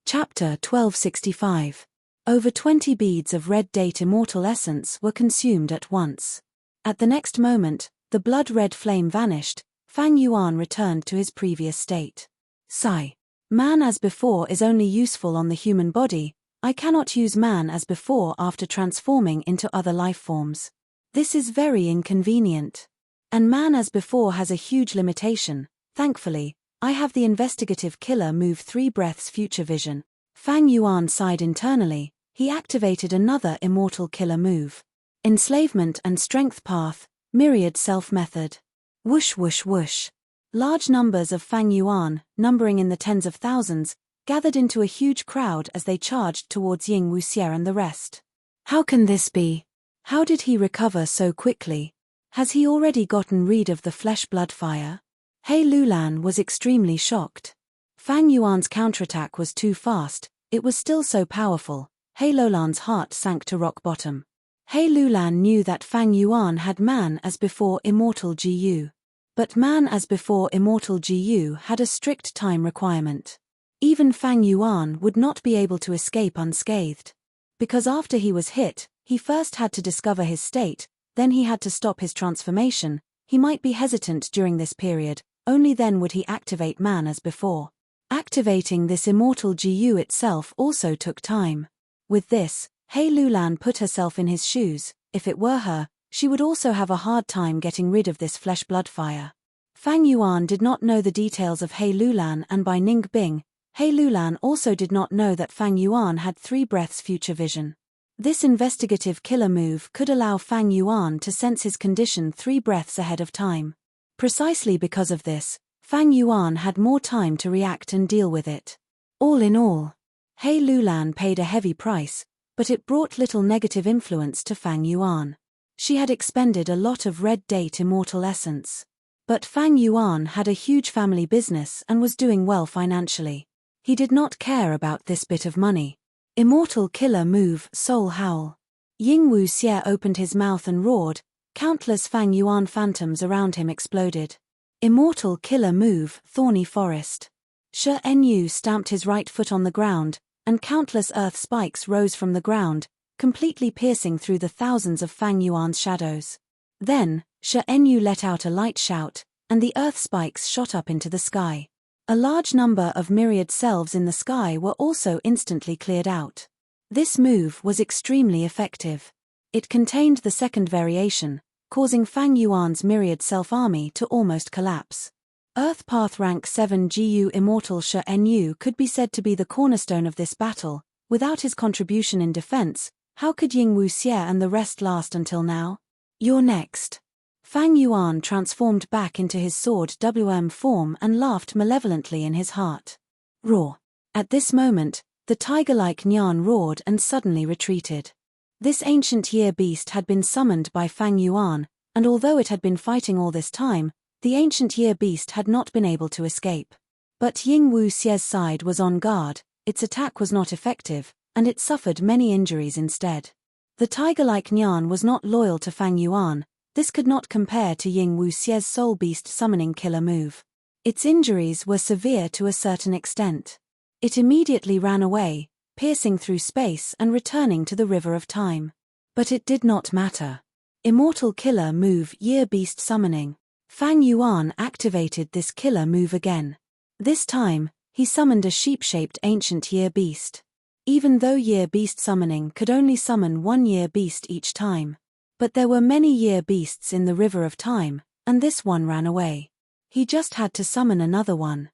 S1: Chapter 1265. Over 20 beads of red date immortal essence were consumed at once. At the next moment, the blood-red flame vanished, Fang Yuan returned to his previous state. Sigh. Man as before is only useful on the human body, I cannot use man as before after transforming into other life forms. This is very inconvenient. And man as before has a huge limitation. Thankfully, I have the investigative killer move 3 breaths future vision. Fang Yuan sighed internally, he activated another immortal killer move. Enslavement and strength path, myriad self method. Whoosh whoosh whoosh. Large numbers of Fang Yuan, numbering in the tens of thousands, gathered into a huge crowd as they charged towards Ying Wuxie and the rest. How can this be? How did he recover so quickly? Has he already gotten rid of the flesh-blood fire? Hei Lulan was extremely shocked. Fang Yuan's counterattack was too fast, it was still so powerful. Hei Lulan's heart sank to rock bottom. Hei Lulan knew that Fang Yuan had man as before immortal GU. But man as before immortal GU had a strict time requirement. Even Fang Yuan would not be able to escape unscathed. Because after he was hit, he first had to discover his state, then he had to stop his transformation. He might be hesitant during this period, only then would he activate man as before. Activating this immortal GU itself also took time. With this, Hei Lulan put herself in his shoes. If it were her, she would also have a hard time getting rid of this flesh-blood fire. Fang Yuan did not know the details of Hei Lulan, and by Ning Bing, Hei Lulan also did not know that Fang Yuan had 3 breaths future vision. This investigative killer move could allow Fang Yuan to sense his condition 3 breaths ahead of time. Precisely because of this, Fang Yuan had more time to react and deal with it. All in all, Hei Lulan paid a heavy price, but it brought little negative influence to Fang Yuan. She had expended a lot of red date immortal essence. But Fang Yuan had a huge family business and was doing well financially. He did not care about this bit of money. Immortal killer move, Soul Howl. Ying Wuxie opened his mouth and roared. Countless Fang Yuan phantoms around him exploded. Immortal killer move, Thorny Forest. Shi Enyu stamped his right foot on the ground, and countless earth spikes rose from the ground, completely piercing through the thousands of Fang Yuan's shadows. Then, Shi Enyu let out a light shout, and the earth spikes shot up into the sky. A large number of myriad selves in the sky were also instantly cleared out. This move was extremely effective. It contained the second variation, causing Fang Yuan's myriad self-army to almost collapse. Earth Path Rank 7 GU Immortal Shi Enyu could be said to be the cornerstone of this battle. Without his contribution in defense, how could Ying Wuxie and the rest last until now? You're next. Fang Yuan transformed back into his sword WM form and laughed malevolently in his heart. Roar. At this moment, the tiger-like Nyan roared and suddenly retreated. This ancient year beast had been summoned by Fang Yuan, and although it had been fighting all this time, the ancient year beast had not been able to escape. But Ying Wuxie's side was on guard, its attack was not effective, and it suffered many injuries instead. The tiger-like Nyan was not loyal to Fang Yuan. This could not compare to Ying Wuxie's soul beast summoning killer move. Its injuries were severe to a certain extent. It immediately ran away, piercing through space and returning to the river of time. But it did not matter. Immortal killer move year beast summoning. Fang Yuan activated this killer move again. This time, he summoned a sheep-shaped ancient year beast. Even though year beast summoning could only summon 1 year beast each time. But there were many year beasts in the river of time, and this one ran away. He just had to summon another one.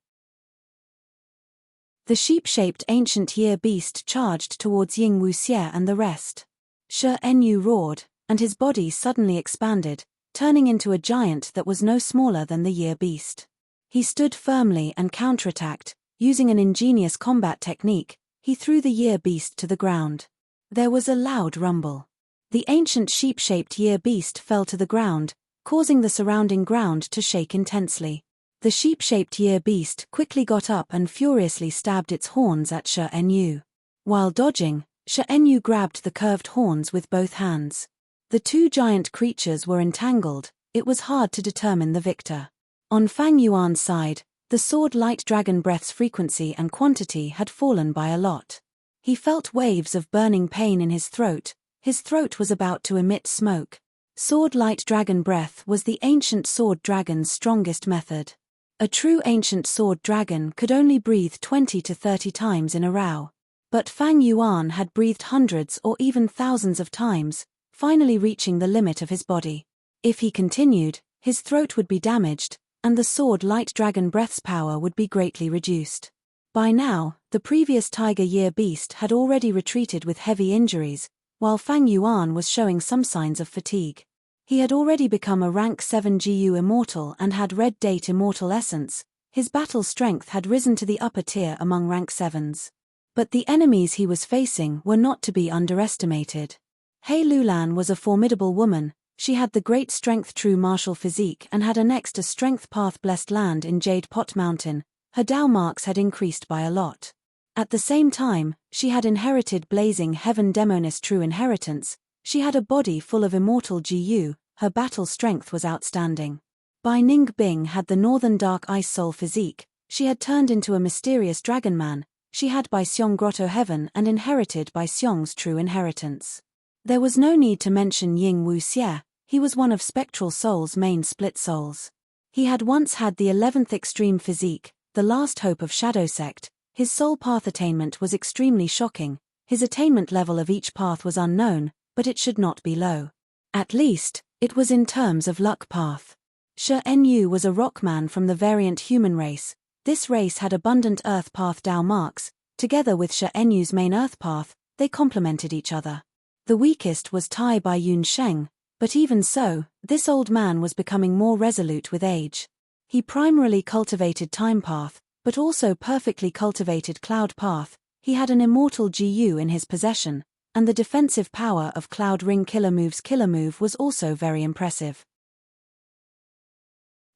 S1: The sheep-shaped ancient year beast charged towards Ying Wuxie and the rest. Shi Enyu roared, and his body suddenly expanded, turning into a giant that was no smaller than the year beast. He stood firmly and counterattacked. Using an ingenious combat technique, he threw the year beast to the ground. There was a loud rumble. The ancient sheep-shaped year beast fell to the ground, causing the surrounding ground to shake intensely. The sheep-shaped year beast quickly got up and furiously stabbed its horns at Shi Enyu. While dodging, Shi Enyu grabbed the curved horns with both hands. The 2 giant creatures were entangled. It was hard to determine the victor. On Fang Yuan's side, the sword light dragon breath's frequency and quantity had fallen by a lot. He felt waves of burning pain in his throat. His throat was about to emit smoke. Sword light dragon breath was the ancient sword dragon's strongest method. A true ancient sword dragon could only breathe 20 to 30 times in a row. But Fang Yuan had breathed hundreds or even thousands of times, finally reaching the limit of his body. If he continued, his throat would be damaged, and the sword light dragon breath's power would be greatly reduced. By now, the previous tiger year beast had already retreated with heavy injuries, while Fang Yuan was showing some signs of fatigue. He had already become a rank 7 GU immortal and had red date immortal essence. His battle strength had risen to the upper tier among rank 7s. But the enemies he was facing were not to be underestimated. Hei Lulan was a formidable woman. She had the great strength true martial physique and had annexed a strength path blessed land in Jade Pot Mountain. Her Dao marks had increased by a lot. At the same time, she had inherited blazing heaven demoness true inheritance. She had a body full of immortal GU, her battle strength was outstanding. Bai Ning Bing had the northern dark ice soul physique. She had turned into a mysterious dragon man. She had Bai Xiong grotto heaven and inherited Bai Xiong's true inheritance. There was no need to mention Ying Wuxie. He was one of Spectral Soul's main split souls. He had once had the 11th extreme physique, the last hope of Shadow Sect. His soul path attainment was extremely shocking. His attainment level of each path was unknown, but it should not be low. At least, it was in terms of luck path. Shi Nu was a rockman from the variant human race. This race had abundant earth path Dao marks. Together with Shi Nu's main earth path, they complemented each other. The weakest was Tai Bai Yun Sheng, but even so, this old man was becoming more resolute with age. He primarily cultivated time path, but also perfectly cultivated cloud path. He had an immortal GU in his possession, and the defensive power of Cloud Ring Killer Move was also very impressive.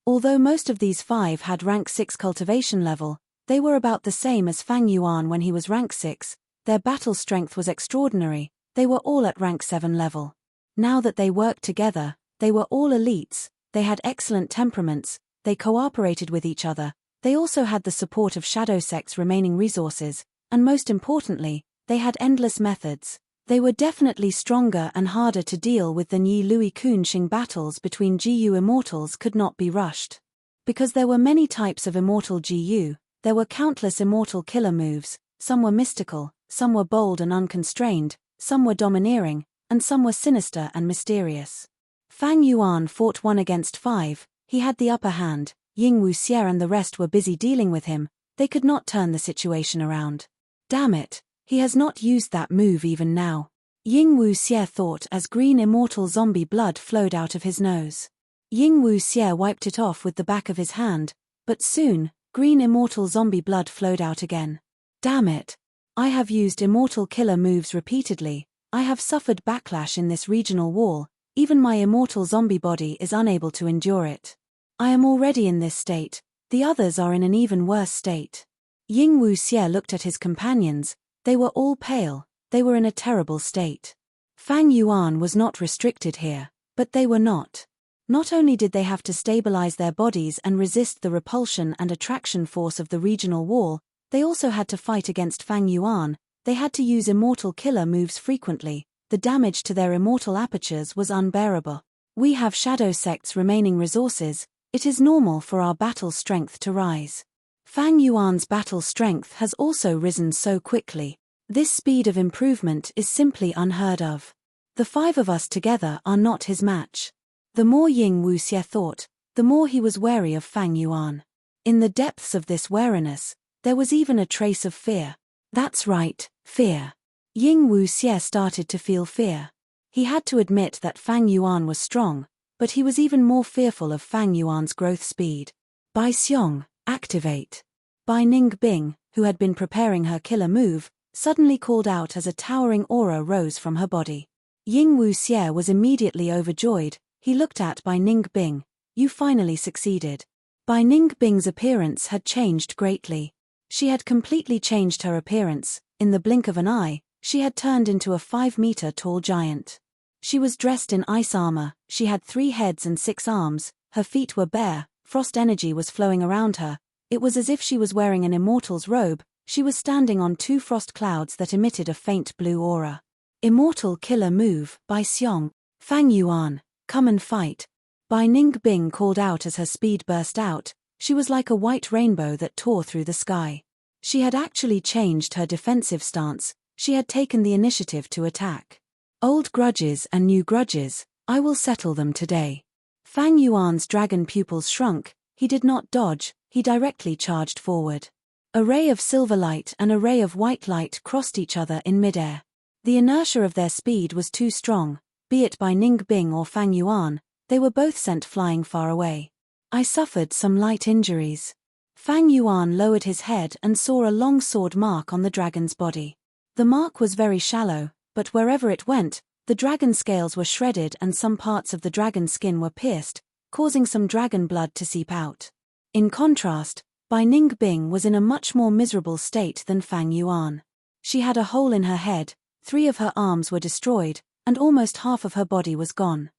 S1: Although most of these 5 had rank 6 cultivation level, they were about the same as Fang Yuan when he was rank 6, their battle strength was extraordinary, they were all at rank 7 level. Now that they worked together, they were all elites, they had excellent temperaments, they cooperated with each other, they also had the support of Shadow Sect's remaining resources, and most importantly, they had endless methods. They were definitely stronger and harder to deal with than Yi Lui Kun Xing. Battles between GU immortals could not be rushed. Because there were many types of immortal GU, there were countless immortal killer moves, some were mystical, some were bold and unconstrained, some were domineering, and some were sinister and mysterious. Fang Yuan fought 1 against 5, he had the upper hand, Ying Wuxie and the rest were busy dealing with him, they could not turn the situation around. Damn it, he has not used that move even now. Ying Wuxie thought as green immortal zombie blood flowed out of his nose. Ying Wuxie wiped it off with the back of his hand, but soon, green immortal zombie blood flowed out again. Damn it. I have used immortal killer moves repeatedly, I have suffered backlash in this regional wall, even my immortal zombie body is unable to endure it. I am already in this state, the others are in an even worse state. Ying Wuxie looked at his companions, they were all pale, they were in a terrible state. Fang Yuan was not restricted here, but they were not. Not only did they have to stabilize their bodies and resist the repulsion and attraction force of the regional wall, they also had to fight against Fang Yuan, they had to use immortal killer moves frequently, the damage to their immortal apertures was unbearable. We have Shadow Sect's remaining resources, it is normal for our battle strength to rise. Fang Yuan's battle strength has also risen so quickly. This speed of improvement is simply unheard of. The 5 of us together are not his match. The more Ying Wuxie thought, the more he was wary of Fang Yuan. In the depths of this wariness, there was even a trace of fear. That's right, fear. Ying Wuxie started to feel fear. He had to admit that Fang Yuan was strong, but he was even more fearful of Fang Yuan's growth speed. Bai Xiong, activate. Bai Ningbing, who had been preparing her killer move, suddenly called out as a towering aura rose from her body. Ying Wuxie was immediately overjoyed, he looked at Bai Ningbing, you finally succeeded. Bai Ningbing's appearance had changed greatly. She had completely changed her appearance, in the blink of an eye, she had turned into a 5-meter-tall giant. She was dressed in ice armor, she had 3 heads and 6 arms, her feet were bare, frost energy was flowing around her, it was as if she was wearing an immortal's robe, she was standing on 2 frost clouds that emitted a faint blue aura. Immortal killer move, Bai Xiong. Fang Yuan, come and fight. Bai Ningbing called out as her speed burst out, she was like a white rainbow that tore through the sky. She had actually changed her defensive stance, she had taken the initiative to attack. Old grudges and new grudges, I will settle them today. Fang Yuan's dragon pupils shrunk, he did not dodge, he directly charged forward. A ray of silver light and a ray of white light crossed each other in midair. The inertia of their speed was too strong, be it by Ningbing or Fang Yuan, they were both sent flying far away. I suffered some light injuries. Fang Yuan lowered his head and saw a long sword mark on the dragon's body. The mark was very shallow, but wherever it went, the dragon scales were shredded and some parts of the dragon's skin were pierced, causing some dragon blood to seep out. In contrast, Bai Ningbing was in a much more miserable state than Fang Yuan. She had a hole in her head, 3 of her arms were destroyed, and almost half of her body was gone.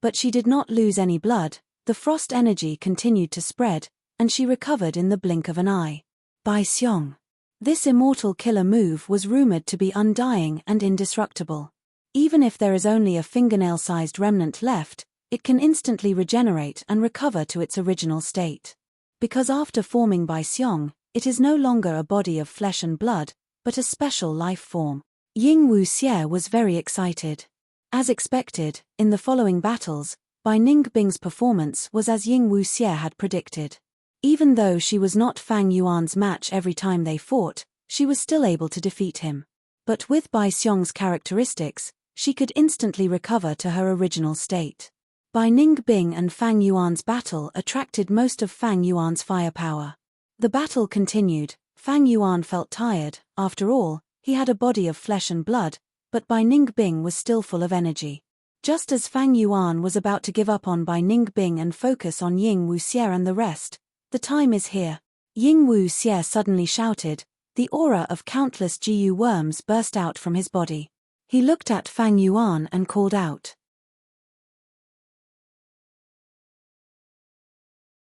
S1: But she did not lose any blood, the frost energy continued to spread, and she recovered in the blink of an eye. Bai Xiong. This immortal killer move was rumored to be undying and indestructible. Even if there is only a fingernail-sized remnant left, it can instantly regenerate and recover to its original state. Because after forming by Xiong, it is no longer a body of flesh and blood, but a special life form. Ying Wuxie was very excited. As expected, in the following battles, Bai Ningbing's performance was as Ying Wuxie had predicted. Even though she was not Fang Yuan's match every time they fought, she was still able to defeat him. But with Bai Xiong's characteristics, she could instantly recover to her original state. Bai Ningbing and Fang Yuan's battle attracted most of Fang Yuan's firepower. The battle continued. Fang Yuan felt tired. After all, he had a body of flesh and blood, but Bai Ningbing was still full of energy. Just as Fang Yuan was about to give up on Bai Ningbing and focus on Ying Wuxie and the rest, the time is here. Ying Wuxie suddenly shouted. The aura of countless Jiu worms burst out from his body. He looked at Fang Yuan and called out.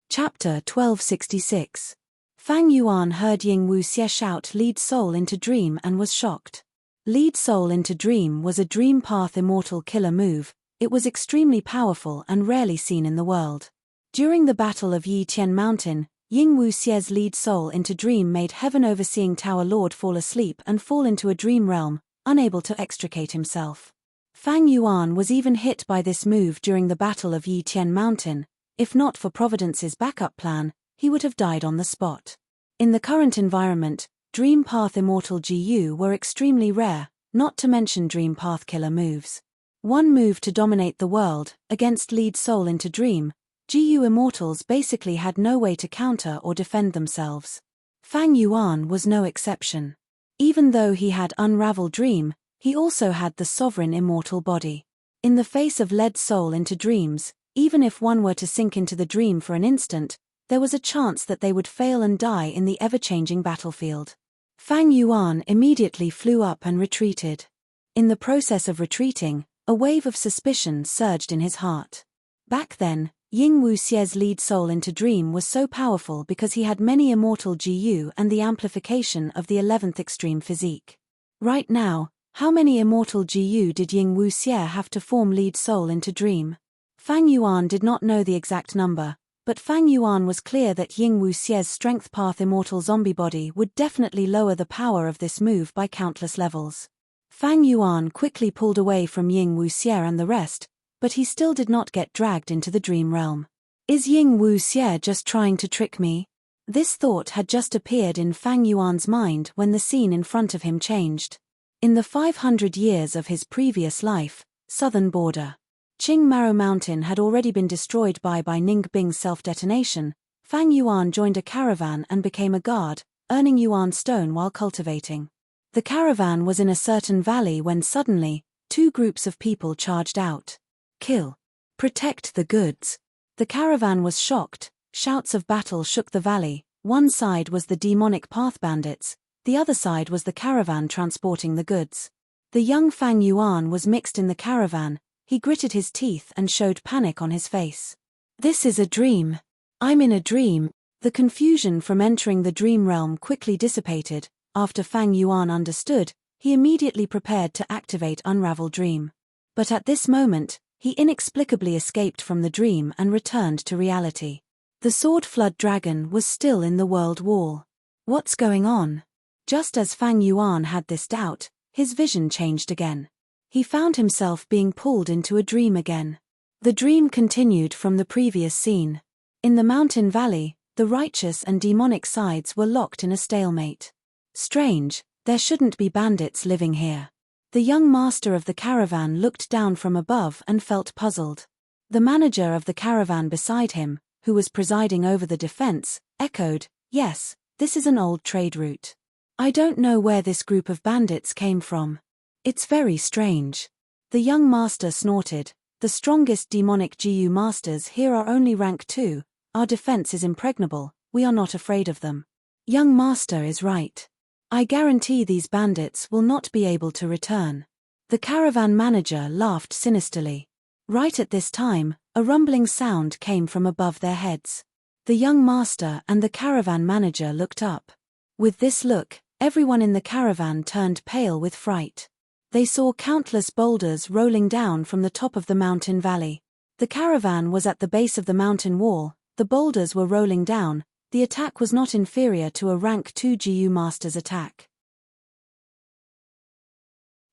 S1: Chapter 1266. Fang Yuan heard Ying Wuxie shout lead soul into dream and was shocked. Lead soul into dream was a dream path immortal killer move. It was extremely powerful and rarely seen in the world. During the Battle of Yi Tian Mountain, Ying Wuxie's lead soul into dream made Heaven Overseeing Tower Lord fall asleep and fall into a dream realm, unable to extricate himself. Fang Yuan was even hit by this move during the Battle of Yi Tian Mountain. If not for Providence's backup plan, he would have died on the spot. In the current environment, Dream Path Immortal GU were extremely rare, not to mention Dream Path killer moves. One move to dominate the world, against lead soul into dream, GU Immortals basically had no way to counter or defend themselves. Fang Yuan was no exception. Even though he had Unravel Dream, he also had the Sovereign Immortal Body. In the face of lead soul into dreams, even if one were to sink into the dream for an instant, there was a chance that they would fail and die in the ever-changing battlefield. Fang Yuan immediately flew up and retreated. In the process of retreating, a wave of suspicion surged in his heart. Back then, Ying Wuxie's lead soul into dream was so powerful because he had many immortal GU and the amplification of the 11th extreme physique. Right now, how many immortal GU did Ying Wuxie have to form lead soul into dream? Fang Yuan did not know the exact number, but Fang Yuan was clear that Ying Wuxie's strength path immortal zombie body would definitely lower the power of this move by countless levels. Fang Yuan quickly pulled away from Ying Wuxie and the rest, but he still did not get dragged into the dream realm. Is Ying Wuxie just trying to trick me? This thought had just appeared in Fang Yuan's mind when the scene in front of him changed. In the 500 years of his previous life, southern border, Qing Maro Mountain had already been destroyed by Ningbing's self-detonation. Fang Yuan joined a caravan and became a guard, earning Yuan stone while cultivating. The caravan was in a certain valley when suddenly, two groups of people charged out. Kill. Protect the goods. The caravan was shocked. Shouts of battle shook the valley. One side was the demonic path bandits, the other side was the caravan transporting the goods. The young Fang Yuan was mixed in the caravan. He gritted his teeth and showed panic on his face. This is a dream. I'm in a dream. The confusion from entering the dream realm quickly dissipated. After Fang Yuan understood, he immediately prepared to activate Unravel Dream. But at this moment, he inexplicably escaped from the dream and returned to reality. The Sword Flood Dragon was still in the world wall. What's going on? Just as Fang Yuan had this doubt, his vision changed again. He found himself being pulled into a dream again. The dream continued from the previous scene. In the mountain valley, the righteous and demonic sides were locked in a stalemate. Strange, there shouldn't be bandits living here. The young master of the caravan looked down from above and felt puzzled. The manager of the caravan beside him, who was presiding over the defense, echoed, "Yes, this is an old trade route. I don't know where this group of bandits came from. It's very strange." The young master snorted, "The strongest demonic GU masters here are only rank 2, our defense is impregnable, we are not afraid of them." Young master is right. I guarantee these bandits will not be able to return. The caravan manager laughed sinisterly. Right at this time, a rumbling sound came from above their heads. The young master and the caravan manager looked up. With this look, everyone in the caravan turned pale with fright. They saw countless boulders rolling down from the top of the mountain valley. The caravan was at the base of the mountain wall, the boulders were rolling down, the attack was not inferior to a rank 2 GU master's attack.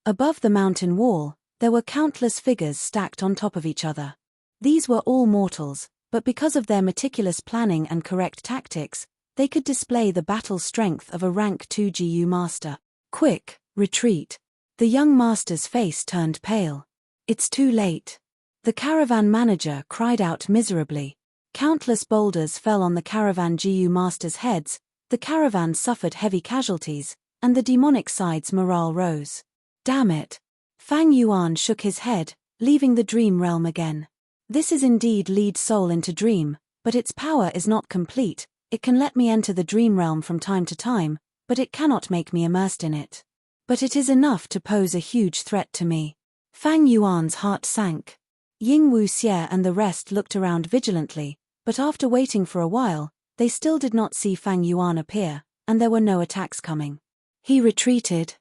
S1: Above the mountain wall, there were countless figures stacked on top of each other. These were all mortals, but because of their meticulous planning and correct tactics, they could display the battle strength of a rank 2 GU master. Quick, retreat. The young master's face turned pale. It's too late. The caravan manager cried out miserably. Countless boulders fell on the caravan GU masters' heads, the caravan suffered heavy casualties, and the demonic side's morale rose. Damn it. Fang Yuan shook his head, leaving the dream realm again. This is indeed lead soul into dream, but its power is not complete. It can let me enter the dream realm from time to time, but it cannot make me immersed in it. But it is enough to pose a huge threat to me. Fang Yuan's heart sank. Ying Wuxie and the rest looked around vigilantly, but after waiting for a while, they still did not see Fang Yuan appear, and there were no attacks coming. He retreated.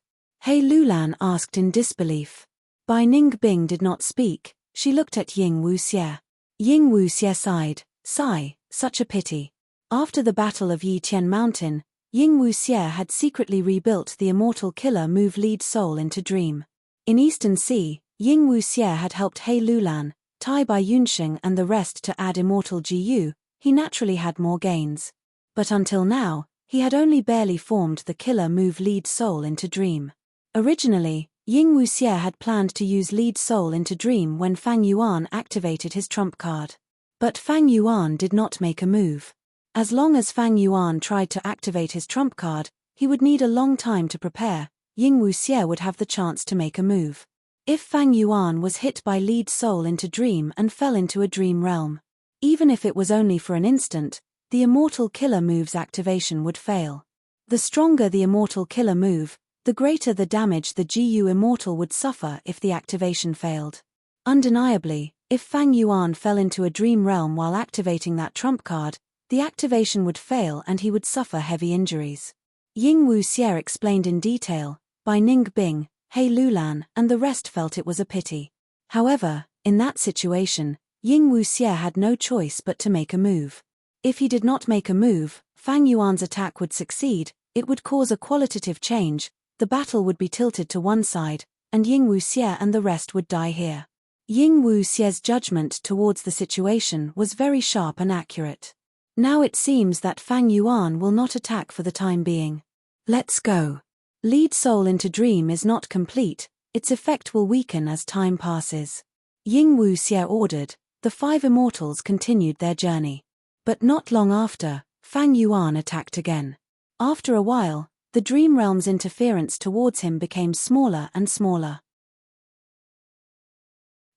S1: He Lulan asked in disbelief. Bai Ningbing did not speak, she looked at Ying Wuxie. Ying Wuxie sighed, sigh, such a pity. After the Battle of Yitian Mountain, Ying Wuxie had secretly rebuilt the immortal killer move lead soul into dream. In Eastern Sea, Ying Wuxie had helped He Lulan, Tai Bai Yunsheng and the rest to add immortal GU, he naturally had more gains. But until now, he had only barely formed the killer move lead soul into dream. Originally, Ying Wuxie had planned to use lead soul into dream when Fang Yuan activated his trump card. But Fang Yuan did not make a move. As long as Fang Yuan tried to activate his trump card, he would need a long time to prepare. Ying Wuxie would have the chance to make a move. If Fang Yuan was hit by lead soul into dream and fell into a dream realm, even if it was only for an instant, the immortal killer move's activation would fail. The stronger the immortal killer move, the greater the damage the GU immortal would suffer if the activation failed. Undeniably, if Fang Yuan fell into a dream realm while activating that trump card, the activation would fail and he would suffer heavy injuries. Ying Wuxie explained in detail. Bai Ningbing, He Lulan, and the rest felt it was a pity. However, in that situation, Ying Wuxie had no choice but to make a move. If he did not make a move, Fang Yuan's attack would succeed, it would cause a qualitative change, the battle would be tilted to one side, and Ying Wuxie and the rest would die here. Ying Wuxie's judgment towards the situation was very sharp and accurate. Now it seems that Fang Yuan will not attack for the time being. Let's go. Lead soul into dream is not complete, its effect will weaken as time passes. Ying Wuxie ordered, the 5 immortals continued their journey. But not long after, Fang Yuan attacked again. After a while, the dream realm's interference towards him became smaller and smaller.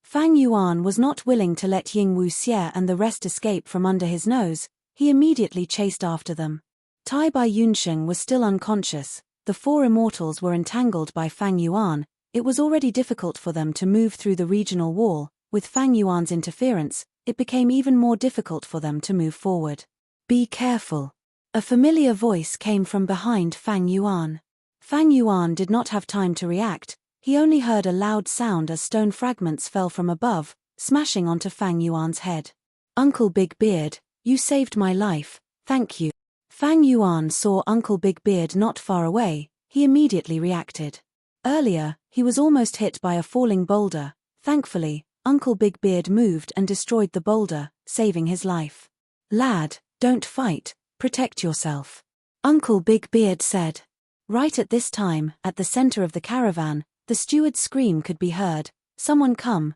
S1: Fang Yuan was not willing to let Ying Wuxie and the rest escape from under his nose, he immediately chased after them. Tai Bai Yunsheng was still unconscious. The 4 immortals were entangled by Fang Yuan, it was already difficult for them to move through the regional wall, with Fang Yuan's interference, it became even more difficult for them to move forward. Be careful. A familiar voice came from behind Fang Yuan. Fang Yuan did not have time to react, he only heard a loud sound as stone fragments fell from above, smashing onto Fang Yuan's head. Uncle Big Beard, you saved my life, thank you. Fang Yuan saw Uncle Big Beard not far away, he immediately reacted. Earlier, he was almost hit by a falling boulder, thankfully, Uncle Big Beard moved and destroyed the boulder, saving his life. Lad, don't fight, protect yourself. Uncle Big Beard said. Right at this time, at the center of the caravan, the steward's scream could be heard, someone come,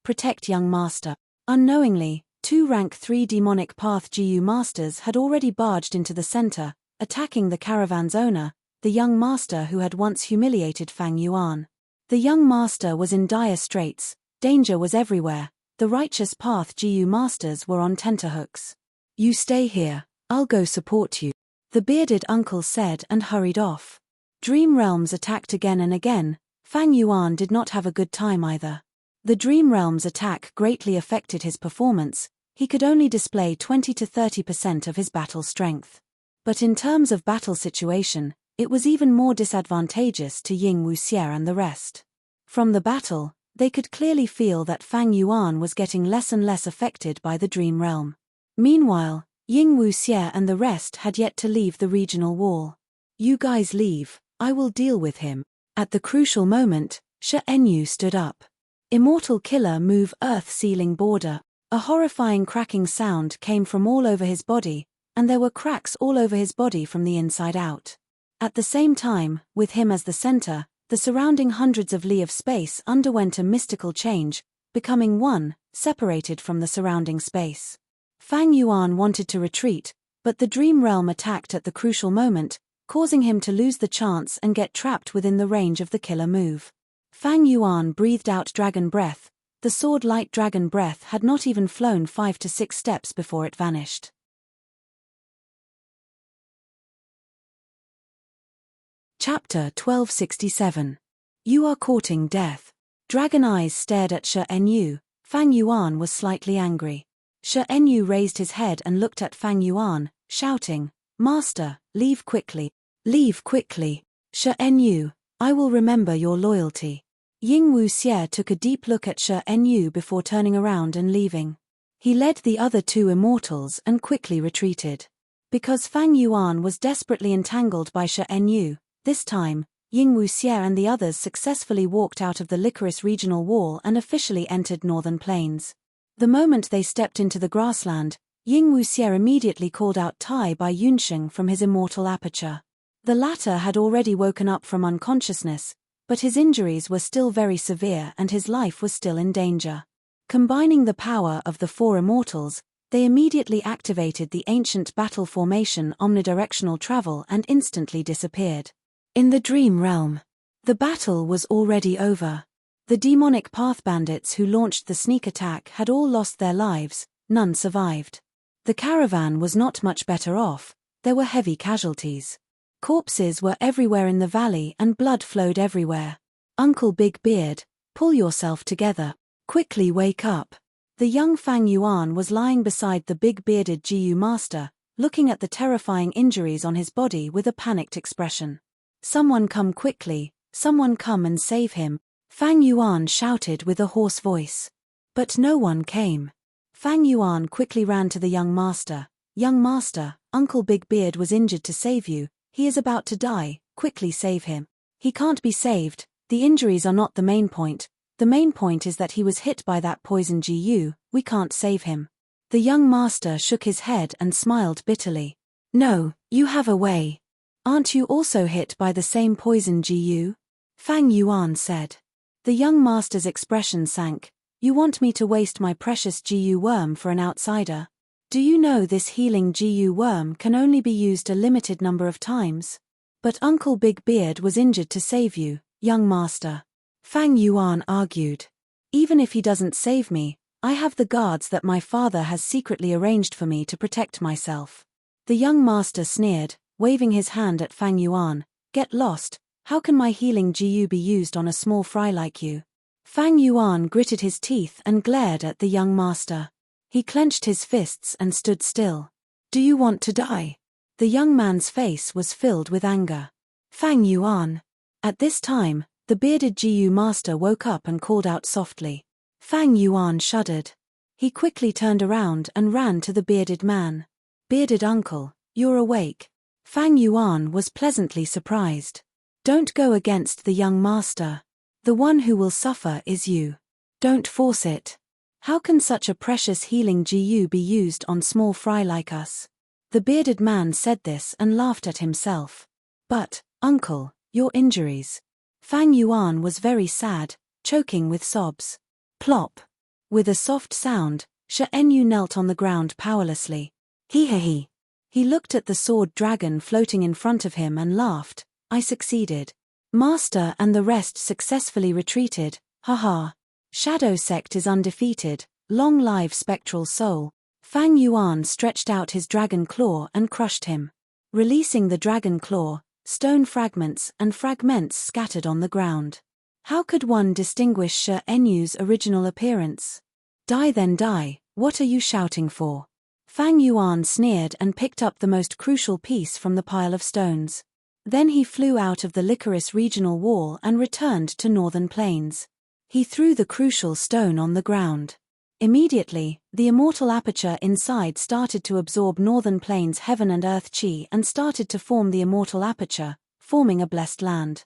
S1: protect young master. Unknowingly, 2 rank 3 demonic path GU masters had already barged into the center, attacking the caravan's owner, the young master who had once humiliated Fang Yuan. The young master was in dire straits, danger was everywhere, the righteous path GU masters were on tenterhooks. You stay here, I'll go support you, the bearded uncle said and hurried off. Dream realms attacked again and again, Fang Yuan did not have a good time either. The Dream Realm's attack greatly affected his performance, he could only display 20 to 30% of his battle strength. But in terms of battle situation, it was even more disadvantageous to Ying Wuxie and the rest. From the battle, They could clearly feel that Fang Yuan was getting less and less affected by the dream realm. Meanwhile, Ying Wuxie and the rest had yet to leave the regional wall. "You guys leave, I will deal with him." At the crucial moment, Shi Enyu stood up. Immortal killer move earth sealing border. A horrifying cracking sound came from all over his body, and there were cracks all over his body from the inside out. At the same time, with him as the center, the surrounding hundreds of li of space underwent a mystical change, becoming one, separated from the surrounding space. Fang Yuan wanted to retreat, but the dream realm attacked at the crucial moment, causing him to lose the chance and get trapped within the range of the killer move. Fang Yuan breathed out dragon breath. The sword-light dragon breath had not even flown 5 to 6 steps before it vanished. Chapter 1267. You are courting death. Dragon eyes stared at Shi Enyu. Fang Yuan was slightly angry. Shi Enyu raised his head and looked at Fang Yuan, shouting, "Master, leave quickly. Leave quickly. Shi Enyu, I will remember your loyalty." Ying Wuxie took a deep look at Shi Enyu before turning around and leaving. He led the other two immortals and quickly retreated. Because Fang Yuan was desperately entangled by Shi Enyu, this time, Ying Wuxie and the others successfully walked out of the Licorice regional wall and officially entered Northern Plains. The moment they stepped into the grassland, Ying Wuxie immediately called out Tai by Yunsheng from his immortal aperture. The latter had already woken up from unconsciousness, but his injuries were still very severe and his life was still in danger. Combining the power of the four immortals, they immediately activated the ancient battle formation omnidirectional travel and instantly disappeared. In the dream realm, the battle was already over. The demonic path bandits who launched the sneak attack had all lost their lives, none survived. The caravan was not much better off, there were heavy casualties. Corpses were everywhere in the valley and blood flowed everywhere. "Uncle Big Beard, pull yourself together. Quickly wake up." The young Fang Yuan was lying beside the big-bearded Jiyu master, looking at the terrifying injuries on his body with a panicked expression. "Someone come quickly, someone come and save him," Fang Yuan shouted with a hoarse voice. But no one came. Fang Yuan quickly ran to the young master. "Young master, Uncle Big Beard was injured to save you. He is about to die, quickly save him." "He can't be saved, the injuries are not the main point. The main point is that he was hit by that poison Jiyu, we can't save him." The young master shook his head and smiled bitterly. "No, you have a way. Aren't you also hit by the same poison Jiyu?" Fang Yuan said. The young master's expression sank. "You want me to waste my precious Jiyu worm for an outsider? Do you know this healing Jiyu worm can only be used a limited number of times? But Uncle Big Beard was injured to save you, young master." Fang Yuan argued. "Even if he doesn't save me, I have the guards that my father has secretly arranged for me to protect myself." The young master sneered, waving his hand at Fang Yuan. "Get lost, how can my healing Jiyu be used on a small fry like you?" Fang Yuan gritted his teeth and glared at the young master. He clenched his fists and stood still. "Do you want to die?" The young man's face was filled with anger. "Fang Yuan." At this time, the bearded Jiyu master woke up and called out softly. Fang Yuan shuddered. He quickly turned around and ran to the bearded man. "Bearded uncle, you're awake." Fang Yuan was pleasantly surprised. "Don't go against the young master. The one who will suffer is you. Don't force it. How can such a precious healing Jiyu be used on small fry like us?" The bearded man said this and laughed at himself. "But, uncle, your injuries." Fang Yuan was very sad, choking with sobs. Plop. With a soft sound, Shi Enyu knelt on the ground powerlessly. He. He looked at the sword dragon floating in front of him and laughed. "I succeeded. Master and the rest successfully retreated, haha. Shadow sect is undefeated, long live spectral soul." Fang Yuan stretched out his dragon claw and crushed him. Releasing the dragon claw, stone fragments and fragments scattered on the ground. How could one distinguish Shi Enyu's original appearance? "Die then die, what are you shouting for?" Fang Yuan sneered and picked up the most crucial piece from the pile of stones. Then he flew out of the Licorice regional wall and returned to Northern Plains. He threw the crucial stone on the ground. Immediately, the immortal aperture inside started to absorb Northern Plains heaven and earth chi and started to form the immortal aperture, forming a blessed land.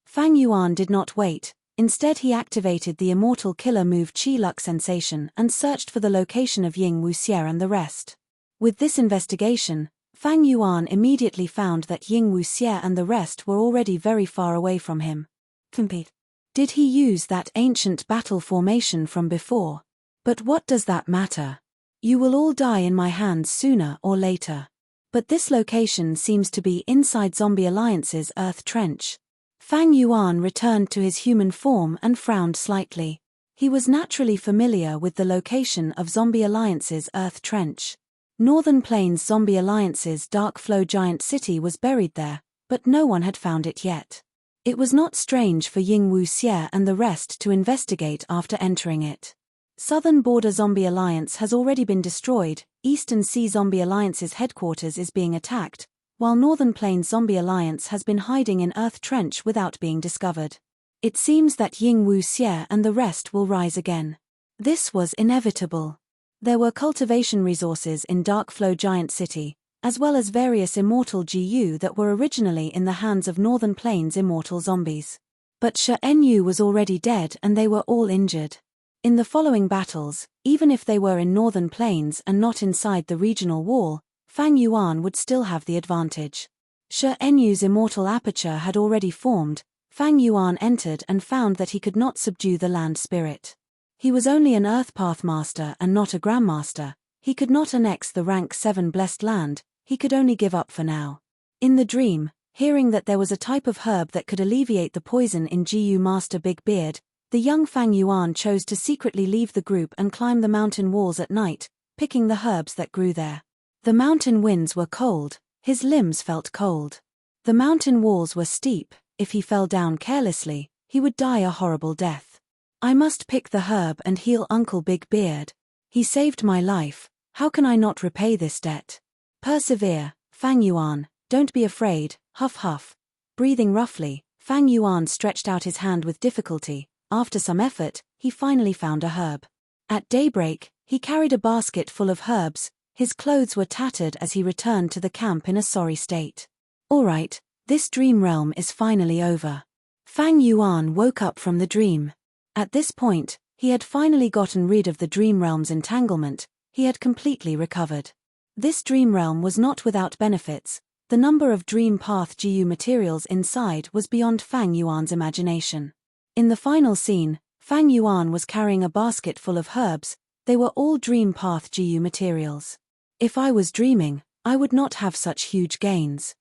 S1: Fang Yuan did not wait. Instead he activated the immortal killer move Chi Luck sensation and searched for the location of Ying Wuxie and the rest. With this investigation, Fang Yuan immediately found that Ying Wuxie and the rest were already very far away from him. Compete. Did he use that ancient battle formation from before? But what does that matter? You will all die in my hands sooner or later. But this location seems to be inside Zombie Alliance's Earth Trench. Fang Yuan returned to his human form and frowned slightly. He was naturally familiar with the location of Zombie Alliance's Earth Trench. Northern Plains Zombie Alliance's Dark Flow Giant City was buried there, but no one had found it yet. It was not strange for Ying Wuxie and the rest to investigate after entering it. Southern Border Zombie Alliance has already been destroyed, Eastern Sea Zombie Alliance's headquarters is being attacked, while Northern Plains Zombie Alliance has been hiding in Earth Trench without being discovered. It seems that Ying Wuxie and the rest will rise again. This was inevitable. There were cultivation resources in Dark Flow Giant City, as well as various immortal GU that were originally in the hands of Northern Plains immortal zombies. But Shi Nu was already dead and they were all injured. In the following battles, even if they were in Northern Plains and not inside the regional wall, Fang Yuan would still have the advantage. Shi Nu's immortal aperture had already formed. Fang Yuan entered and found that he could not subdue the land spirit. He was only an Earth Pathmaster and not a Grandmaster. He could not annex the rank 7 blessed land, he could only give up for now. In the dream, hearing that there was a type of herb that could alleviate the poison in GU Master Big Beard, the young Fang Yuan chose to secretly leave the group and climb the mountain walls at night, picking the herbs that grew there. The mountain winds were cold, his limbs felt cold. The mountain walls were steep, if he fell down carelessly, he would die a horrible death. I must pick the herb and heal Uncle Big Beard. He saved my life, how can I not repay this debt? Persevere, Fang Yuan, don't be afraid, huff huff. Breathing roughly, Fang Yuan stretched out his hand with difficulty. After some effort, he finally found a herb. At daybreak, he carried a basket full of herbs. His clothes were tattered as he returned to the camp in a sorry state. All right, this dream realm is finally over. Fang Yuan woke up from the dream. At this point, he had finally gotten rid of the dream realm's entanglement, he had completely recovered. This dream realm was not without benefits. The number of dream path GU materials inside was beyond Fang Yuan's imagination. In the final scene, Fang Yuan was carrying a basket full of herbs. They were all dream path GU materials. If I was dreaming, I would not have such huge gains.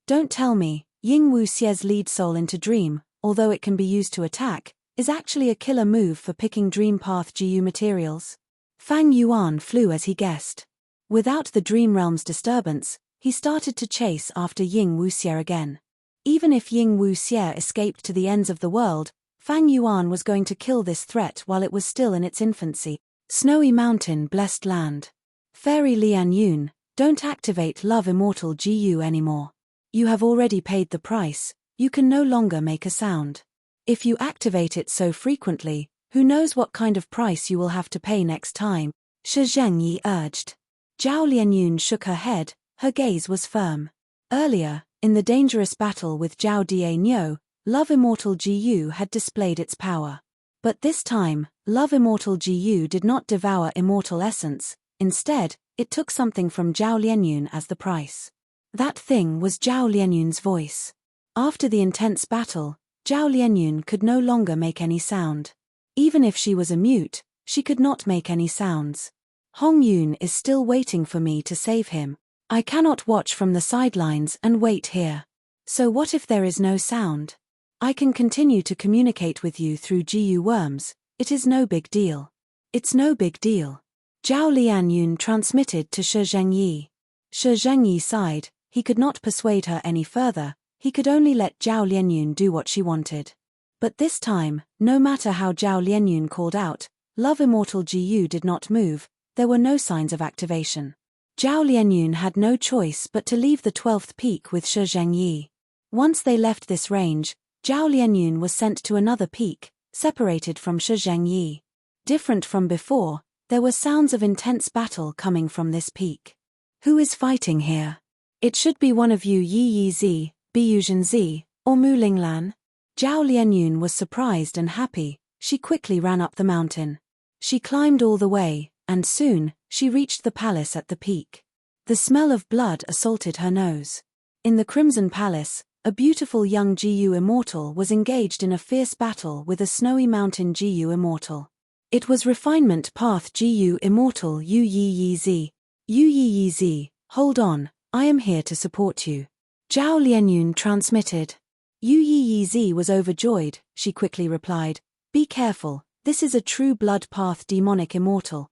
S1: Don't tell me, Ying Wuxie's lead soul into dream, although it can be used to attack, is actually a killer move for picking dream path GU materials. Fang Yuan flew as he guessed. Without the dream realm's disturbance, he started to chase after Ying Wuxie again. Even if Ying Wuxie escaped to the ends of the world, Fang Yuan was going to kill this threat while it was still in its infancy. Snowy Mountain Blessed Land. Fairy Lian Yun, don't activate Love Immortal GU anymore. You have already paid the price, you can no longer make a sound. If you activate it so frequently, who knows what kind of price you will have to pay next time, Shi Zhengyi urged. Zhao Lianyun shook her head, her gaze was firm. Earlier, in the dangerous battle with Zhao Dianyo, Love Immortal GU had displayed its power. But this time, Love Immortal GU did not devour immortal essence, instead, it took something from Zhao Lianyun as the price. That thing was Zhao Lianyun's voice. After the intense battle, Zhao Lianyun could no longer make any sound. Even if she was a mute, she could not make any sounds. Hong Yun is still waiting for me to save him. I cannot watch from the sidelines and wait here. So what if there is no sound? I can continue to communicate with you through GU worms, it is no big deal. It's no big deal. Zhao Lianyun transmitted to Shi Zhengyi. Shi Zhengyi sighed, he could not persuade her any further, he could only let Zhao Lianyun do what she wanted. But this time, no matter how Zhao Lianyun called out, Love Immortal GU did not move, there were no signs of activation. Zhao Lianyun had no choice but to leave the 12th peak with Shi Zhengyi. Once they left this range, Zhao Lianyun was sent to another peak, separated from Shi Zhengyi. Different from before, there were sounds of intense battle coming from this peak. Who is fighting here? It should be one of you Yi Yi Zi, Biyu Zhenzi, or Mu Linglan. Zhao Lianyun was surprised and happy. She quickly ran up the mountain. She climbed all the way, and soon, she reached the palace at the peak. The smell of blood assaulted her nose. In the Crimson Palace, a beautiful young Jiyu immortal was engaged in a fierce battle with a snowy mountain Jiyu immortal. It was refinement path Jiyu immortal Yu Yi Yi Zi. Yu Yi Yi Zi, hold on, I am here to support you. Zhao Lianyun transmitted. Yu Yi Yi Zi was overjoyed, she quickly replied, be careful, this is a true blood path demonic immortal.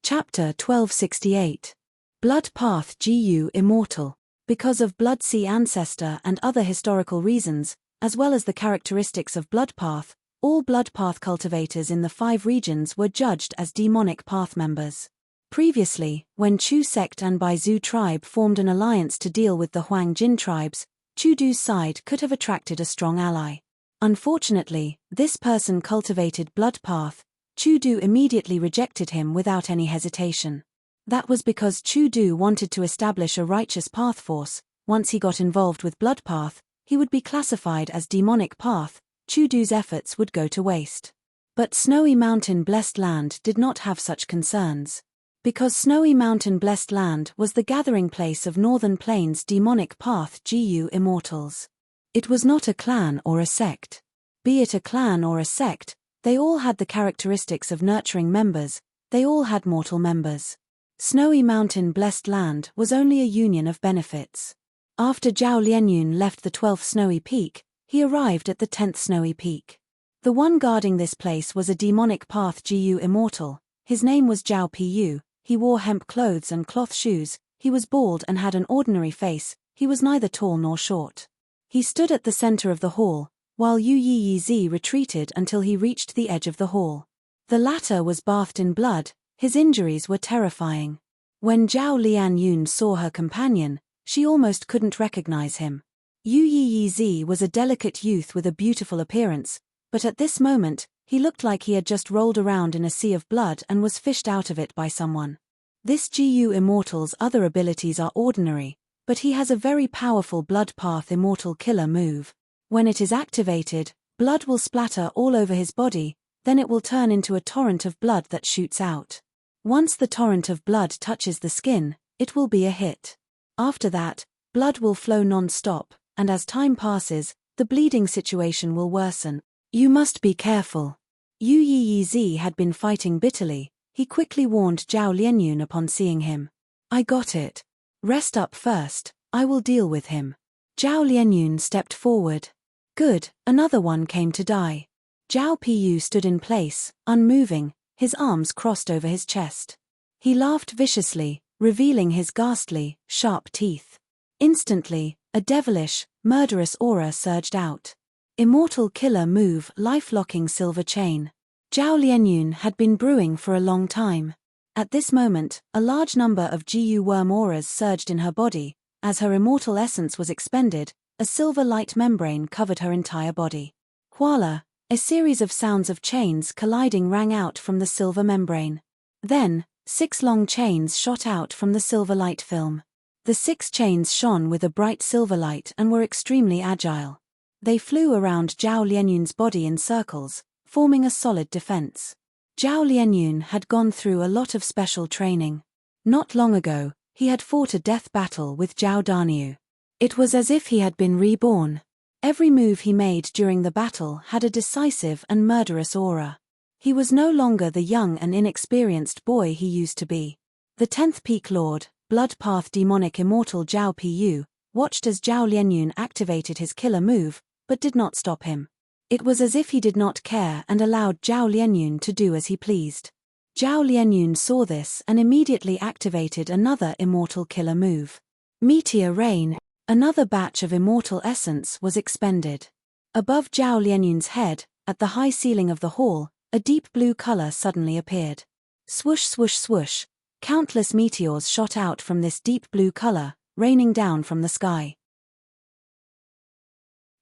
S1: Chapter 1268. Blood Path Jiyu Immortal. Because of Blood Sea ancestor and other historical reasons, as well as the characteristics of Blood Path, all Blood Path cultivators in the 5 regions were judged as demonic path members. Previously, when Chu sect and Baizu tribe formed an alliance to deal with the Huang Jin tribes, Chu Du's side could have attracted a strong ally. Unfortunately, this person cultivated Blood Path. Chu Du immediately rejected him without any hesitation. That was because Chu Du wanted to establish a righteous path force. Once he got involved with Blood Path, he would be classified as demonic path. Chu Du's efforts would go to waste. But Snowy Mountain Blessed Land did not have such concerns. Because Snowy Mountain Blessed Land was the gathering place of Northern Plains demonic path Jiyu immortals. It was not a clan or a sect. Be it a clan or a sect, they all had the characteristics of nurturing members, they all had mortal members. Snowy Mountain Blessed Land was only a union of benefits. After Zhao Lianyun left the 12th snowy peak, he arrived at the 10th snowy peak. The one guarding this place was a demonic path Jiyu immortal. His name was Zhao Pu. He wore hemp clothes and cloth shoes, he was bald and had an ordinary face, he was neither tall nor short. He stood at the center of the hall, while Yu Yi Yi Zi retreated until he reached the edge of the hall. The latter was bathed in blood, his injuries were terrifying. When Zhao Lianyun saw her companion, she almost couldn't recognize him. Yu Yi Yi Zi was a delicate youth with a beautiful appearance, but at this moment, he looked like he had just rolled around in a sea of blood and was fished out of it by someone. This Jiyu immortal's other abilities are ordinary, but he has a very powerful blood path immortal killer move. When it is activated, blood will splatter all over his body, then it will turn into a torrent of blood that shoots out. Once the torrent of blood touches the skin, it will be a hit. After that, blood will flow non-stop, and as time passes, the bleeding situation will worsen. You must be careful. Yu Yi Yi Zi had been fighting bitterly. He quickly warned Zhao Lianyun upon seeing him. I got it. Rest up first, I will deal with him. Zhao Lianyun stepped forward. Good, another one came to die. Zhao Pu stood in place, unmoving, his arms crossed over his chest. He laughed viciously, revealing his ghastly, sharp teeth. Instantly, a devilish, murderous aura surged out. Immortal killer move life-locking silver chain. Zhao Lianyun had been brewing for a long time. At this moment, a large number of Jiyu worm auras surged in her body. As her immortal essence was expended, a silver light membrane covered her entire body. Voila! A series of sounds of chains colliding rang out from the silver membrane. Then, 6 long chains shot out from the silver light film. The 6 chains shone with a bright silver light and were extremely agile. They flew around Zhao Lianyun's body in circles, forming a solid defense. Zhao Lianyun had gone through a lot of special training. Not long ago, he had fought a death battle with Zhao Daniu. It was as if he had been reborn. Every move he made during the battle had a decisive and murderous aura. He was no longer the young and inexperienced boy he used to be. The 10th Peak Lord, Blood Path Demonic Immortal Zhao Pu, watched as Zhao Lianyun activated his killer move, but did not stop him. It was as if he did not care and allowed Zhao Lianyun to do as he pleased. Zhao Lianyun saw this and immediately activated another immortal killer move. Meteor Rain. Another batch of immortal essence was expended. Above Zhao Lianyun's head, at the high ceiling of the hall, a deep blue color suddenly appeared. Swoosh swoosh swoosh. Countless meteors shot out from this deep blue color, raining down from the sky.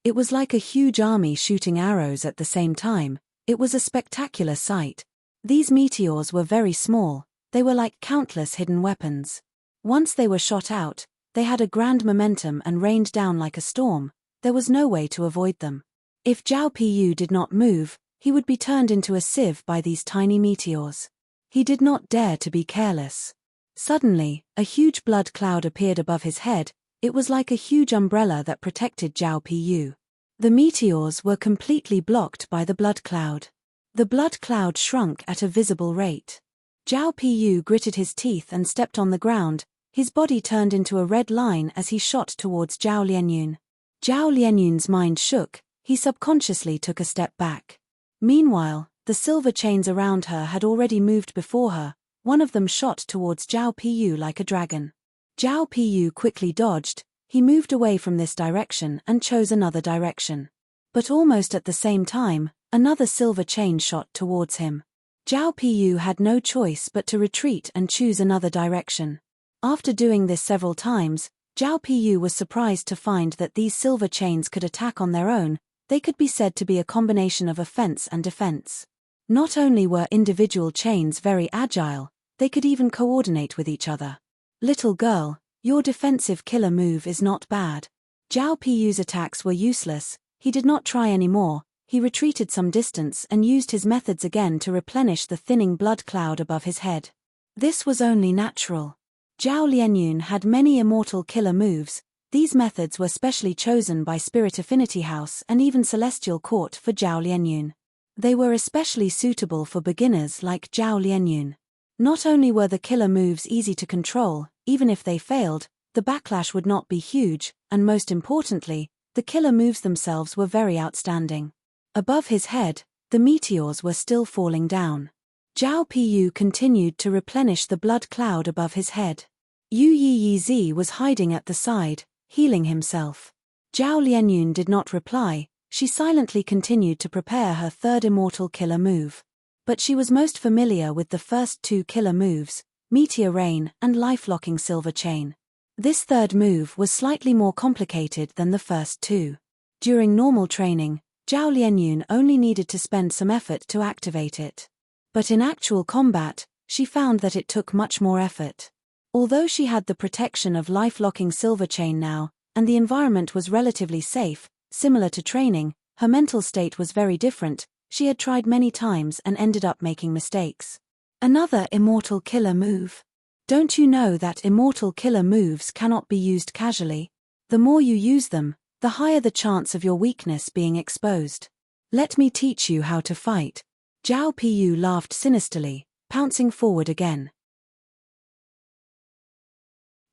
S1: It was like a huge army shooting arrows at the same time. It was a spectacular sight. These meteors were very small, they were like countless hidden weapons. Once they were shot out, they had a grand momentum and rained down like a storm. There was no way to avoid them. If Zhao Piyu did not move, he would be turned into a sieve by these tiny meteors. He did not dare to be careless. Suddenly, a huge blood cloud appeared above his head. It was like a huge umbrella that protected Zhao Piyu. The meteors were completely blocked by the blood cloud. The blood cloud shrunk at a visible rate. Zhao Piyu gritted his teeth and stepped on the ground. His body turned into a red line as he shot towards Zhao Lianyun. Zhao Lianyun's mind shook. He subconsciously took a step back. Meanwhile, the silver chains around her had already moved before her. One of them shot towards Zhao Piyu like a dragon. Zhao Piyu quickly dodged. He moved away from this direction and chose another direction. But almost at the same time, another silver chain shot towards him. Zhao Piyu had no choice but to retreat and choose another direction. After doing this several times, Zhao Piyu was surprised to find that these silver chains could attack on their own. They could be said to be a combination of offense and defense. Not only were individual chains very agile, they could even coordinate with each other. Little girl, your defensive killer move is not bad. Zhao Piyu's attacks were useless. He did not try anymore. He retreated some distance and used his methods again to replenish the thinning blood cloud above his head. This was only natural. Zhao Lianyun had many immortal killer moves. These methods were specially chosen by Spirit Affinity House and even Celestial Court for Zhao Lianyun. They were especially suitable for beginners like Zhao Lianyun. Not only were the killer moves easy to control, even if they failed, the backlash would not be huge, and most importantly, the killer moves themselves were very outstanding. Above his head, the meteors were still falling down. Zhao Piyu continued to replenish the blood cloud above his head. Yu Yizi was hiding at the side, healing himself. Zhao Lianyun did not reply. She silently continued to prepare her third immortal killer move. But she was most familiar with the first two killer moves, Meteor Rain and Life-Locking Silver Chain. This third move was slightly more complicated than the first two. During normal training, Zhao Lianyun only needed to spend some effort to activate it. But in actual combat, she found that it took much more effort. Although she had the protection of Life-Locking Silver Chain now, and the environment was relatively safe, similar to training, her mental state was very different. She had tried many times and ended up making mistakes. Another immortal killer move. Don't you know that immortal killer moves cannot be used casually? The more you use them, the higher the chance of your weakness being exposed. Let me teach you how to fight. Zhao Piyu laughed sinisterly, pouncing forward again.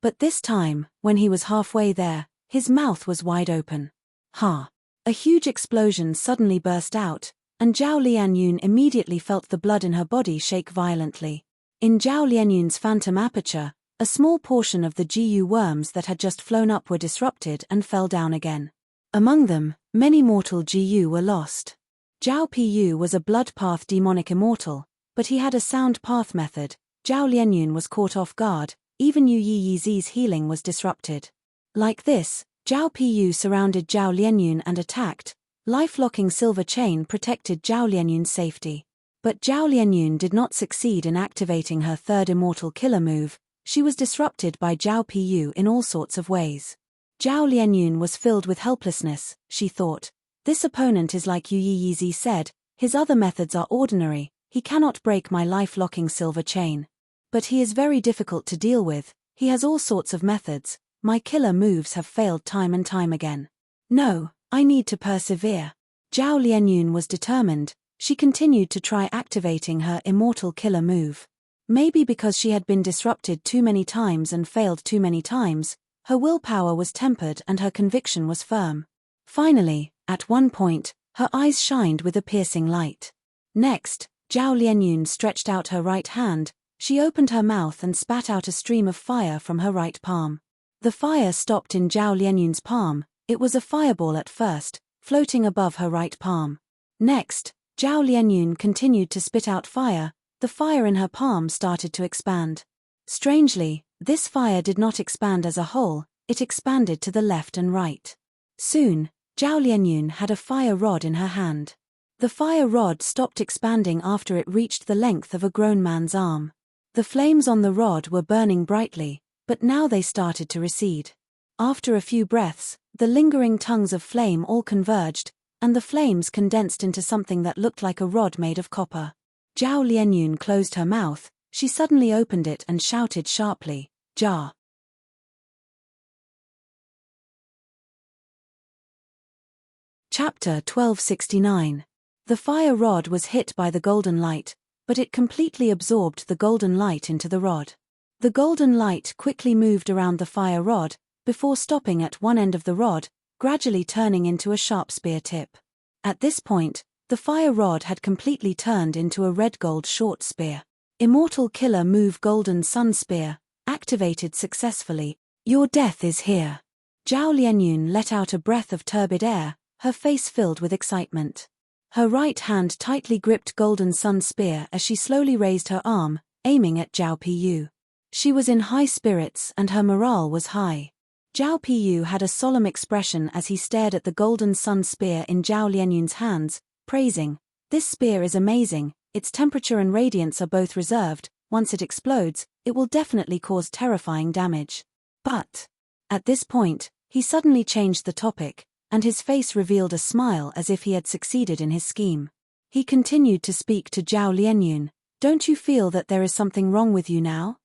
S1: But this time, when he was halfway there, his mouth was wide open. Ha! A huge explosion suddenly burst out, and Zhao Lianyun immediately felt the blood in her body shake violently. In Zhao Lianyun's phantom aperture, a small portion of the GU worms that had just flown up were disrupted and fell down again. Among them, many mortal GU were lost. Zhao Piyu was a blood path demonic immortal, but he had a sound path method. Zhao Lianyun was caught off guard, even Yu Yizi's healing was disrupted. Like this, Zhao Piyu surrounded Zhao Lianyun and attacked. Life-Locking Silver Chain protected Zhao Lianyun's safety. But Zhao Lianyun did not succeed in activating her third immortal killer move. She was disrupted by Zhao Piyu in all sorts of ways. Zhao Lianyun was filled with helplessness, she thought. This opponent is like Yu Yizi said, his other methods are ordinary, he cannot break my life-locking silver chain. But he is very difficult to deal with, he has all sorts of methods, my killer moves have failed time and time again. No, I need to persevere. Zhao Lianyun was determined. She continued to try activating her immortal killer move. Maybe because she had been disrupted too many times and failed too many times, her willpower was tempered and her conviction was firm. Finally, at one point, her eyes shined with a piercing light. Next, Zhao Lianyun stretched out her right hand. She opened her mouth and spat out a stream of fire from her right palm. The fire stopped in Zhao Lianyun's palm. It was a fireball at first, floating above her right palm. Next, Zhao Lianyun continued to spit out fire. The fire in her palm started to expand. Strangely, this fire did not expand as a whole, it expanded to the left and right. Soon, Zhao Lianyun had a fire rod in her hand. The fire rod stopped expanding after it reached the length of a grown man's arm. The flames on the rod were burning brightly, but now they started to recede. After a few breaths, the lingering tongues of flame all converged, and the flames condensed into something that looked like a rod made of copper. Zhao Lianyun closed her mouth. She suddenly opened it and shouted sharply, "Jar!" Chapter 1269. The fire rod was hit by the golden light, but it completely absorbed the golden light into the rod. The golden light quickly moved around the fire rod, before stopping at one end of the rod, gradually turning into a sharp spear tip. At this point, the fire rod had completely turned into a red-gold short spear. Immortal Killer Move Golden Sun Spear, activated successfully. Your death is here. Zhao Lianyun let out a breath of turbid air, her face filled with excitement. Her right hand tightly gripped Golden Sun Spear as she slowly raised her arm, aiming at Zhao Pu. She was in high spirits and her morale was high. Zhao Pu had a solemn expression as he stared at the Golden Sun Spear in Zhao Lianyun's hands, praising, "This spear is amazing. Its temperature and radiance are both reserved. Once it explodes, it will definitely cause terrifying damage." But, at this point, he suddenly changed the topic, and his face revealed a smile as if he had succeeded in his scheme. He continued to speak to Zhao Lianyun, "Don't you feel that there is something wrong with you now?"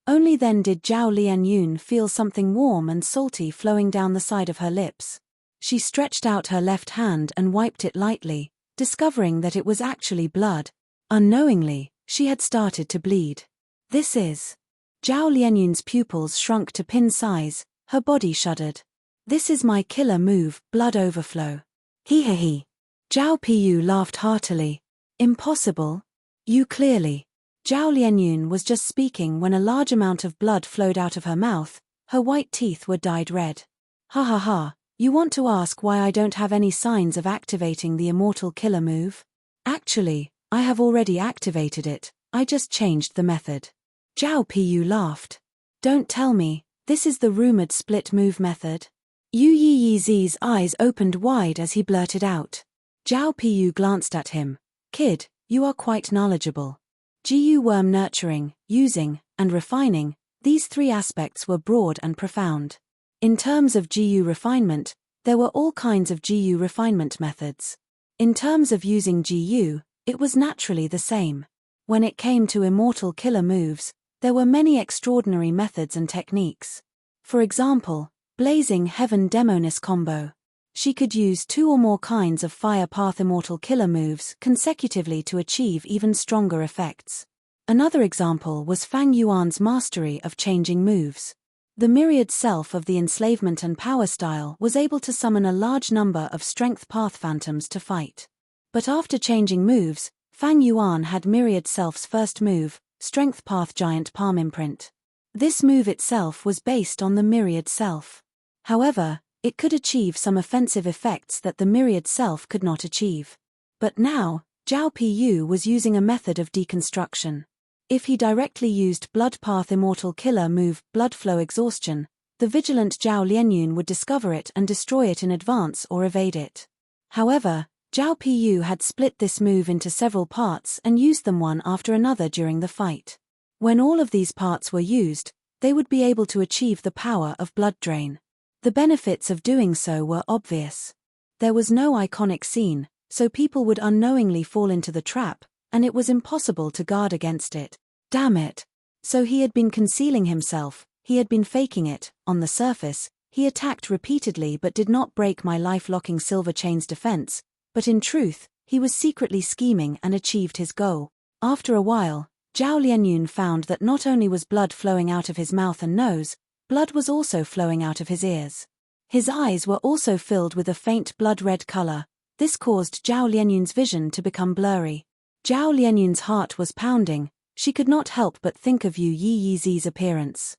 S1: Only then did Zhao Lianyun feel something warm and salty flowing down the side of her lips. She stretched out her left hand and wiped it lightly, discovering that it was actually blood. Unknowingly, she had started to bleed. This is... Zhao Lianyun's pupils shrunk to pin size, her body shuddered. "This is my killer move, blood overflow." He. Zhao Pu laughed heartily. "Impossible. You clearly..." Zhao Lianyun was just speaking when a large amount of blood flowed out of her mouth, her white teeth were dyed red. Ha. You want to ask why I don't have any signs of activating the Immortal Killer move? Actually, I have already activated it, I just changed the method. Zhao Pu laughed. "Don't tell me, this is the rumored split move method?" Yu Yiyi's eyes opened wide as he blurted out. Zhao Pu glanced at him. "Kid, you are quite knowledgeable. GU worm nurturing, using, and refining, these three aspects were broad and profound. In terms of GU refinement, there were all kinds of GU refinement methods. In terms of using GU, it was naturally the same. When it came to Immortal Killer moves, there were many extraordinary methods and techniques. For example, Blazing Heaven Demonis combo. She could use 2 or more kinds of Fire Path Immortal Killer moves consecutively to achieve even stronger effects. Another example was Fang Yuan's mastery of changing moves. The myriad self of the enslavement and power style was able to summon a large number of strength path phantoms to fight. But after changing moves, Fang Yuan had myriad self's first move, strength path giant palm imprint. This move itself was based on the myriad self. However, it could achieve some offensive effects that the myriad self could not achieve. But now, Zhao Pu was using a method of deconstruction. If he directly used Blood Path Immortal Killer move Blood Flow Exhaustion, the vigilant Zhao Lianyun would discover it and destroy it in advance or evade it. However, Zhao Pu had split this move into several parts and used them one after another during the fight. When all of these parts were used, they would be able to achieve the power of blood drain. The benefits of doing so were obvious. There was no iconic scene, so people would unknowingly fall into the trap, and it was impossible to guard against it. Damn it. So he had been concealing himself, he had been faking it. On the surface, he attacked repeatedly but did not break my life-locking silver chain's defense, but in truth, he was secretly scheming and achieved his goal. After a while, Zhao Lianyun found that not only was blood flowing out of his mouth and nose, blood was also flowing out of his ears. His eyes were also filled with a faint blood-red color. This caused Zhao Lianyun's vision to become blurry. Zhao Lianyun's heart was pounding. She could not help but think of Yu Yiyi's appearance.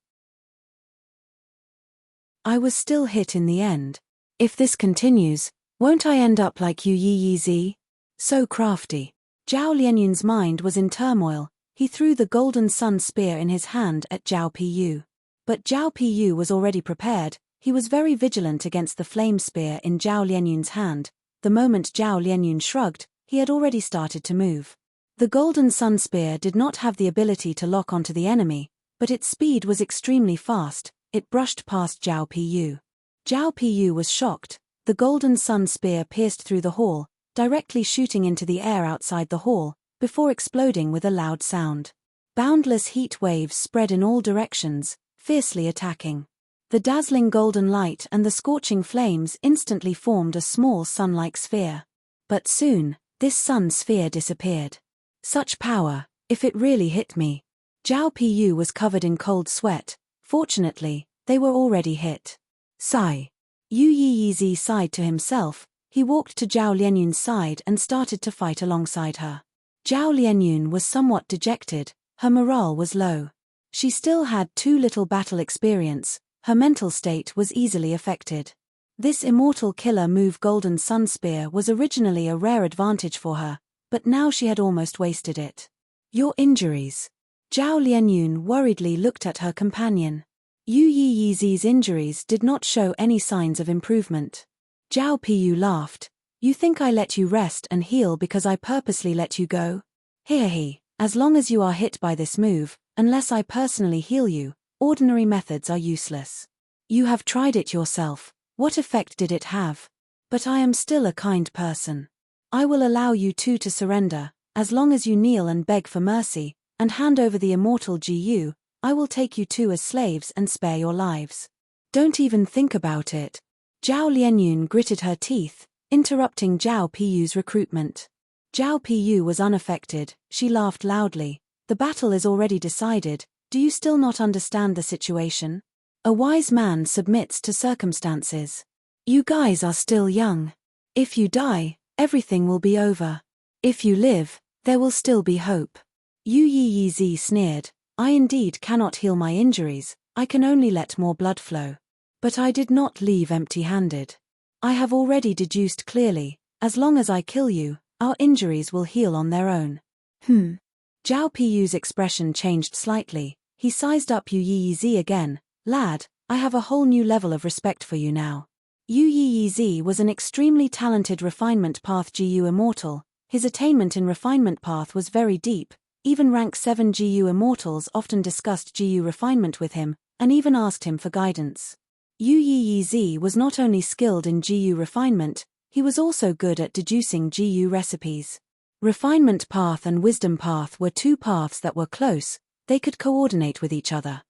S1: I was still hit in the end. If this continues, won't I end up like Yu Yiyi? So crafty. Zhao Lianyun's mind was in turmoil. He threw the golden sun spear in his hand at Zhao Piyu. But Zhao Piyu was already prepared. He was very vigilant against the flame spear in Zhao Lianyun's hand. The moment Zhao Lianyun shrugged, he had already started to move. The golden sun spear did not have the ability to lock onto the enemy, but its speed was extremely fast. It brushed past Zhao Piyu. Zhao Piyu was shocked. The golden sun spear pierced through the hall, directly shooting into the air outside the hall, before exploding with a loud sound. Boundless heat waves spread in all directions, fiercely attacking. The dazzling golden light and the scorching flames instantly formed a small sun-like sphere. But soon, this sun sphere disappeared. Such power, if it really hit me. Zhao Piyu was covered in cold sweat. Fortunately, they were already hit. Sigh. Yu Yizi sighed to himself. He walked to Zhao Lianyun's side and started to fight alongside her. Zhao Lianyun was somewhat dejected. Her morale was low. She still had too little battle experience. Her mental state was easily affected. This immortal killer move golden sun spear was originally a rare advantage for her, but now she had almost wasted it. Your injuries. Zhao Lianyun worriedly looked at her companion. Yu Yizi's injuries did not show any signs of improvement. Zhao Piyu laughed. You think I let you rest and heal because I purposely let you go? He, as long as you are hit by this move, unless I personally heal you, ordinary methods are useless. You have tried it yourself. What effect did it have? But I am still a kind person. I will allow you two to surrender, as long as you kneel and beg for mercy, and hand over the immortal Gu. I will take you two as slaves and spare your lives. Don't even think about it. Zhao Lianyun gritted her teeth, interrupting Zhao Piyu's recruitment. Zhao Piyu was unaffected. She laughed loudly. The battle is already decided. Do you still not understand the situation? A wise man submits to circumstances. You guys are still young. If you die, everything will be over. If you live, there will still be hope. Yu Yizi sneered. I indeed cannot heal my injuries. I can only let more blood flow. But I did not leave empty-handed. I have already deduced clearly, as long as I kill you, our injuries will heal on their own. Zhao Piyu's expression changed slightly. He sized up Yu Yizi again. Lad, I have a whole new level of respect for you now. Yu Yizi was an extremely talented refinement path GU immortal. His attainment in refinement path was very deep. Even rank 7 GU immortals often discussed GU refinement with him, and even asked him for guidance. Yu Yizi was not only skilled in GU refinement, he was also good at deducing GU recipes. Refinement path and wisdom path were two paths that were close. They could coordinate with each other.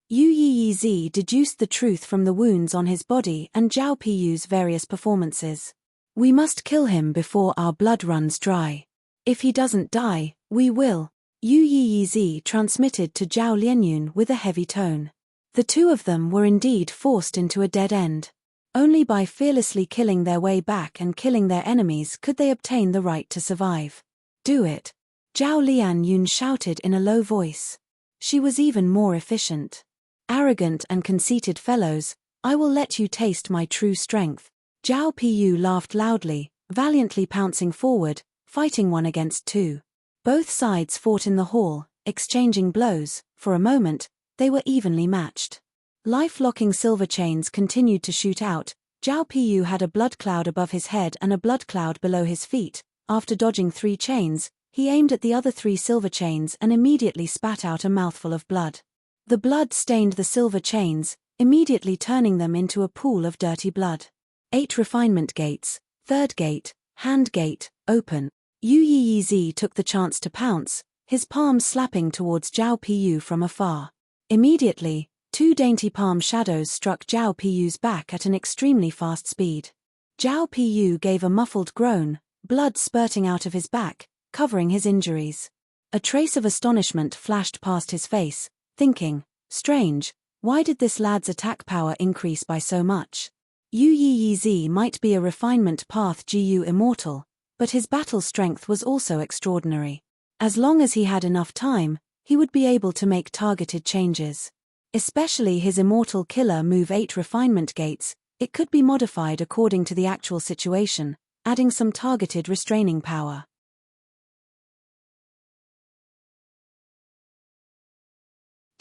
S1: Yu Yizi deduced the truth from the wounds on his body and Zhao Piyu's various performances. We must kill him before our blood runs dry. If he doesn't die, we will. Yu Yizi transmitted to Zhao Lianyun with a heavy tone. The two of them were indeed forced into a dead end. Only by fearlessly killing their way back and killing their enemies could they obtain the right to survive. Do it. Zhao Lianyun shouted in a low voice. She was even more efficient. Arrogant and conceited fellows, I will let you taste my true strength. Zhao Piyu laughed loudly, valiantly pouncing forward, fighting one against two. Both sides fought in the hall, exchanging blows. For a moment, they were evenly matched. Life-locking silver chains continued to shoot out. Zhao Piyu had a blood cloud above his head and a blood cloud below his feet. After dodging 3 chains, he aimed at the other 3 silver chains and immediately spat out a mouthful of blood. The blood stained the silver chains, immediately turning them into a pool of dirty blood. 8 refinement gates. 3rd gate, hand gate, open. Yu Yizi took the chance to pounce, his palms slapping towards Zhao Piyu from afar. Immediately, 2 dainty palm shadows struck Zhao Piyu's back at an extremely fast speed. Zhao Piyu gave a muffled groan, blood spurting out of his back, covering his injuries. A trace of astonishment flashed past his face, thinking, strange, why did this lad's attack power increase by so much? Yu Yizi might be a refinement path GU immortal, but his battle strength was also extraordinary. As long as he had enough time, he would be able to make targeted changes. Especially his immortal killer move 8 refinement gates, it could be modified according to the actual situation, adding some targeted restraining power.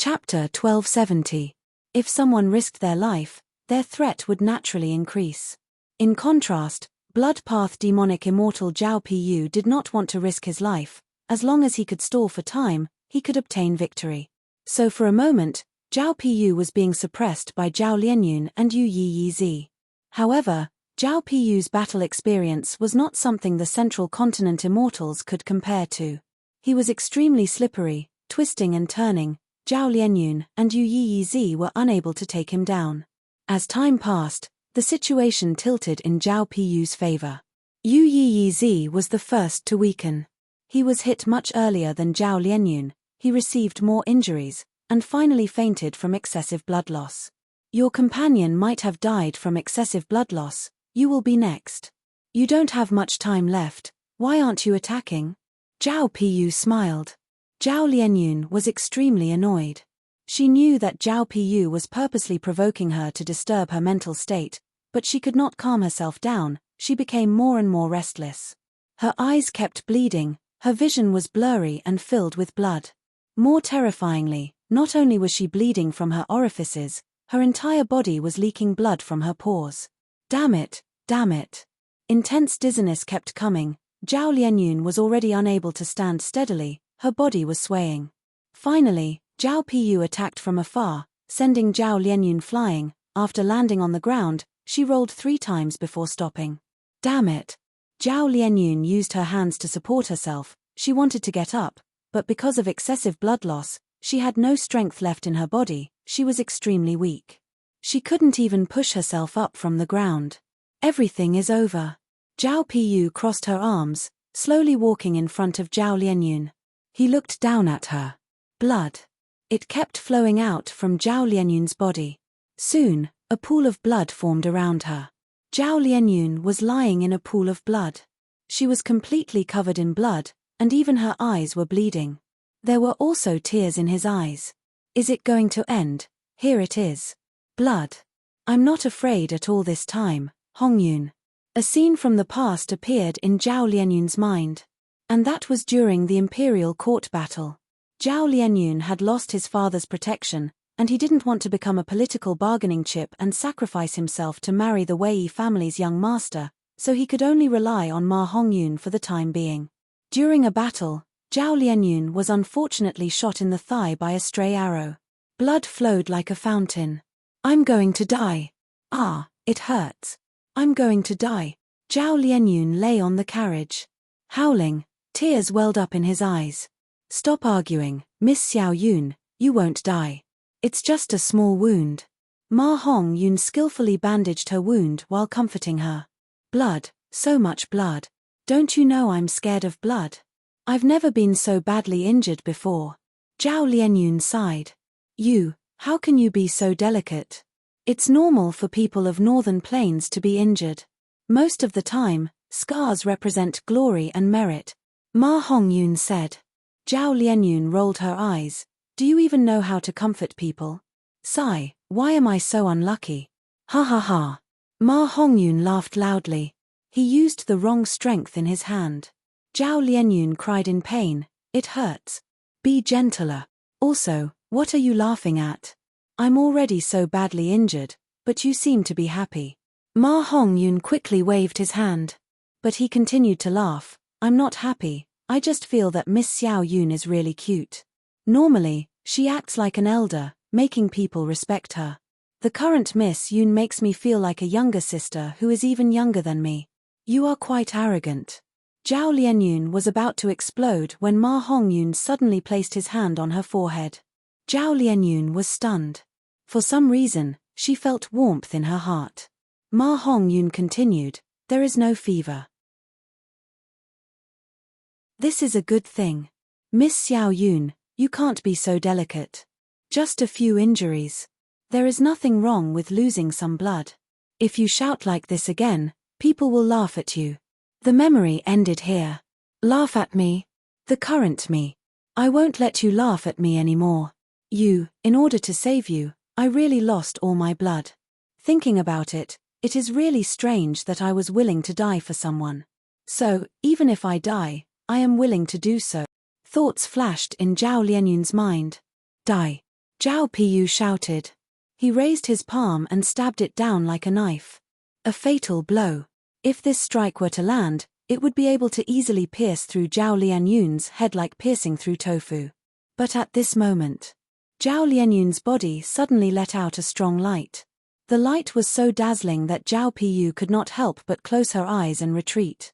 S1: Chapter 1270. If someone risked their life, their threat would naturally increase. In contrast, Bloodpath demonic immortal Zhao Pu did not want to risk his life. As long as he could stall for time, he could obtain victory. So for a moment, Zhao Pu was being suppressed by Zhao Lianyun and Yu Yizi. However, Zhao Pu's battle experience was not something the Central Continent immortals could compare to. He was extremely slippery, twisting and turning. Zhao Lianyun and Yu Yizi were unable to take him down. As time passed, the situation tilted in Zhao Pu's favor. Yu Yizi was the first to weaken. He was hit much earlier than Zhao Lianyun, he received more injuries, and finally fainted from excessive blood loss. Your companion might have died from excessive blood loss. You will be next. You don't have much time left, why aren't you attacking? Zhao Pu smiled. Zhao Lianyun was extremely annoyed. She knew that Zhao Pu was purposely provoking her to disturb her mental state, but she could not calm herself down. She became more and more restless. Her eyes kept bleeding, her vision was blurry and filled with blood. More terrifyingly, not only was she bleeding from her orifices, her entire body was leaking blood from her pores. Damn it, damn it. Intense dizziness kept coming. Zhao Lianyun was already unable to stand steadily, her body was swaying. Finally, Zhao Pu attacked from afar, sending Zhao Lianyun flying. After landing on the ground, she rolled 3 times before stopping. Damn it. Zhao Lianyun used her hands to support herself. She wanted to get up, but because of excessive blood loss, she had no strength left in her body. She was extremely weak. She couldn't even push herself up from the ground. Everything is over. Zhao Pu crossed her arms, slowly walking in front of Zhao Lianyun. He looked down at her. Blood. It kept flowing out from Zhao Lianyun's body. Soon, a pool of blood formed around her. Zhao Lianyun was lying in a pool of blood. She was completely covered in blood, and even her eyes were bleeding. There were also tears in his eyes. Is it going to end? Here it is. Blood. I'm not afraid at all this time, Hongyun. A scene from the past appeared in Zhao Lianyun's mind. And that was during the imperial court battle. Zhao Lianyun had lost his father's protection, and he didn't want to become a political bargaining chip and sacrifice himself to marry the Wei family's young master, so he could only rely on Ma Hongyun for the time being. During a battle, Zhao Lianyun was unfortunately shot in the thigh by a stray arrow. Blood flowed like a fountain. I'm going to die. Ah, it hurts. I'm going to die. Zhao Lianyun lay on the carriage. Howling, tears welled up in his eyes. Stop arguing, Miss Xiao Yun, you won't die. It's just a small wound. Ma Hongyun skillfully bandaged her wound while comforting her. Blood, so much blood. Don't you know I'm scared of blood? I've never been so badly injured before. Zhao Lianyun sighed. How can you be so delicate? It's normal for people of northern plains to be injured. Most of the time, scars represent glory and merit. Ma Hongyun said. Zhao Lianyun rolled her eyes. Do you even know how to comfort people? Sigh, why am I so unlucky? Ha ha ha. Ma Hongyun laughed loudly. He used the wrong strength in his hand. Zhao Lianyun cried in pain. It hurts. Be gentler. Also, what are you laughing at? I'm already so badly injured, but you seem to be happy. Ma Hongyun quickly waved his hand. But he continued to laugh. I'm not happy, I just feel that Miss Xiao Yun is really cute. Normally, she acts like an elder, making people respect her. The current Miss Yun makes me feel like a younger sister who is even younger than me. You are quite arrogant. Zhao Lianyun was about to explode when Ma Hongyun suddenly placed his hand on her forehead. Zhao Lianyun was stunned. For some reason, she felt warmth in her heart. Ma Hongyun continued, there is no fever. This is a good thing. Miss Xiao Yun, you can't be so delicate. Just a few injuries. There is nothing wrong with losing some blood. If you shout like this again, people will laugh at you. The memory ended here. Laugh at me? The current me. I won't let you laugh at me anymore. In order to save you, I really lost all my blood. Thinking about it, it is really strange that I was willing to die for someone. So, even if I die, I am willing to do so. Thoughts flashed in Zhao Lianyun's mind. Die. Zhao Piyu shouted. He raised his palm and stabbed it down like a knife. A fatal blow. If this strike were to land, it would be able to easily pierce through Zhao Lianyun's head like piercing through tofu. But at this moment, Zhao Lianyun's body suddenly let out a strong light. The light was so dazzling that Zhao Piyu could not help but close her eyes and retreat.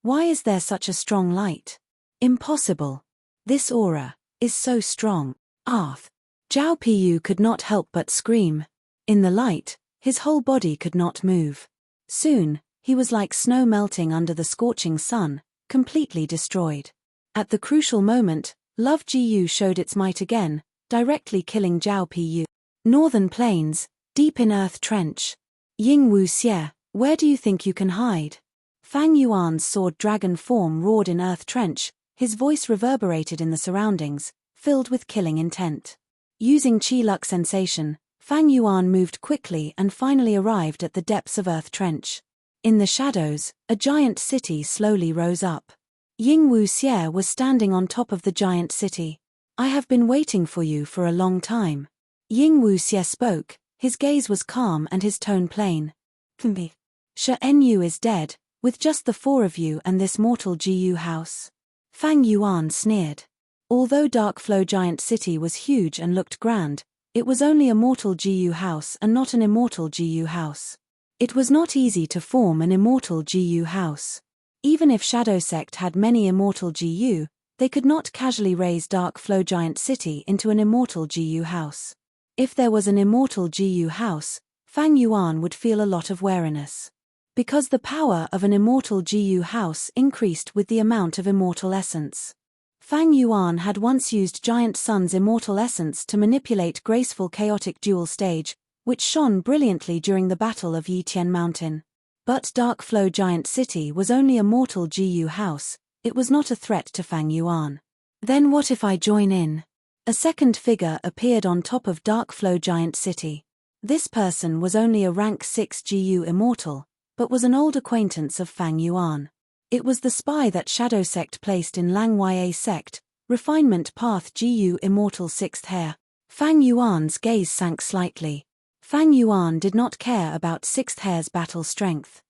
S1: Why is there such a strong light? Impossible. This aura is so strong. Zhao Piyu could not help but scream. In the light, his whole body could not move. Soon, he was like snow melting under the scorching sun, completely destroyed. At the crucial moment, Love Jiyu showed its might again, directly killing Zhao Piyu. Northern Plains, deep in Earth Trench. Ying Wu Xie, where do you think you can hide? Fang Yuan's sword dragon form roared in Earth Trench, his voice reverberated in the surroundings, filled with killing intent. Using Qi Luck sensation, Fang Yuan moved quickly and finally arrived at the depths of Earth Trench. In the shadows, a giant city slowly rose up. Ying Wu Xie was standing on top of the giant city. I have been waiting for you for a long time. Ying Wu Xie spoke, his gaze was calm and his tone plain. Shi Enyu is dead, with just the four of you and this mortal Jiyu house. Fang Yuan sneered. Although Dark Flow Giant City was huge and looked grand, it was only a mortal Jiyu house and not an immortal Jiyu house. It was not easy to form an immortal Jiyu house. Even if Shadow Sect had many immortal Jiyu, they could not casually raise Dark Flow Giant City into an immortal Jiyu house. If there was an immortal Jiyu house, Fang Yuan would feel a lot of wariness. Because the power of an immortal Jiyu house increased with the amount of immortal essence. Fang Yuan had once used Giant Sun's immortal essence to manipulate graceful chaotic dual stage, which shone brilliantly during the Battle of Yitian Mountain. But Dark Flow Giant City was only a mortal Jiyu house, it was not a threat to Fang Yuan. Then what if I join in? A second figure appeared on top of Dark Flow Giant City. This person was only a rank 6 Jiyu immortal, but was an old acquaintance of Fang Yuan. It was the spy that Shadow Sect placed in Lang Ya Sect, Refinement Path Jiyu Immortal 6th Hair. Fang Yuan's gaze sank slightly. Fang Yuan did not care about 6th Hair's battle strength.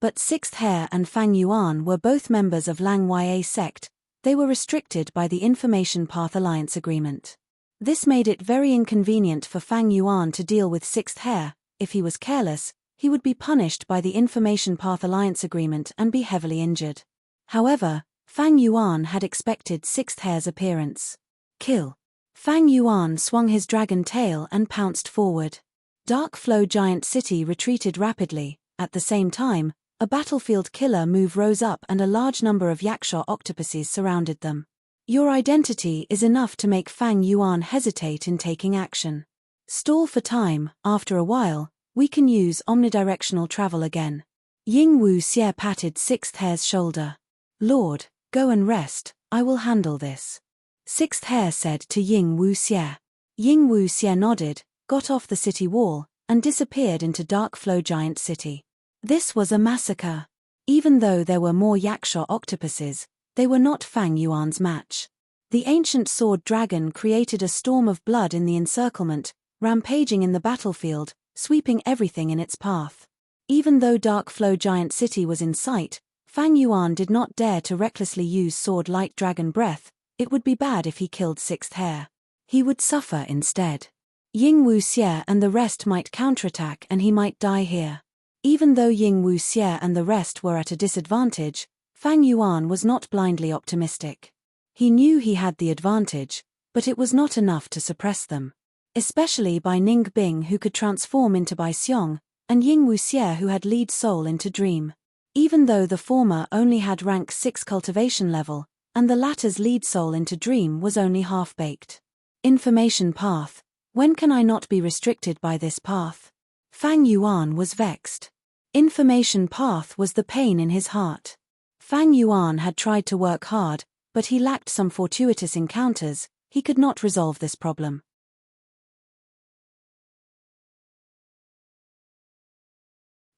S1: But 6th Hair and Fang Yuan were both members of Lang Ya Sect, they were restricted by the Information Path Alliance Agreement. This made it very inconvenient for Fang Yuan to deal with 6th Hair. If he was careless, he would be punished by the Information Path Alliance Agreement and be heavily injured. However, Fang Yuan had expected 6th Hair's appearance. Kill. Fang Yuan swung his dragon tail and pounced forward. Dark Flow Giant City retreated rapidly. At the same time, a battlefield killer move rose up and a large number of Yaksha octopuses surrounded them. Your identity is enough to make Fang Yuan hesitate in taking action. Stall for time, after a while, we can use omnidirectional travel again. Ying Wu Xie patted 6th Hair's shoulder. Lord, go and rest, I will handle this. 6th Hair said to Ying Wu Xie. Ying Wu Xie nodded, got off the city wall, and disappeared into Dark Flow Giant City. This was a massacre. Even though there were more Yaksha octopuses, they were not Fang Yuan's match. The ancient sword dragon created a storm of blood in the encirclement, rampaging in the battlefield, sweeping everything in its path. Even though Dark Flow Giant City was in sight, Fang Yuan did not dare to recklessly use Sword Light Dragon Breath. It would be bad if he killed 6th Hair. He would suffer instead. Ying Wu Xie and the rest might counterattack and he might die here. Even though Ying Wu Xie and the rest were at a disadvantage, Fang Yuan was not blindly optimistic. He knew he had the advantage, but it was not enough to suppress them. Especially by Ning Bing, who could transform into Bai Xiong, and Ying Wu Xie, who had lead soul into Dream. Even though the former only had rank 6 cultivation level, and the latter's lead soul into Dream was only half-baked. Information Path. When can I not be restricted by this path? Fang Yuan was vexed. Information Path was the pain in his heart. Fang Yuan had tried to work hard, but he lacked some fortuitous encounters. He could not resolve this problem.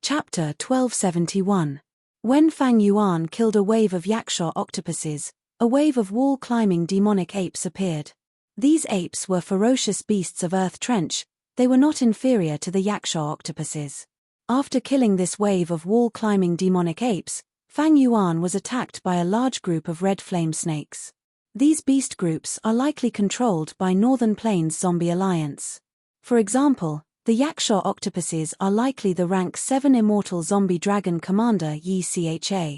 S1: Chapter 1271. When Fang Yuan killed a wave of Yaksha octopuses, a wave of wall-climbing demonic apes appeared. These apes were ferocious beasts of Earth Trench. They were not inferior to the yaksha octopuses. After killing this wave of wall-climbing demonic apes, Fang Yuan was attacked by a large group of red flame snakes. These beast groups are likely controlled by Northern Plains Zombie Alliance. For example, the yaksha octopuses are likely the rank 7 immortal zombie dragon commander Yi Cha.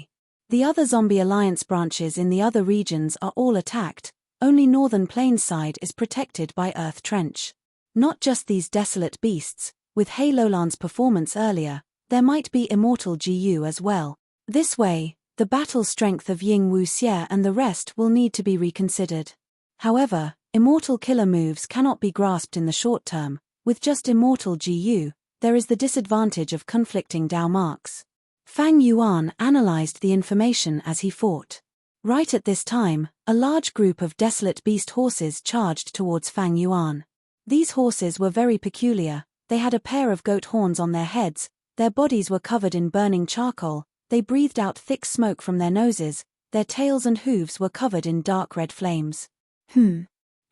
S1: The other Zombie Alliance branches in the other regions are all attacked. Only Northern Plains side is protected by Earth Trench. Not just these desolate beasts, with Haloland's performance earlier, there might be immortal GU as well. This way, the battle strength of Ying Wuxie and the rest will need to be reconsidered. However, immortal killer moves cannot be grasped in the short term. With just immortal GU, there is the disadvantage of conflicting Dao marks. Fang Yuan analyzed the information as he fought. Right at this time, a large group of desolate beast horses charged towards Fang Yuan. These horses were very peculiar. They had a pair of goat horns on their heads, their bodies were covered in burning charcoal, they breathed out thick smoke from their noses, their tails and hooves were covered in dark red flames.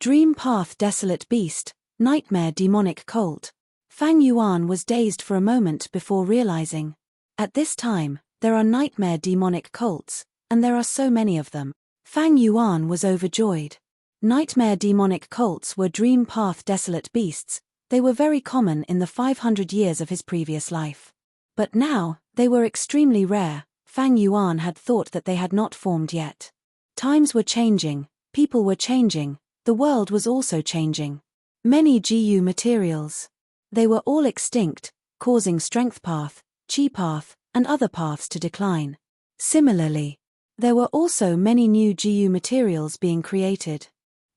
S1: Dream Path Desolate Beast, Nightmare Demonic Colt. Fang Yuan was dazed for a moment before realizing. At this time, there are nightmare demonic colts, and there are so many of them. Fang Yuan was overjoyed. Nightmare demonic colts were Dream Path Desolate Beasts. They were very common in the 500 years of his previous life. But now, they were extremely rare. Fang Yuan had thought that they had not formed yet. Times were changing, people were changing, the world was also changing. Many GU materials. They were all extinct, causing strength path, chi path, and other paths to decline. Similarly, there were also many new GU materials being created.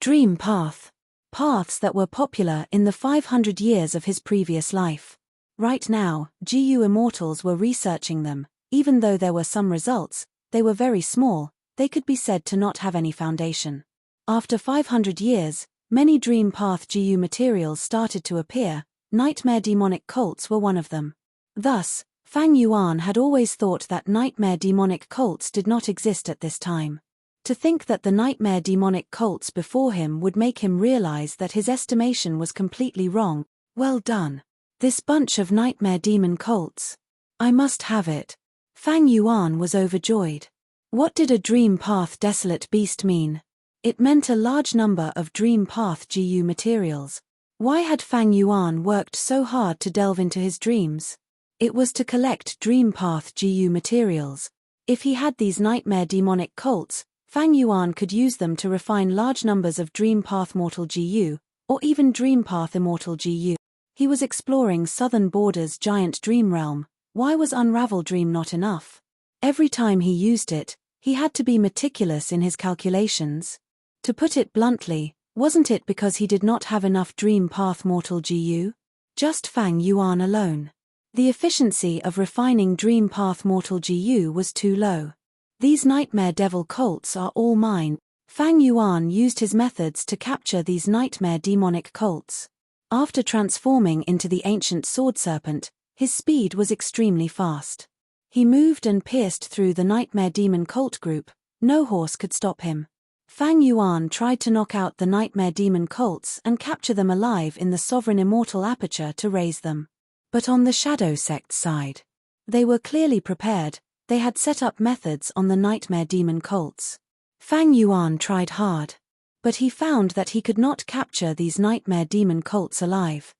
S1: Dream path. Paths that were popular in the 500 years of his previous life. Right now, GU immortals were researching them. Even though there were some results, they were very small, they could be said to not have any foundation. After 500 years, many Dream Path GU materials started to appear. Nightmare demonic colts were one of them. Thus, Fang Yuan had always thought that nightmare demonic colts did not exist at this time. To think that the nightmare demonic colts before him would make him realize that his estimation was completely wrong. Well done. This bunch of nightmare demon colts. I must have it. Fang Yuan was overjoyed. What did a Dream Path Desolate Beast mean? It meant a large number of Dream Path GU materials. Why had Fang Yuan worked so hard to delve into his dreams? It was to collect Dream Path GU materials. If he had these nightmare demonic colts, Fang Yuan could use them to refine large numbers of Dream Path Mortal GU, or even Dream Path Immortal GU. He was exploring Southern Border's giant dream realm. Why was Unravel Dream not enough? Every time he used it, he had to be meticulous in his calculations. To put it bluntly, wasn't it because he did not have enough Dream Path Mortal GU? Just Fang Yuan alone. The efficiency of refining Dream Path Mortal GU was too low. These Nightmare Devil colts are all mine. Fang Yuan used his methods to capture these Nightmare Demonic colts. After transforming into the ancient sword serpent, his speed was extremely fast. He moved and pierced through the Nightmare Demon Colt group. No horse could stop him. Fang Yuan tried to knock out the Nightmare Demon Colts and capture them alive in the Sovereign Immortal Aperture to raise them. But on the Shadow Sect side, they were clearly prepared. They had set up methods on the Nightmare Demon Colts. Fang Yuan tried hard, but he found that he could not capture these Nightmare Demon Colts alive.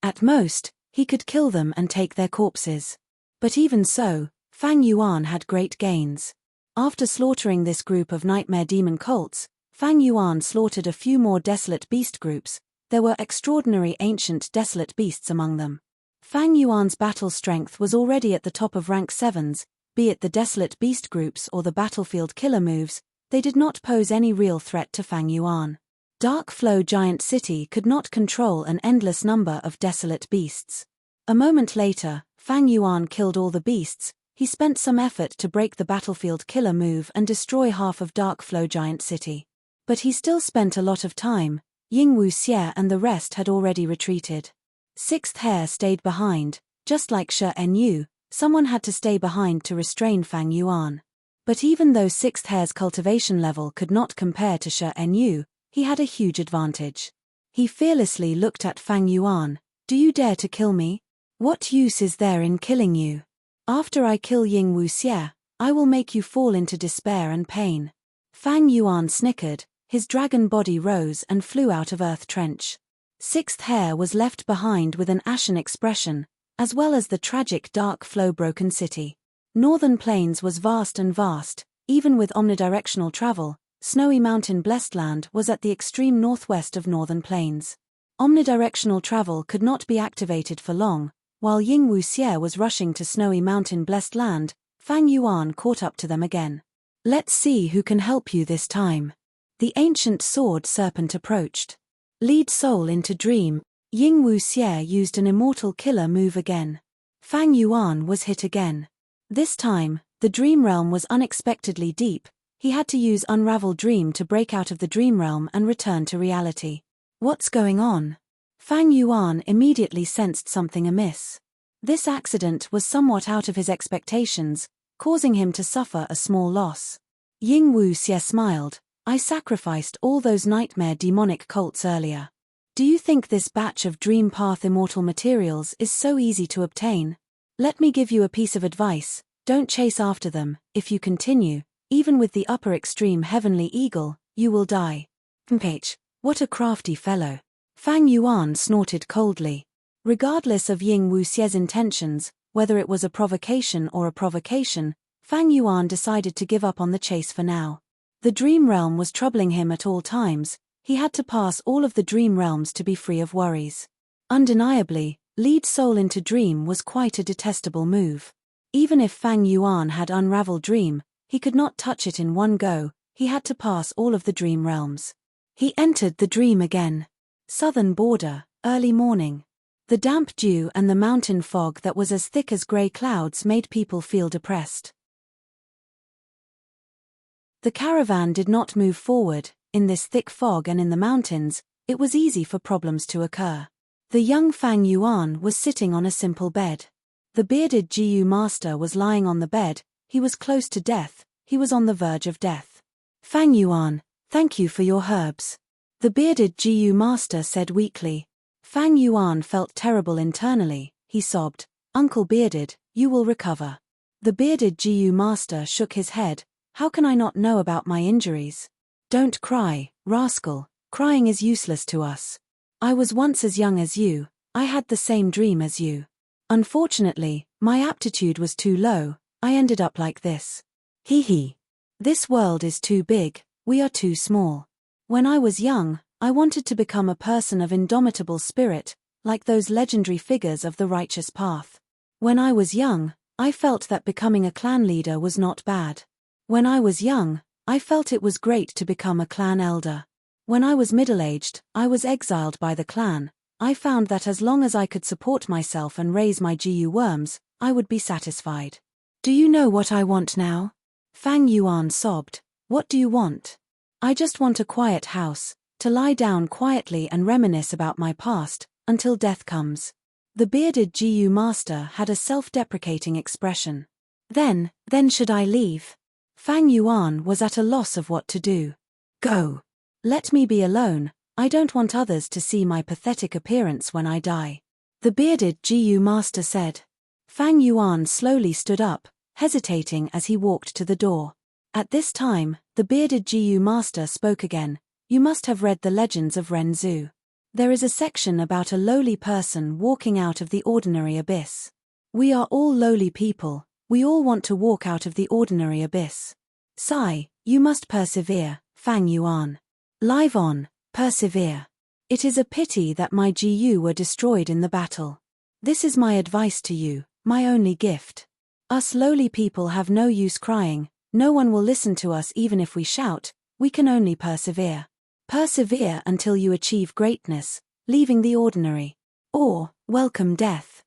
S1: At most, he could kill them and take their corpses. But even so, Fang Yuan had great gains. After slaughtering this group of Nightmare Demon Colts, Fang Yuan slaughtered a few more desolate beast groups. There were extraordinary ancient desolate beasts among them. Fang Yuan's battle strength was already at the top of rank 7s, be it the desolate beast groups or the battlefield killer moves, they did not pose any real threat to Fang Yuan. Dark Flow Giant City could not control an endless number of desolate beasts. A moment later, Fang Yuan killed all the beasts. He spent some effort to break the battlefield killer move and destroy half of Dark Flow Giant City. But he still spent a lot of time. Ying Wuxie and the rest had already retreated. Sixth Hair stayed behind. Just like Shi En Yu, someone had to stay behind to restrain Fang Yuan. But even though sixth hair's cultivation level could not compare to Shi Nu, he had a huge advantage. He fearlessly looked at Fang Yuan. Do you dare to kill me? What use is there in killing you? After I kill Ying Wuxie, I will make you fall into despair and pain. Fang Yuan snickered, his dragon body rose and flew out of Earth Trench. Sixth hair was left behind with an ashen expression, as well as the tragic dark flow broken city. Northern Plains was vast and vast, even with omnidirectional travel. Snowy mountain blessed land was at the extreme northwest of Northern Plains. Omnidirectional travel could not be activated for long. While Ying Wuxie was rushing to snowy mountain blessed land, Fang Yuan caught up to them again. Let's see who can help you this time. The ancient sword serpent approached. Lead soul into dream. Ying Wuxie used an immortal killer move again. Fang Yuan was hit again. This time, the dream realm was unexpectedly deep. He had to use Unravel Dream to break out of the dream realm and return to reality. What's going on? Fang Yuan immediately sensed something amiss. This accident was somewhat out of his expectations, causing him to suffer a small loss. Ying Wuxie smiled. I sacrificed all those nightmare demonic cults earlier. Do you think this batch of Dream Path immortal materials is so easy to obtain? Let me give you a piece of advice, don't chase after them. If you continue, even with the upper extreme heavenly eagle, you will die. Mph, what a crafty fellow. Fang Yuan snorted coldly. Regardless of Ying Wuxie's intentions, whether it was a provocation or a provocation, Fang Yuan decided to give up on the chase for now. The dream realm was troubling him at all times. He had to pass all of the dream realms to be free of worries. Undeniably, lead soul into dream was quite a detestable move. Even if Fang Yuan had Unravel Dream, he could not touch it in one go. He had to pass all of the dream realms. He entered the dream again. Southern border, early morning. The damp dew and the mountain fog that was as thick as grey clouds made people feel depressed. The caravan did not move forward. In this thick fog and in the mountains, it was easy for problems to occur. The young Fang Yuan was sitting on a simple bed. The bearded Jiu master was lying on the bed. He was close to death. He was on the verge of death. Fang Yuan, thank you for your herbs. The bearded Jiu master said weakly. Fang Yuan felt terrible internally. He sobbed, Uncle Bearded, you will recover. The bearded Jiu master shook his head. How can I not know about my injuries? Don't cry, rascal. Crying is useless to us. I was once as young as you. I had the same dream as you. Unfortunately, my aptitude was too low. I ended up like this. Hee hee. This world is too big. We are too small. When I was young, I wanted to become a person of indomitable spirit, like those legendary figures of the righteous path. When I was young, I felt that becoming a clan leader was not bad. When I was young, I felt it was great to become a clan elder. When I was middle-aged, I was exiled by the clan. I found that as long as I could support myself and raise my GU worms, I would be satisfied. Do you know what I want now? Fang Yuan sobbed. What do you want? I just want a quiet house, to lie down quietly and reminisce about my past, until death comes. The bearded GU master had a self-deprecating expression. Then should I leave? Fang Yuan was at a loss of what to do. Go. Let me be alone. I don't want others to see my pathetic appearance when I die. The bearded GU master said. Fang Yuan slowly stood up, hesitating as he walked to the door. At this time, the bearded GU master spoke again. You must have read the legends of Ren Zhu. There is a section about a lowly person walking out of the ordinary abyss. We are all lowly people. We all want to walk out of the ordinary abyss. Sigh, you must persevere, Fang Yuan. Live on, persevere. It is a pity that my GU were destroyed in the battle. This is my advice to you, my only gift. Us lowly people have no use crying, no one will listen to us even if we shout, we can only persevere. Persevere until you achieve greatness, leaving the ordinary. Or, welcome death.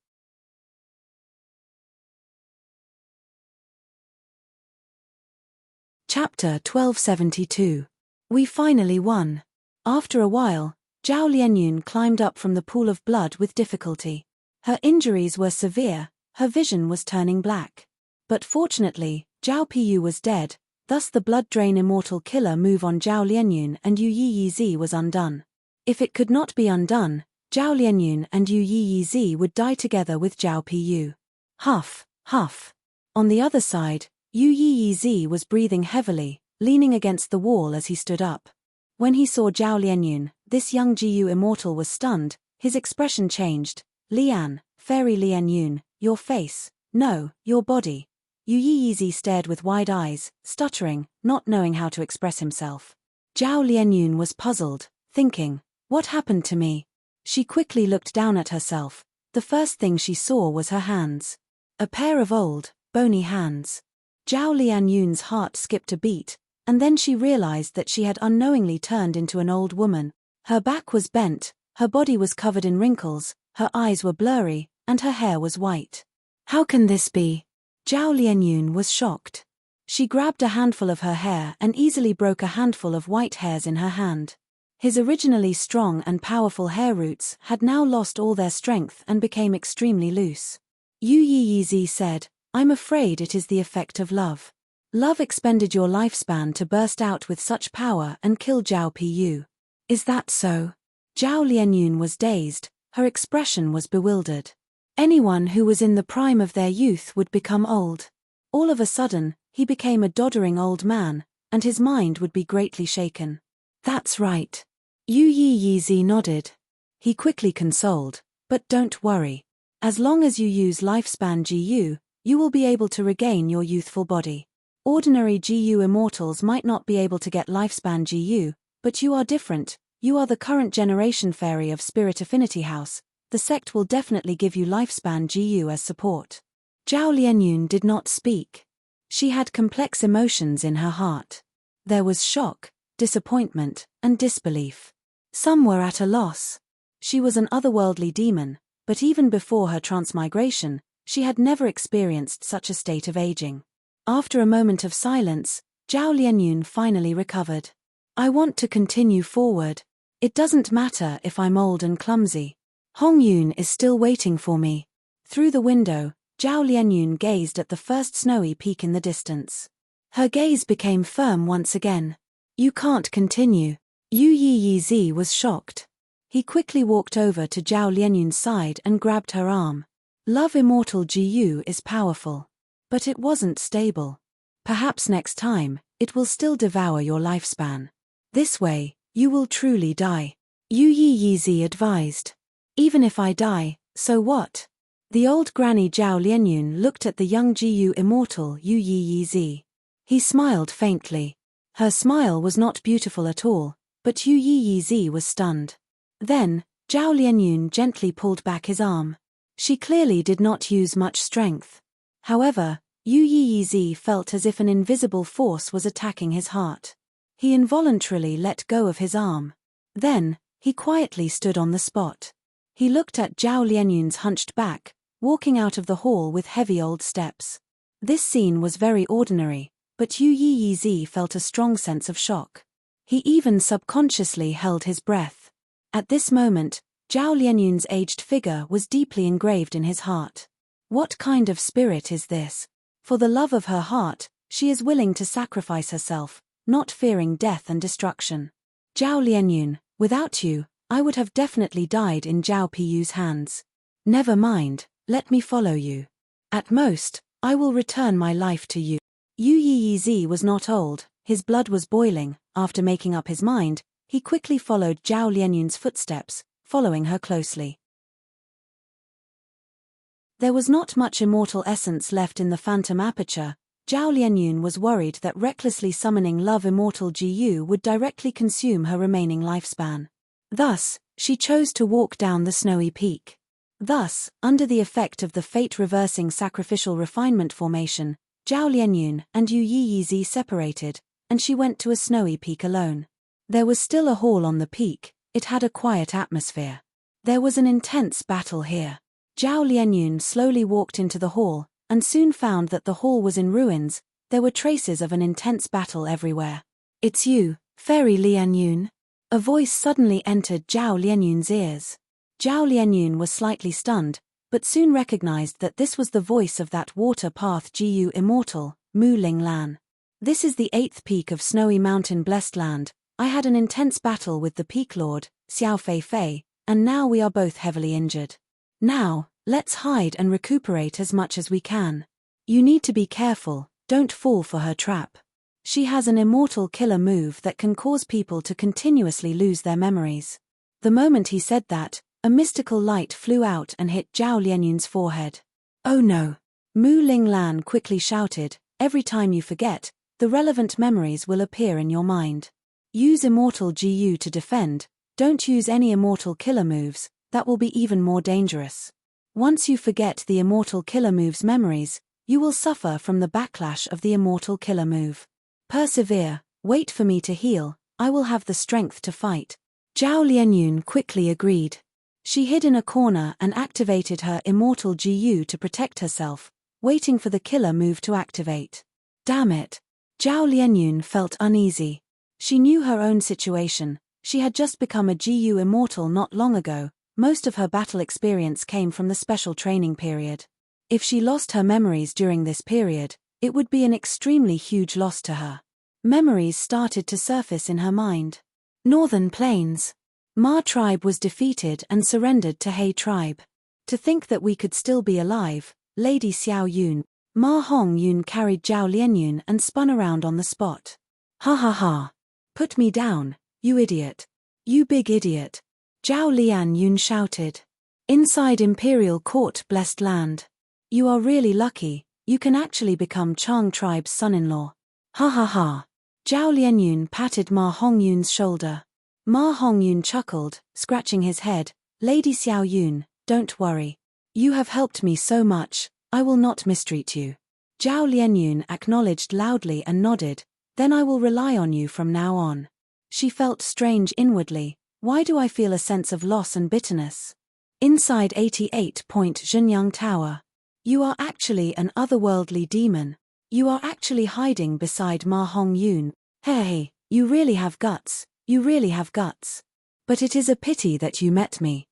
S1: Chapter 1272. We finally won. After a while, Zhao Lianyun climbed up from the pool of blood with difficulty. Her injuries were severe, her vision was turning black. But fortunately, Zhao Piyu was dead, thus the blood drain immortal killer move on Zhao Lianyun and Yu Yizi was undone. If it could not be undone, Zhao Lianyun and Yu Yizi would die together with Zhao Piyu. Huff, huff. On the other side, Yu Yizi was breathing heavily, leaning against the wall as he stood up. When he saw Zhao Lianyun, this young Jiyu immortal was stunned, his expression changed. Lian, fairy Lianyun, your face, no, your body. Yu Yizi stared with wide eyes, stuttering, not knowing how to express himself. Zhao Lianyun was puzzled, thinking, what happened to me? She quickly looked down at herself. The first thing she saw was her hands. A pair of old, bony hands. Zhao Lianyun's heart skipped a beat, and then she realized that she had unknowingly turned into an old woman. Her back was bent, her body was covered in wrinkles, her eyes were blurry, and her hair was white. How can this be? Zhao Lianyun was shocked. She grabbed a handful of her hair and easily broke a handful of white hairs in her hand. His originally strong and powerful hair roots had now lost all their strength and became extremely loose. Yu Yizi said, I'm afraid it is the effect of love. Love expended your lifespan to burst out with such power and kill Zhao Piyu. Is that so? Zhao Lianyun was dazed, her expression was bewildered. Anyone who was in the prime of their youth would become old. All of a sudden, he became a doddering old man, and his mind would be greatly shaken. That's right. Yu Yizi nodded. He quickly consoled, but don't worry. As long as you use lifespan GU, you will be able to regain your youthful body. Ordinary GU immortals might not be able to get lifespan GU, but you are different, you are the current generation fairy of Spirit Affinity House, the sect will definitely give you lifespan GU as support. Zhao Lianyun did not speak. She had complex emotions in her heart. There was shock, disappointment, and disbelief. Some were at a loss. She was an otherworldly demon, but even before her transmigration, she had never experienced such a state of aging. After a moment of silence, Zhao Lianyun finally recovered. I want to continue forward. It doesn't matter if I'm old and clumsy. Hongyun is still waiting for me. Through the window, Zhao Lianyun gazed at the first snowy peak in the distance. Her gaze became firm once again. You can't continue. Yu Yizi was shocked. He quickly walked over to Zhao Lianyun's side and grabbed her arm. Love immortal GU is powerful. But it wasn't stable. Perhaps next time, it will still devour your lifespan. This way, you will truly die. Yu Yizi advised. Even if I die, so what? The old granny Zhao Lianyun looked at the young GU immortal Yu Yizi. He smiled faintly. Her smile was not beautiful at all, but Yu Yizi was stunned. Then, Zhao Lianyun gently pulled back his arm. She clearly did not use much strength. However, Yu Yizi felt as if an invisible force was attacking his heart. He involuntarily let go of his arm. Then, he quietly stood on the spot. He looked at Zhao Lianyun's hunched back, walking out of the hall with heavy old steps. This scene was very ordinary, but Yu Yizi felt a strong sense of shock. He even subconsciously held his breath. At this moment, Zhao Lianyun's aged figure was deeply engraved in his heart. What kind of spirit is this? For the love of her heart, she is willing to sacrifice herself, not fearing death and destruction. Zhao Lianyun, without you, I would have definitely died in Zhao Piyu's hands. Never mind, let me follow you. At most, I will return my life to you. Yu Yizi was not old, his blood was boiling. After making up his mind, he quickly followed Zhao Lianyun's footsteps, following her closely. There was not much immortal essence left in the phantom aperture. Zhao Lianyun was worried that recklessly summoning love immortal GU would directly consume her remaining lifespan. Thus, she chose to walk down the snowy peak. Thus, under the effect of the fate-reversing sacrificial refinement formation, Zhao Lianyun and Yu Yizi separated, and she went to a snowy peak alone. There was still a hall on the peak, it had a quiet atmosphere. There was an intense battle here. Zhao Lianyun slowly walked into the hall, and soon found that the hall was in ruins. There were traces of an intense battle everywhere. It's you, Fairy Lianyun. A voice suddenly entered Zhao Lianyun's ears. Zhao Lianyun was slightly stunned, but soon recognized that this was the voice of that water path GU immortal, Mu Ling Lan. This is the 8th peak of Snowy Mountain Blessed Land. I had an intense battle with the Peak Lord, Xiao Fei Fei, and now we are both heavily injured. Now, let's hide and recuperate as much as we can. You need to be careful, don't fall for her trap. She has an immortal killer move that can cause people to continuously lose their memories. The moment he said that, a mystical light flew out and hit Zhao Lianyun's forehead. Oh no! Mu Ling Lan quickly shouted, every time you forget, the relevant memories will appear in your mind. Use immortal GU to defend, don't use any immortal killer moves, that will be even more dangerous. Once you forget the immortal killer move's memories, you will suffer from the backlash of the immortal killer move. Persevere, wait for me to heal, I will have the strength to fight. Zhao Lianyun quickly agreed. She hid in a corner and activated her immortal GU to protect herself, waiting for the killer move to activate. Damn it! Zhao Lianyun felt uneasy. She knew her own situation, she had just become a GU immortal not long ago, most of her battle experience came from the special training period. If she lost her memories during this period, it would be an extremely huge loss to her. Memories started to surface in her mind. Northern Plains. Ma tribe was defeated and surrendered to He tribe. To think that we could still be alive, Lady Xiao Yun, Ma Hong Yun carried Zhao Lianyun and spun around on the spot. Ha ha ha. Put me down, you idiot. You big idiot. Zhao Lianyun shouted. Inside Imperial Court Blessed Land. You are really lucky, you can actually become Chang tribe's son-in-law. Ha ha ha. Zhao Lianyun patted Ma Hongyun's shoulder. Ma Hongyun chuckled, scratching his head, Lady Xiao Yun, don't worry. You have helped me so much, I will not mistreat you. Zhao Lianyun acknowledged loudly and nodded, then I will rely on you from now on. She felt strange inwardly, why do I feel a sense of loss and bitterness? Inside 88-point Zhenyang Tower. You are actually an otherworldly demon. You are actually hiding beside Ma Hongyun. Hey, you really have guts, you really have guts. But it is a pity that you met me.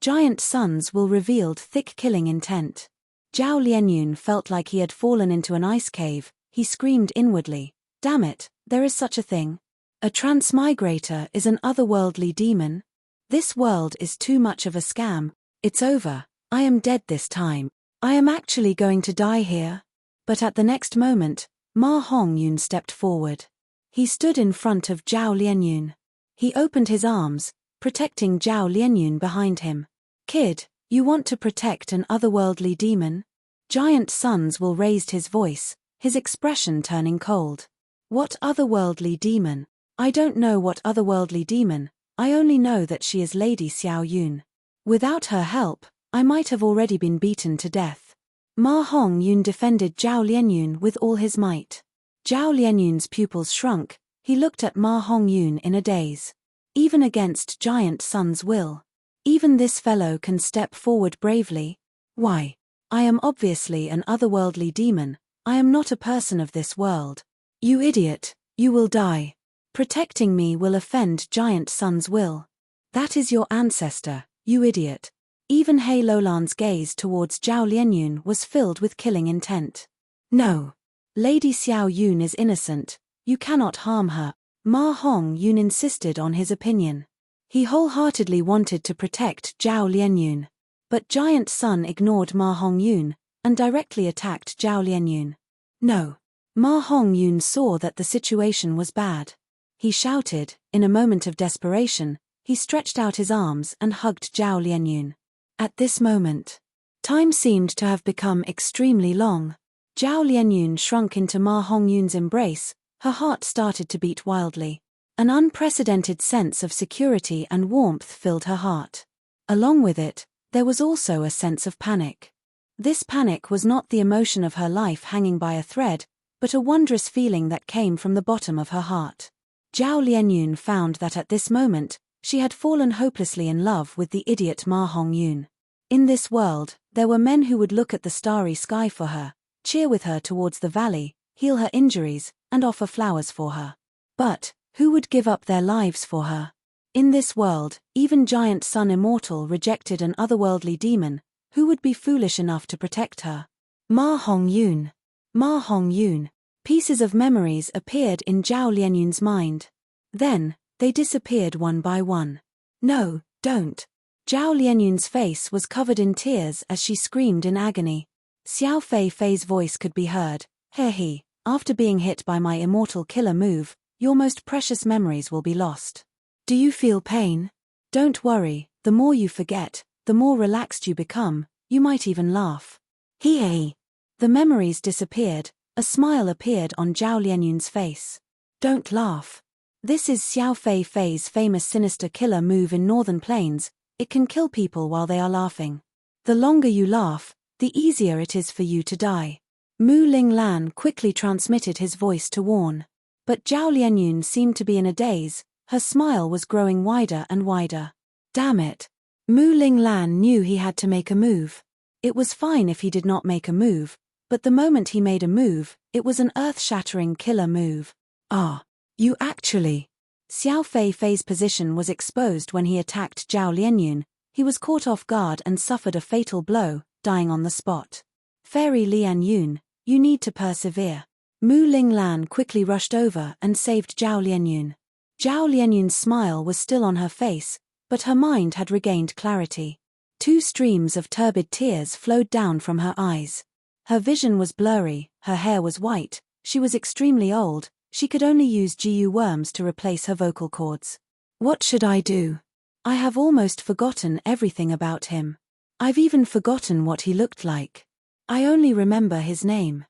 S1: Giant suns will revealed thick killing intent. Zhao Lianyun felt like he had fallen into an ice cave, he screamed inwardly, damn it, there is such a thing. A transmigrator is an otherworldly demon. This world is too much of a scam, it's over, I am dead this time. I am actually going to die here. But at the next moment, Ma Hongyun stepped forward. He stood in front of Zhao Lianyun. He opened his arms, protecting Zhao Lianyun behind him. Kid, you want to protect an otherworldly demon? Giant Suns will raised his voice, his expression turning cold. What otherworldly demon? I don't know what otherworldly demon, I only know that she is Lady Xiao Yun. Without her help, I might have already been beaten to death. Ma Hongyun defended Zhao Lianyun with all his might. Zhao Lianyun's pupils shrunk, he looked at Ma Hongyun in a daze. Even against Giant Sun's will. Even this fellow can step forward bravely? Why? I am obviously an otherworldly demon, I am not a person of this world. You idiot, you will die. Protecting me will offend Giant Sun's will. That is your ancestor, you idiot. Even He Lolan's gaze towards Zhao Lianyun was filled with killing intent. No. Lady Xiao Yun is innocent, you cannot harm her. Ma Hongyun insisted on his opinion. He wholeheartedly wanted to protect Zhao Lianyun. But Giant Sun ignored Ma Hongyun, and directly attacked Zhao Lianyun. No. Ma Hongyun saw that the situation was bad. He shouted, in a moment of desperation, he stretched out his arms and hugged Zhao Lianyun. At this moment, time seemed to have become extremely long. Zhao Lianyun shrunk into Ma Hongyun's embrace, her heart started to beat wildly. An unprecedented sense of security and warmth filled her heart. Along with it, there was also a sense of panic. This panic was not the emotion of her life hanging by a thread, but a wondrous feeling that came from the bottom of her heart. Zhao Lianyun found that at this moment, she had fallen hopelessly in love with the idiot Ma Hongyun. In this world, there were men who would look at the starry sky for her, cheer with her towards the valley, heal her injuries, and offer flowers for her. But, who would give up their lives for her? In this world, even Giant Sun Immortal rejected an otherworldly demon, who would be foolish enough to protect her? Ma Hongyun. Ma Hongyun. Pieces of memories appeared in Zhao Lianyun's mind. Then, they disappeared one by one. No, don't. Zhao Lianyun's face was covered in tears as she screamed in agony. Xiao Fei's voice could be heard. He, after being hit by my immortal killer move, your most precious memories will be lost. Do you feel pain? Don't worry, the more you forget, the more relaxed you become, you might even laugh. He. The memories disappeared, a smile appeared on Zhao Lianyun's face. Don't laugh. This is Xiao Fei's famous sinister killer move in Northern Plains. It can kill people while they are laughing. The longer you laugh, the easier it is for you to die. Mu Linglan quickly transmitted his voice to warn. But Zhao Lianyun seemed to be in a daze, her smile was growing wider and wider. Damn it. Mu Linglan knew he had to make a move. It was fine if he did not make a move, but the moment he made a move, it was an earth-shattering killer move. Ah, you actually... Xiao Fei's position was exposed when he attacked Zhao Lianyun. He was caught off guard and suffered a fatal blow, dying on the spot. Fairy Lianyun, you need to persevere. Mu Linglan quickly rushed over and saved Zhao Lianyun. Zhao Lianyun's smile was still on her face, but her mind had regained clarity. 2 streams of turbid tears flowed down from her eyes. Her vision was blurry, her hair was white, she was extremely old, she could only use GU worms to replace her vocal cords. What should I do? I have almost forgotten everything about him. I've even forgotten what he looked like. I only remember his name.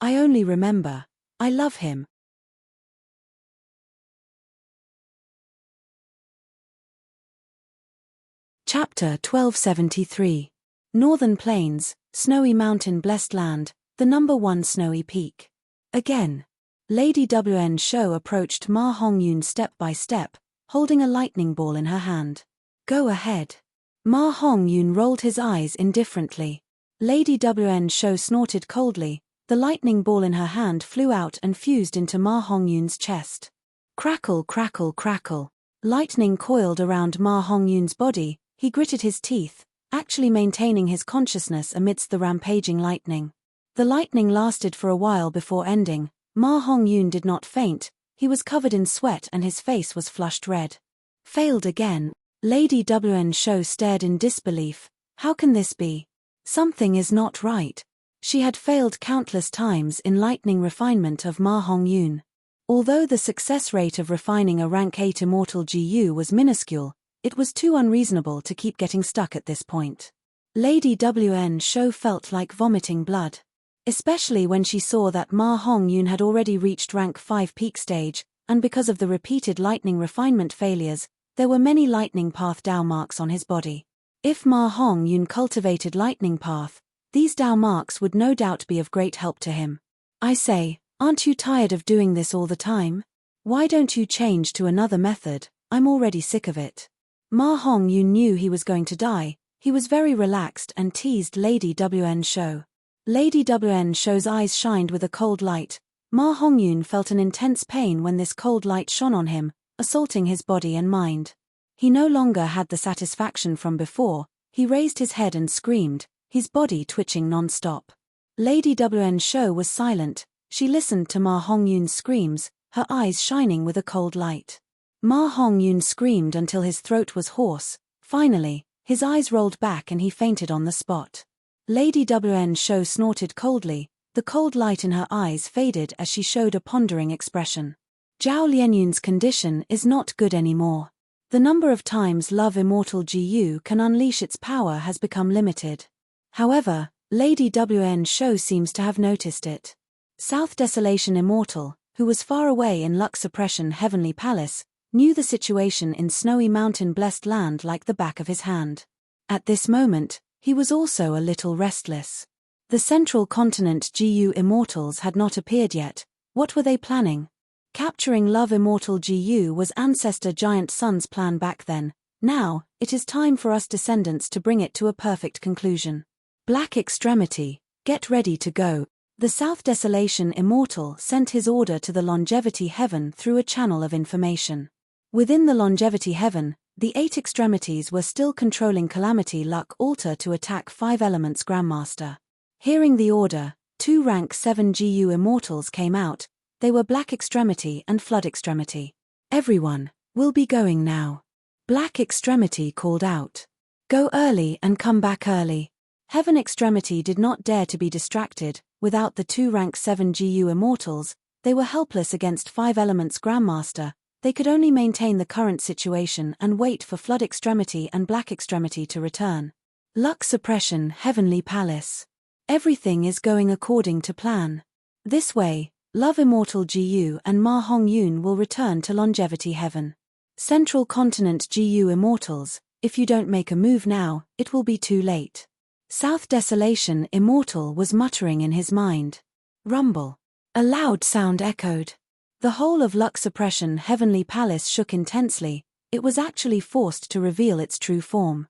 S1: I only remember, I love him. Chapter 1273. Northern Plains, Snowy Mountain Blessed Land, the number 1 snowy peak. Again. Lady Wn Shou approached Ma Hongyun step by step, holding a lightning ball in her hand. Go ahead. Ma Hongyun rolled his eyes indifferently. Lady Wn Shou snorted coldly, the lightning ball in her hand flew out and fused into Ma Hongyun's chest. Crackle, crackle, crackle. Lightning coiled around Ma Hongyun's body, he gritted his teeth, actually maintaining his consciousness amidst the rampaging lightning. The lightning lasted for a while before ending. Ma Hongyun did not faint, he was covered in sweat and his face was flushed red. Failed again. Lady Wn Shou stared in disbelief. How can this be? Something is not right. She had failed countless times in lightning refinement of Ma Hongyun. Although the success rate of refining a rank 8 immortal GU was minuscule, it was too unreasonable to keep getting stuck at this point. Lady Wn Shou felt like vomiting blood. Especially when she saw that Ma Hongyun had already reached rank 5 peak stage, and because of the repeated lightning refinement failures, there were many lightning path Dao marks on his body. If Ma Hongyun cultivated lightning path, these Dao marks would no doubt be of great help to him. I say, aren't you tired of doing this all the time? Why don't you change to another method? I'm already sick of it. Ma Hongyun knew he was going to die. He was very relaxed and teased Lady Wn Shou. Lady Wn Shou's eyes shined with a cold light. Ma Hongyun felt an intense pain when this cold light shone on him, assaulting his body and mind. He no longer had the satisfaction from before. He raised his head and screamed, his body twitching non-stop. Lady Wn Shou was silent. She listened to Ma Hongyun's screams, her eyes shining with a cold light. Ma Hongyun screamed until his throat was hoarse. Finally, his eyes rolled back and he fainted on the spot. Lady Wn Shou snorted coldly, the cold light in her eyes faded as she showed a pondering expression. Zhao Lianyun's condition is not good anymore. The number of times Love Immortal GU can unleash its power has become limited. However, Lady Wn Shou seems to have noticed it. South Desolation Immortal, who was far away in Luck Suppression Heavenly Palace, knew the situation in Snowy Mountain Blessed Land like the back of his hand. At this moment, he was also a little restless. The Central Continent GU Immortals had not appeared yet. What were they planning? Capturing Love Immortal GU was Ancestor Giant Sun's plan back then. Now, it is time for us descendants to bring it to a perfect conclusion. Black Extremity, get ready to go. The South Desolation Immortal sent his order to the Longevity Heaven through a channel of information. Within the Longevity Heaven, The 8 extremities were still controlling Calamity Luck Altar to attack 5 Elements Grandmaster. Hearing the order, 2 rank 7 GU Immortals came out. They were Black Extremity and Flood Extremity. Everyone, we'll be going now. Black Extremity called out. Go early and come back early. Heaven Extremity did not dare to be distracted. Without the 2 rank 7 GU Immortals, they were helpless against 5 Elements Grandmaster. They could only maintain the current situation and wait for Flood Extremity and Black Extremity to return. Luck Suppression Heavenly Palace. Everything is going according to plan. This way, Love Immortal GU and Ma Hong Yun will return to Longevity Heaven. Central Continent GU Immortals, if you don't make a move now, it will be too late. South Desolation Immortal was muttering in his mind. Rumble. A loud sound echoed. The whole of Luck Suppression Heavenly Palace shook intensely. It was actually forced to reveal its true form.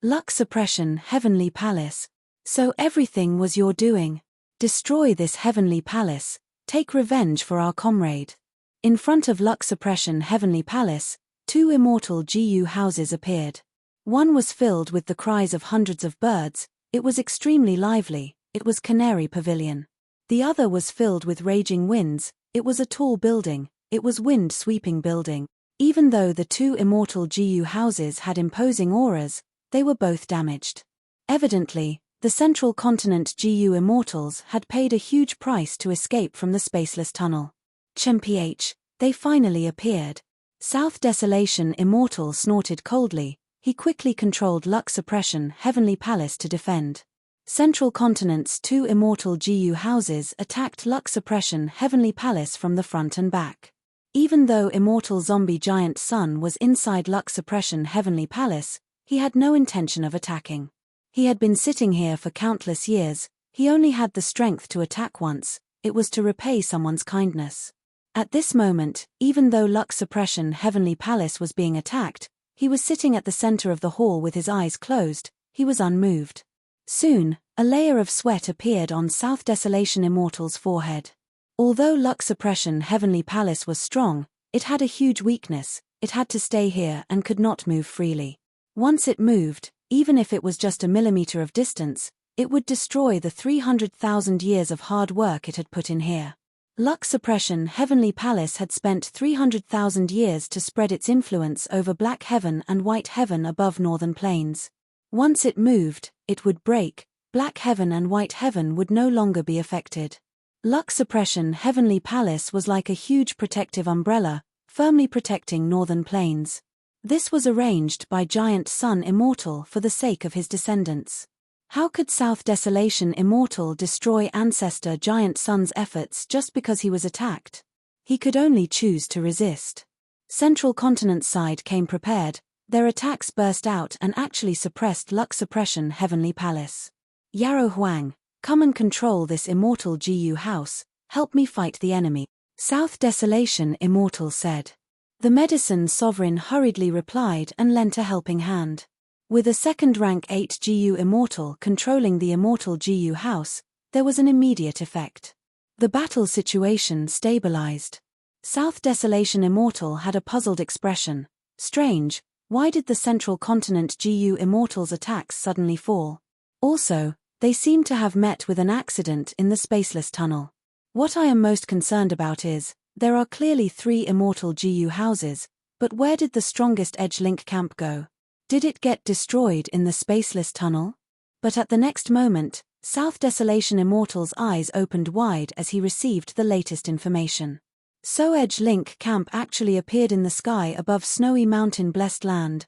S1: Luck Suppression Heavenly Palace. So everything was your doing. Destroy this Heavenly Palace. Take revenge for our comrade. In front of Luck Suppression Heavenly Palace, 2 immortal GU houses appeared. One was filled with the cries of hundreds of birds. It was extremely lively. It was Canary Pavilion. The other was filled with raging winds. It was a tall building. It was wind-sweeping building. Even though the 2 immortal GU houses had imposing auras, they were both damaged. Evidently, the Central Continent GU Immortals had paid a huge price to escape from the spaceless tunnel. ChMPH, they finally appeared. South Desolation Immortal snorted coldly. He quickly controlled Luck Suppression Heavenly Palace to defend. Central Continent's 2 immortal GU houses attacked Luck Suppression Heavenly Palace from the front and back. Even though Immortal Zombie Giant Sun was inside Luck Suppression Heavenly Palace, he had no intention of attacking. He had been sitting here for countless years. He only had the strength to attack once. It was to repay someone's kindness. At this moment, even though Luck Suppression Heavenly Palace was being attacked, he was sitting at the center of the hall with his eyes closed. He was unmoved. Soon, a layer of sweat appeared on South Desolation Immortal's forehead. Although Luck Suppression Heavenly Palace was strong, it had a huge weakness. It had to stay here and could not move freely. Once it moved, even if it was just a millimeter of distance, it would destroy the 300,000 years of hard work it had put in here. Luck Suppression Heavenly Palace had spent 300,000 years to spread its influence over Black Heaven and White Heaven above Northern Plains. Once it moved, it would break. Black Heaven and White Heaven would no longer be affected. Luck Suppression Heavenly Palace was like a huge protective umbrella, firmly protecting Northern Plains. This was arranged by Giant Sun Immortal for the sake of his descendants. How could South Desolation Immortal destroy Ancestor Giant Sun's efforts just because he was attacked? He could only choose to resist. Central Continent's side came prepared. Their attacks burst out and actually suppressed Luck Suppression Heavenly Palace. Yarrow Huang, come and control this immortal GU house. Help me fight the enemy. South Desolation Immortal said. The Medicine Sovereign hurriedly replied and lent a helping hand. With a second rank 8 GU Immortal controlling the immortal GU house, there was an immediate effect. The battle situation stabilized. South Desolation Immortal had a puzzled expression. Strange, why did the Central Continent GU Immortals' attacks suddenly fall? Also, they seem to have met with an accident in the spaceless tunnel. What I am most concerned about is, there are clearly 3 immortal GU houses, but where did the strongest Edge Link camp go? Did it get destroyed in the spaceless tunnel? But at the next moment, South Desolation Immortal's eyes opened wide as he received the latest information. So Edge Link camp actually appeared in the sky above Snowy Mountain Blessed Land.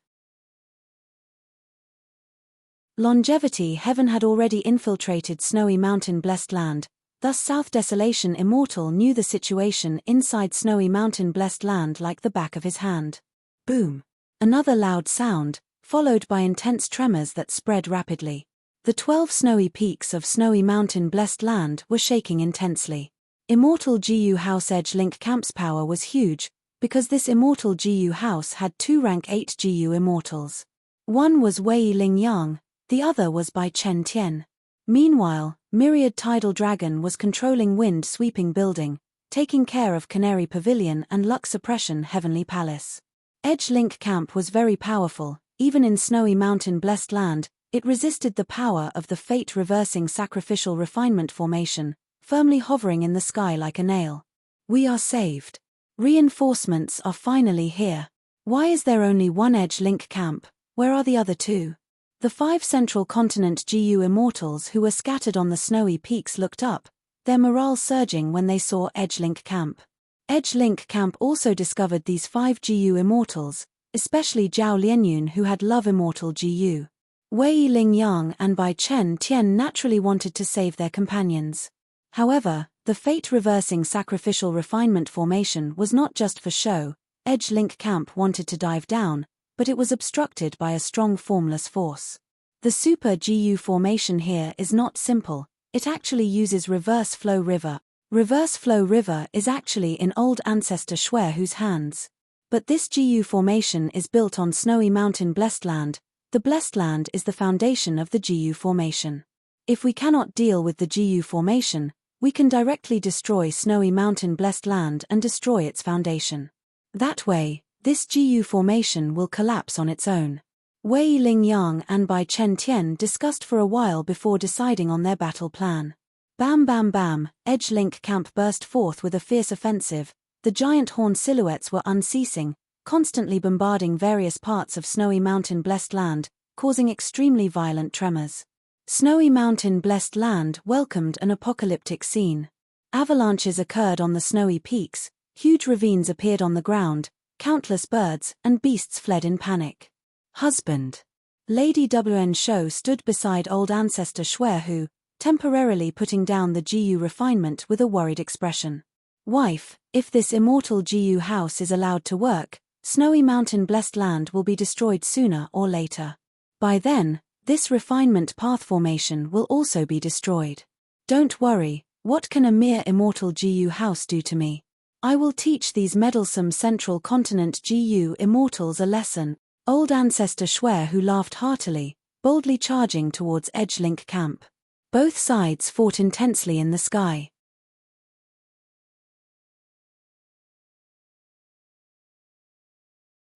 S1: Longevity Heaven had already infiltrated Snowy Mountain Blessed Land, thus South Desolation Immortal knew the situation inside Snowy Mountain Blessed Land like the back of his hand. Boom! Another loud sound, followed by intense tremors that spread rapidly. The 12 snowy peaks of Snowy Mountain Blessed Land were shaking intensely. Immortal GU House Edge Link camp's power was huge, because this immortal GU house had 2 rank 8 GU immortals. One was Wei Ling Yang, the other was by Chen Tian. Meanwhile, Myriad Tidal Dragon was controlling wind-sweeping building. taking care of Canary Pavilion and Luck Suppression Heavenly Palace. Edge-Link Camp was very powerful. Even in Snowy Mountain Blessed Land, it resisted the power of the fate-reversing Sacrificial Refinement formation, firmly hovering in the sky like a nail. We are saved. Reinforcements are finally here. Why is there only one Edge-Link Camp? Where are the other two? The 5 Central Continent GU Immortals who were scattered on the snowy peaks looked up, their morale surging when they saw Edge-Link Camp. Edge-Link Camp also discovered these 5 GU Immortals, especially Zhao Lianyun who had Love Immortal GU. Wei Lingyang and Bai Chen Tian naturally wanted to save their companions. However, the fate-reversing Sacrificial Refinement formation was not just for show. Edge-Link Camp wanted to dive down, but it was obstructed by a strong formless force. The Super GU formation here is not simple, it actually uses Reverse Flow River. Reverse Flow River is actually in old ancestor Xuehu's hands. But this GU formation is built on Snowy Mountain Blessed Land. The Blessed Land is the foundation of the GU formation. If we cannot deal with the GU formation, we can directly destroy Snowy Mountain Blessed Land and destroy its foundation. That way, this GU formation will collapse on its own. Wei Lingyang and Bai Chen Tian discussed for a while before deciding on their battle plan. Bam bam bam, Edge-Link Camp burst forth with a fierce offensive. The giant horn silhouettes were unceasing, constantly bombarding various parts of Snowy Mountain Blessed Land, causing extremely violent tremors. Snowy Mountain Blessed Land welcomed an apocalyptic scene. Avalanches occurred on the snowy peaks, huge ravines appeared on the ground, countless birds and beasts fled in panic. Husband. Lady Wn Shou stood beside old ancestor Xuehu, temporarily putting down the GU refinement with a worried expression. Wife, if this immortal GU house is allowed to work, Snowy Mountain Blessed Land will be destroyed sooner or later. By then, this refinement path formation will also be destroyed. Don't worry, what can a mere immortal GU house do to me? I will teach these meddlesome Central Continent GU Immortals a lesson. Old ancestor Xuehu laughed heartily, boldly charging towards Edge-Link Camp. Both sides fought intensely in the sky.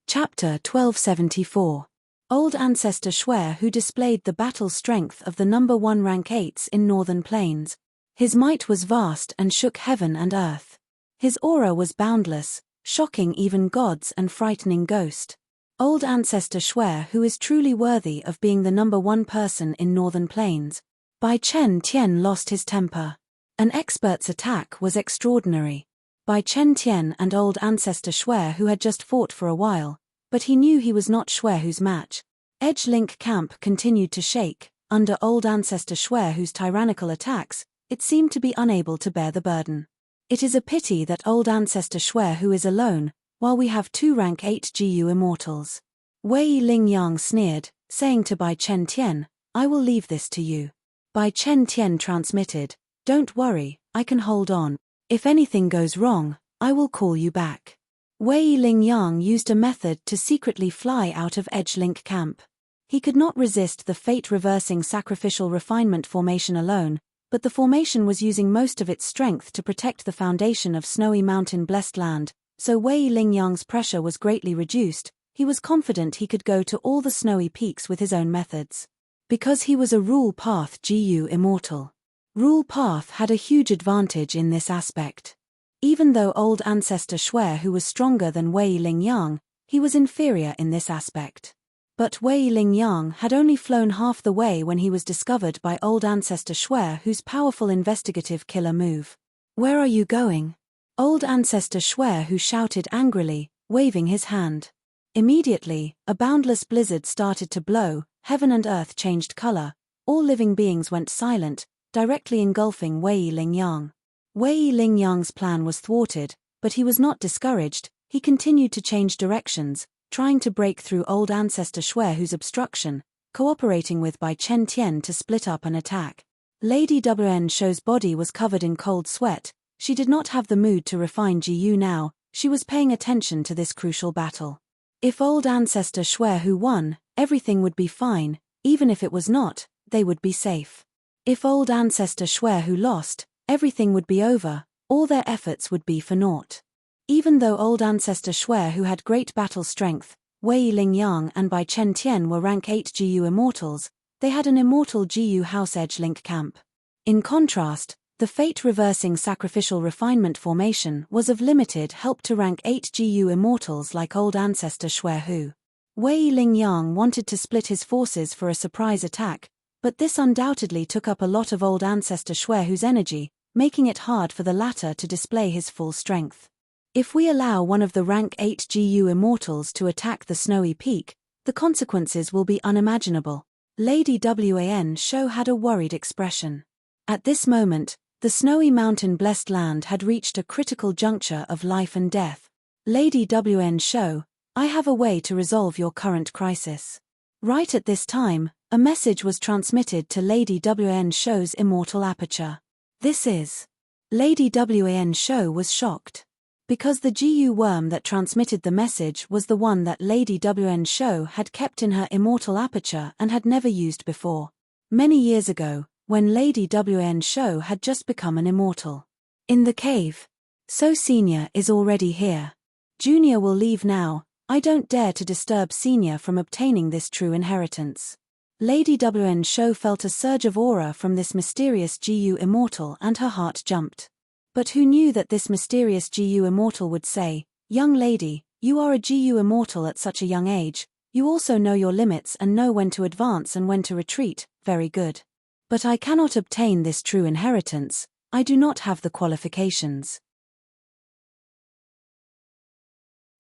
S1: Chapter 1274. Old ancestor Xuehu displayed the battle strength of the number 1 rank 8s in Northern Plains. His might was vast and shook heaven and earth. His aura was boundless, shocking even gods and frightening ghost. Old ancestor Xuehu is truly worthy of being the number 1 person in Northern Plains. Bai Chen Tian lost his temper. An expert's attack was extraordinary. Bai Chen Tian and old ancestor Xuehu had just fought for a while, but he knew he was not Xuehu's match. Edge-Link Camp continued to shake. Under old ancestor Xuehu's tyrannical attacks, it seemed to be unable to bear the burden. It is a pity that old ancestor Xuehu is alone, while we have 2 rank 8 GU Immortals. Wei Lingyang sneered, saying to Bai Chen Tian, I will leave this to you. Bai Chen Tian transmitted, don't worry, I can hold on. If anything goes wrong, I will call you back. Wei Lingyang used a method to secretly fly out of Edge-Link Camp. He could not resist the fate-reversing Sacrificial Refinement formation alone, but the formation was using most of its strength to protect the foundation of Snowy Mountain Blessed Land, so Wei Lingyang's pressure was greatly reduced. He was confident he could go to all the snowy peaks with his own methods. Because he was a Rule Path GU Immortal. Rule Path had a huge advantage in this aspect. Even though old ancestor Xuehu was stronger than Wei Lingyang, he was inferior in this aspect. But Wei Lingyang had only flown half the way when he was discovered by old ancestor Xuehu's powerful investigative killer move. Where are you going? Old ancestor Xuehu shouted angrily, waving his hand. Immediately, a boundless blizzard started to blow, heaven and earth changed color, all living beings went silent, directly engulfing Wei Lingyang. Wei Lingyang's plan was thwarted, but he was not discouraged. He continued to change directions, trying to break through old ancestor Xuehu's obstruction, cooperating with Bai Chen Tian to split up an attack. Lady Wn Shou's body was covered in cold sweat. She did not have the mood to refine GU now. She was paying attention to this crucial battle. If old ancestor Xuehu won, everything would be fine. Even if it was not, they would be safe. If old ancestor Xuehu lost, everything would be over. All their efforts would be for naught. Even though old ancestor Shui, who had great battle strength, Wei Lingyang and Bai Chen Tian were rank 8 GU immortals, they had an immortal GU house edge link camp. In contrast, the fate-reversing sacrificial refinement formation was of limited help to rank 8 GU immortals like old ancestor Shui who. Wei Lingyang wanted to split his forces for a surprise attack, but this undoubtedly took up a lot of old ancestor Shui whose energy, making it hard for the latter to display his full strength. If we allow one of the rank 8 GU immortals to attack the snowy peak, the consequences will be unimaginable. Lady Wan Shou had a worried expression. At this moment, the snowy mountain blessed land had reached a critical juncture of life and death. Lady Wan Shou, I have a way to resolve your current crisis. Right at this time, a message was transmitted to Lady Wan Shou's immortal aperture. This is. Lady Wan Shou was shocked. Because the GU worm that transmitted the message was the one that Lady Wan Shou had kept in her immortal aperture and had never used before. Many years ago, when Lady Wan Shou had just become an immortal. In the cave. So Senior is already here. Junior will leave now, I don't dare to disturb Senior from obtaining this true inheritance. Lady Wan Shou felt a surge of aura from this mysterious GU immortal and her heart jumped. But who knew that this mysterious GU immortal would say, "Young lady, you are a GU immortal at such a young age, you also know your limits and know when to advance and when to retreat, very good. But I cannot obtain this true inheritance, I do not have the qualifications.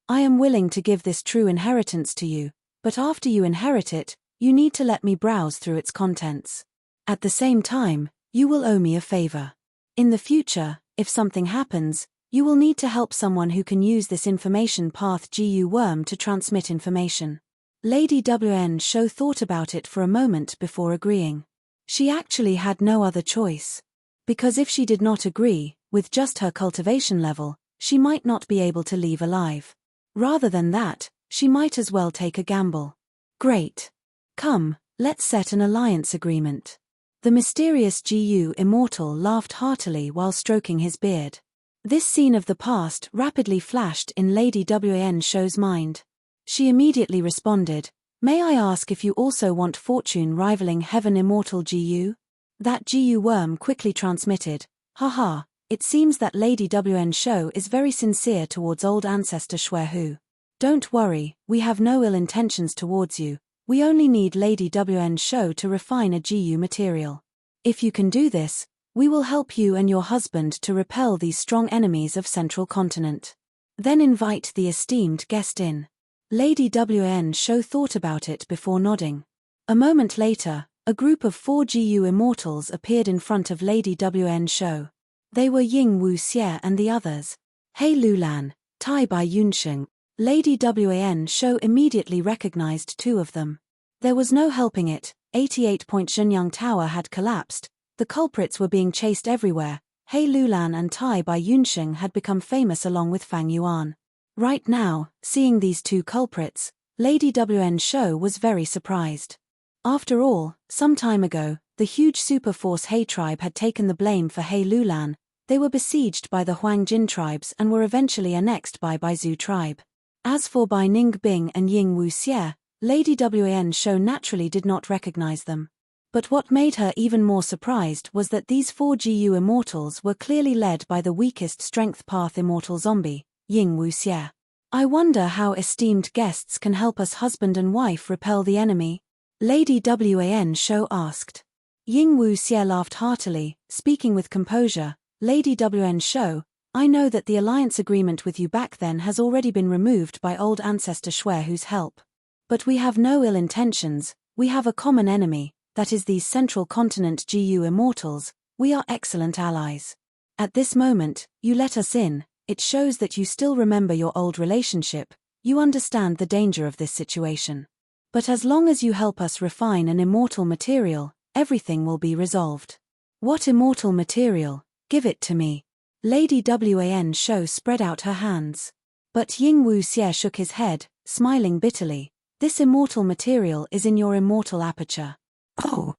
S1: I am willing to give this true inheritance to you, but after you inherit it, you need to let me browse through its contents. At the same time, you will owe me a favor. In the future, if something happens, you will need to help someone who can use this information path GU worm to transmit information." Lady Wan Shou thought about it for a moment before agreeing. She actually had no other choice. Because if she did not agree, with just her cultivation level, she might not be able to leave alive. Rather than that, she might as well take a gamble. Great. Come, let's set an alliance agreement. The mysterious GU immortal laughed heartily while stroking his beard. This scene of the past rapidly flashed in Lady Wan Shou's mind. She immediately responded, "May I ask if you also want fortune rivaling heaven immortal GU?" That GU worm quickly transmitted, "Haha, it seems that Lady Wan Shou is very sincere towards old ancestor Shui Hu. Don't worry, we have no ill intentions towards you. We only need Lady Wan Shou to refine a GU material. If you can do this, we will help you and your husband to repel these strong enemies of Central Continent. Then invite the esteemed guest in." Lady Wan Shou thought about it before nodding. A moment later, a group of 4 GU immortals appeared in front of Lady Wan Shou. They were Ying Wuxie and the others. He Lulan, Tai Bai Yunsheng. Lady Wan Shou immediately recognized 2 of them. There was no helping it, 88-point Zhenyang Tower had collapsed, the culprits were being chased everywhere, He Lulan and Tai Bai Yunsheng had become famous along with Fang Yuan. Right now, seeing these 2 culprits, Lady Wan Shou was very surprised. After all, some time ago, the huge superforce He tribe had taken the blame for He Lulan. They were besieged by the Huang Jin tribes and were eventually annexed by Baizu tribe. As for Bai Ningbing and Ying Wuxie, Lady Wan Shou naturally did not recognize them. But what made her even more surprised was that these 4 GU immortals were clearly led by the weakest strength path immortal zombie, Ying Wuxie. "I wonder how esteemed guests can help us husband and wife repel the enemy?" Lady Wan Shou asked. Ying Wuxie laughed heartily, speaking with composure, "Lady Wan Shou, I know that the alliance agreement with you back then has already been removed by old ancestor Shui Hu's help. But we have no ill intentions, we have a common enemy, that is these Central Continent GU immortals, we are excellent allies. At this moment, you let us in, it shows that you still remember your old relationship, you understand the danger of this situation. But as long as you help us refine an immortal material, everything will be resolved." "What immortal material? Give it to me." Lady Wan Shou spread out her hands. But Ying Wuxie shook his head, smiling bitterly. "This immortal material is in your immortal aperture." "Oh."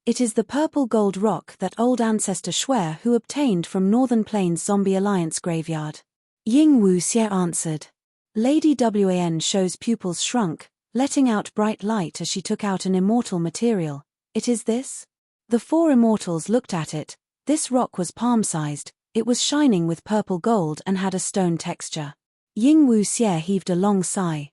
S1: It is the purple gold rock that old ancestor Shui Hu obtained from Northern Plains Zombie Alliance graveyard. Ying Wu Xie answered. Lady Wan Shou's pupils shrunk, letting out bright light as she took out an immortal material. It is this? The four immortals looked at it. This rock was palm-sized, it was shining with purple gold and had a stone texture. Ying Wu Xie heaved a long sigh.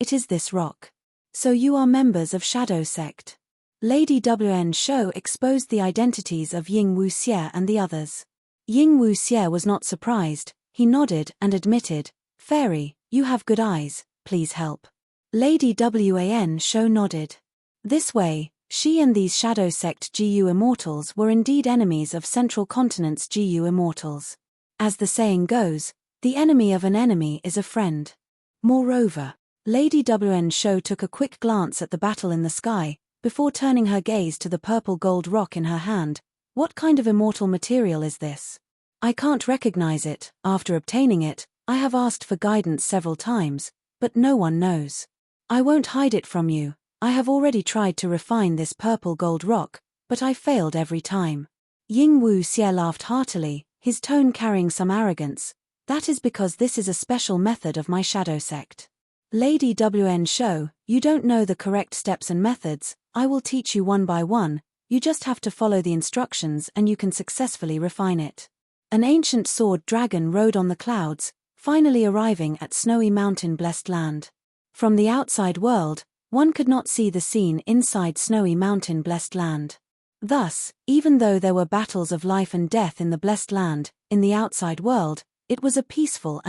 S1: It is this rock. So you are members of Shadow Sect. Lady Wan Shou exposed the identities of Ying Wu Xie and the others. Ying Wu Xie was not surprised, he nodded and admitted, Fairy, you have good eyes, please help. Lady Wan Shou nodded. This way, she and these Shadow Sect GU Immortals were indeed enemies of Central Continent's GU Immortals. As the saying goes, the enemy of an enemy is a friend. Moreover, Lady Wan Shou took a quick glance at the battle in the sky, before turning her gaze to the purple gold rock in her hand. What kind of immortal material is this? I can't recognize it. After obtaining it, I have asked for guidance several times, but no one knows. I won't hide it from you. I have already tried to refine this purple gold rock, but I failed every time. Ying Wu Xie laughed heartily, his tone carrying some arrogance. That is because this is a special method of my Shadow Sect. Lady Wan Shou, you don't know the correct steps and methods. I will teach you one by one, you just have to follow the instructions and you can successfully refine it. An ancient sword dragon rode on the clouds, finally arriving at snowy mountain blessed land. From the outside world, one could not see the scene inside snowy mountain blessed land. Thus, even though there were battles of life and death in the blessed land, in the outside world, it was a peaceful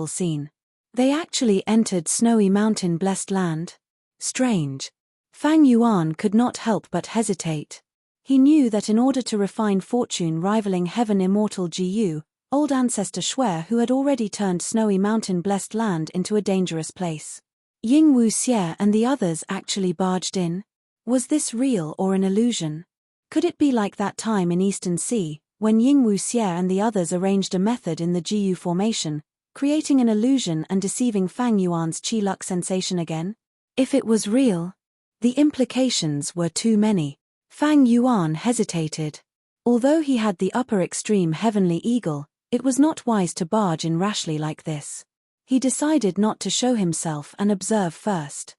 S1: scene. They actually entered snowy mountain blessed land? Strange. Fang Yuan could not help but hesitate. He knew that in order to refine fortune rivaling heaven immortal GU, old ancestor Shui Hu had already turned snowy mountain blessed land into a dangerous place. Ying Wu Xie and the others actually barged in? Was this real or an illusion? Could it be like that time in Eastern Sea, when Ying Wu Xie and the others arranged a method in the GU formation, creating an illusion and deceiving Fang Yuan's Qi Luck sensation again? If it was real, the implications were too many. Fang Yuan hesitated. Although he had the upper extreme heavenly eagle, it was not wise to barge in rashly like this. He decided not to show himself and observe first.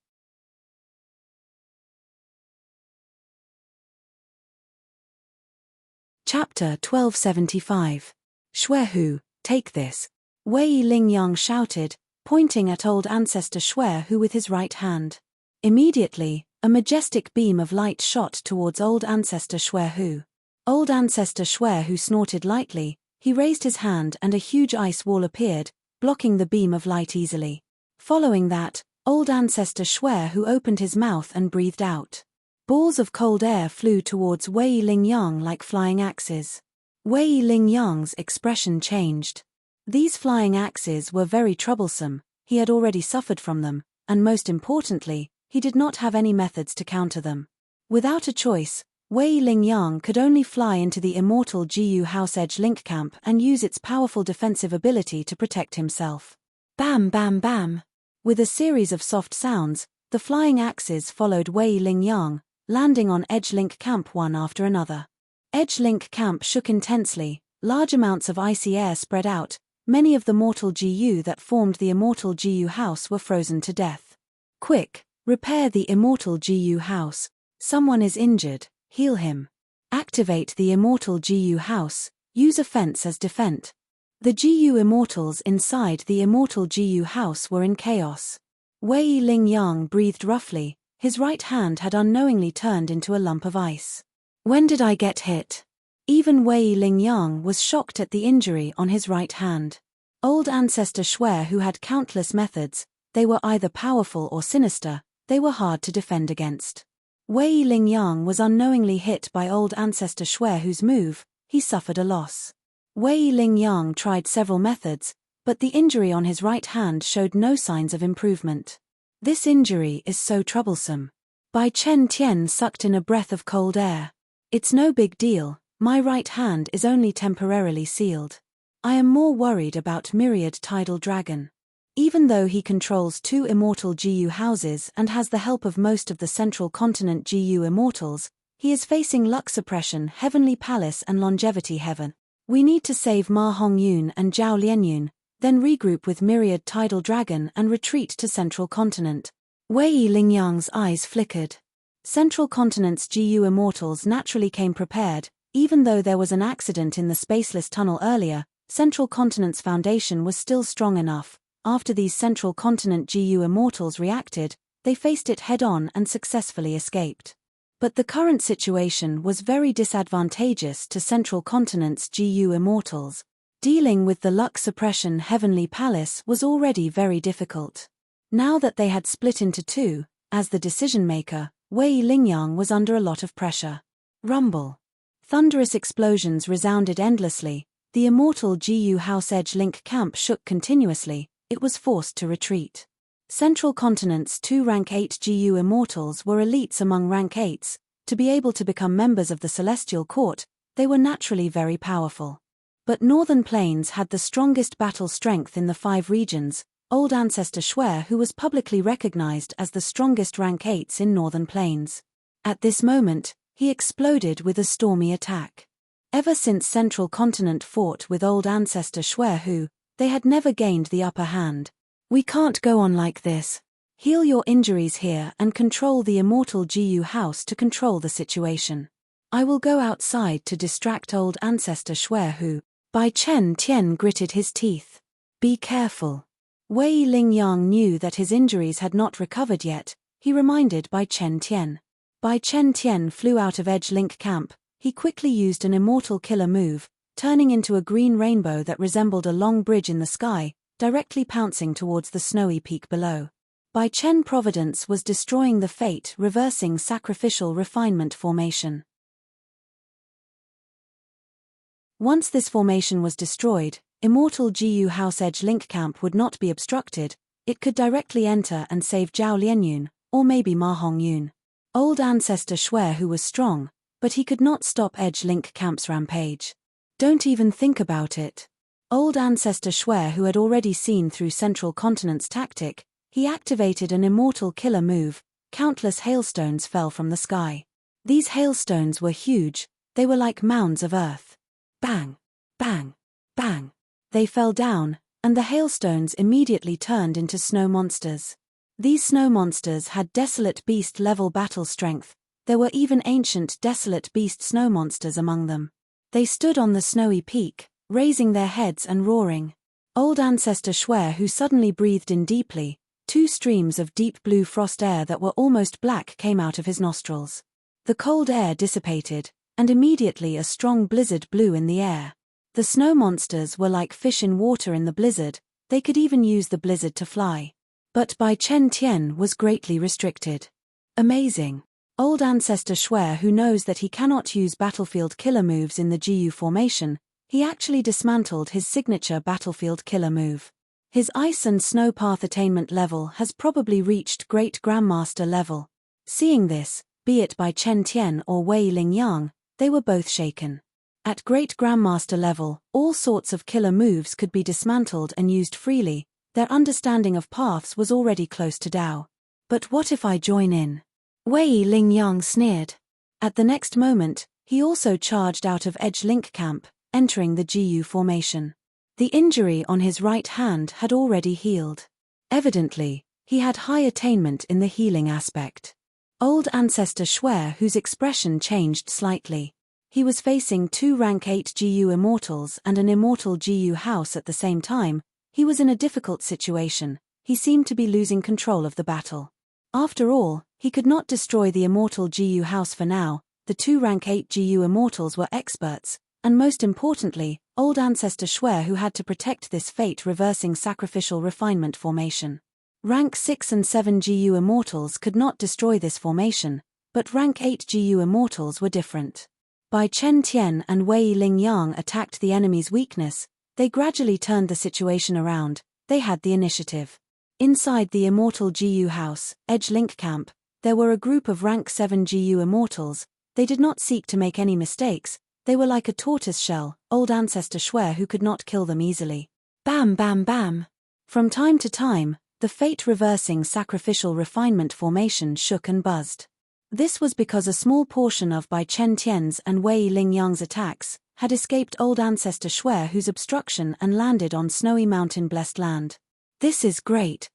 S1: Chapter 1275. Shui Hu, take this. Wei Lingyang shouted, pointing at old ancestor Shui Hu with his right hand. Immediately, a majestic beam of light shot towards old ancestor Shui Hu. Old ancestor Shui Hu snorted lightly, he raised his hand and a huge ice wall appeared, blocking the beam of light easily. Following that, old ancestor Shui Hu opened his mouth and breathed out. Balls of cold air flew towards Wei Lingyang like flying axes. Wei Lingyang's expression changed. These flying axes were very troublesome, he had already suffered from them, and most importantly, he did not have any methods to counter them. Without a choice, Wei Lingyang could only fly into the immortal GU House Edge Link Camp and use its powerful defensive ability to protect himself. Bam bam bam! With a series of soft sounds, the flying axes followed Wei Lingyang, landing on Edge Link Camp one after another. Edge Link Camp shook intensely, large amounts of icy air spread out, many of the mortal GU that formed the immortal GU house were frozen to death. Quick, repair the immortal GU house. Someone is injured, heal him. Activate the immortal GU house, use offense as defense. The GU immortals inside the immortal GU house were in chaos. Wei Lingyang breathed roughly, his right hand had unknowingly turned into a lump of ice. When did I get hit? Even Wei Lingyang was shocked at the injury on his right hand. Old ancestor Shui Hu had countless methods, they were either powerful or sinister, they were hard to defend against. Wei Lingyang was unknowingly hit by old ancestor Shui Hu's move, he suffered a loss. Wei Lingyang tried several methods, but the injury on his right hand showed no signs of improvement. This injury is so troublesome. Bai Chen Tian sucked in a breath of cold air. It's no big deal, my right hand is only temporarily sealed. I am more worried about Myriad Tidal Dragon. Even though he controls 2 immortal GU houses and has the help of most of the Central Continent GU immortals, He is facing luck suppression, heavenly palace and longevity heaven. We need to save Ma Hongyun and Zhao Lianyun, then regroup with Myriad Tidal Dragon and retreat to Central Continent. Wei Lingyang's eyes flickered. Central Continent's GU immortals naturally came prepared, even though there was an accident in the spaceless tunnel earlier. Central Continent's foundation was still strong enough. After these Central Continent GU immortals reacted, they faced it head-on and successfully escaped. But the current situation was very disadvantageous to Central Continent's GU immortals. Dealing with the luck suppression heavenly palace was already very difficult. Now that they had split into two, as the decision-maker, Wei Lingyang was under a lot of pressure. Rumble. Thunderous explosions resounded endlessly. The immortal GU House Edge Link camp shook continuously. It was forced to retreat. Central Continent's two Rank 8 GU immortals were elites among Rank 8s. To be able to become members of the Celestial Court, they were naturally very powerful. But Northern Plains had the strongest battle strength in the 5 regions. Old Ancestor Shuer, who was publicly recognized as the strongest Rank 8s in Northern Plains. At this moment, he exploded with a stormy attack. Ever since Central Continent fought with Old Ancestor Shuer, they had never gained the upper hand. We can't go on like this. Heal your injuries here and control the immortal GU house to control the situation. I will go outside to distract Old Ancestor Shuer. Bai Chen Tian gritted his teeth. Be careful. Wei Lingyang knew that his injuries had not recovered yet. He reminded Bai Chen Tian. Bai Chen Tian flew out of Edge Link camp. He quickly used an immortal killer move, turning into a green rainbow that resembled a long bridge in the sky, directly pouncing towards the snowy peak below. Bai Chen Providence was destroying the fate reversing sacrificial refinement formation. Once this formation was destroyed, immortal GU House Edge Link camp would not be obstructed. It could directly enter and save Zhao Lianyun, or maybe Ma Hongyun. Old Ancestor Shuer was strong, but he could not stop Edge Link camp's rampage. Don't even think about it. Old Ancestor Shuer, who had already seen through Central Continent's tactic, he activated an immortal killer move. Countless hailstones fell from the sky. These hailstones were huge. They were like mounds of earth. Bang! Bang! Bang! They fell down, and the hailstones immediately turned into snow monsters. These snow monsters had desolate beast-level battle strength. There were even ancient desolate beast snow monsters among them. They stood on the snowy peak, raising their heads and roaring. Old Ancestor Shuer, suddenly breathed in deeply. 2 streams of deep blue frost air that were almost black came out of his nostrils. The cold air dissipated, and immediately a strong blizzard blew in the air. The snow monsters were like fish in water in the blizzard. They could even use the blizzard to fly. But Bai Chen Tian was greatly restricted. Amazing. Old Ancestor Shuer, knows that he cannot use battlefield killer moves in the GU formation, he actually dismantled his signature battlefield killer move. His ice and snow path attainment level has probably reached Great Grandmaster level. Seeing this, be it Bai Chen Tian or Wei Lingyang, they were both shaken. At Great Grandmaster level, all sorts of killer moves could be dismantled and used freely. Their understanding of paths was already close to Dao. But what if I join in? Wei Lingyang sneered. At the next moment, he also charged out of Edge Link camp, entering the GU formation. The injury on his right hand had already healed. Evidently, he had high attainment in the healing aspect. Old Ancestor Shuer, whose expression changed slightly. He was facing 2 Rank 8 GU immortals and an immortal GU house at the same time. He was in a difficult situation. He seemed to be losing control of the battle. After all, he could not destroy the immortal GU house for now. The 2 Rank 8 GU immortals were experts, and most importantly, Old Ancestor Shuer, had to protect this fate-reversing sacrificial refinement formation. Rank 6 and 7 GU immortals could not destroy this formation, but Rank 8 GU immortals were different. Bai Chen Tian and Wei Lingyang attacked the enemy's weakness. They gradually turned the situation around. They had the initiative. Inside the immortal GU house, Edge Link camp, there were a group of Rank 7 GU immortals. They did not seek to make any mistakes. They were like a tortoise shell, Old Ancestor Shuer could not kill them easily. Bam bam bam. From time to time, the fate-reversing sacrificial refinement formation shook and buzzed. This was because a small portion of Bai Chen Tian's and Wei Ling Yang's attacks had escaped old ancestor Shui Hu's obstruction and landed on snowy mountain-blessed land. This is great.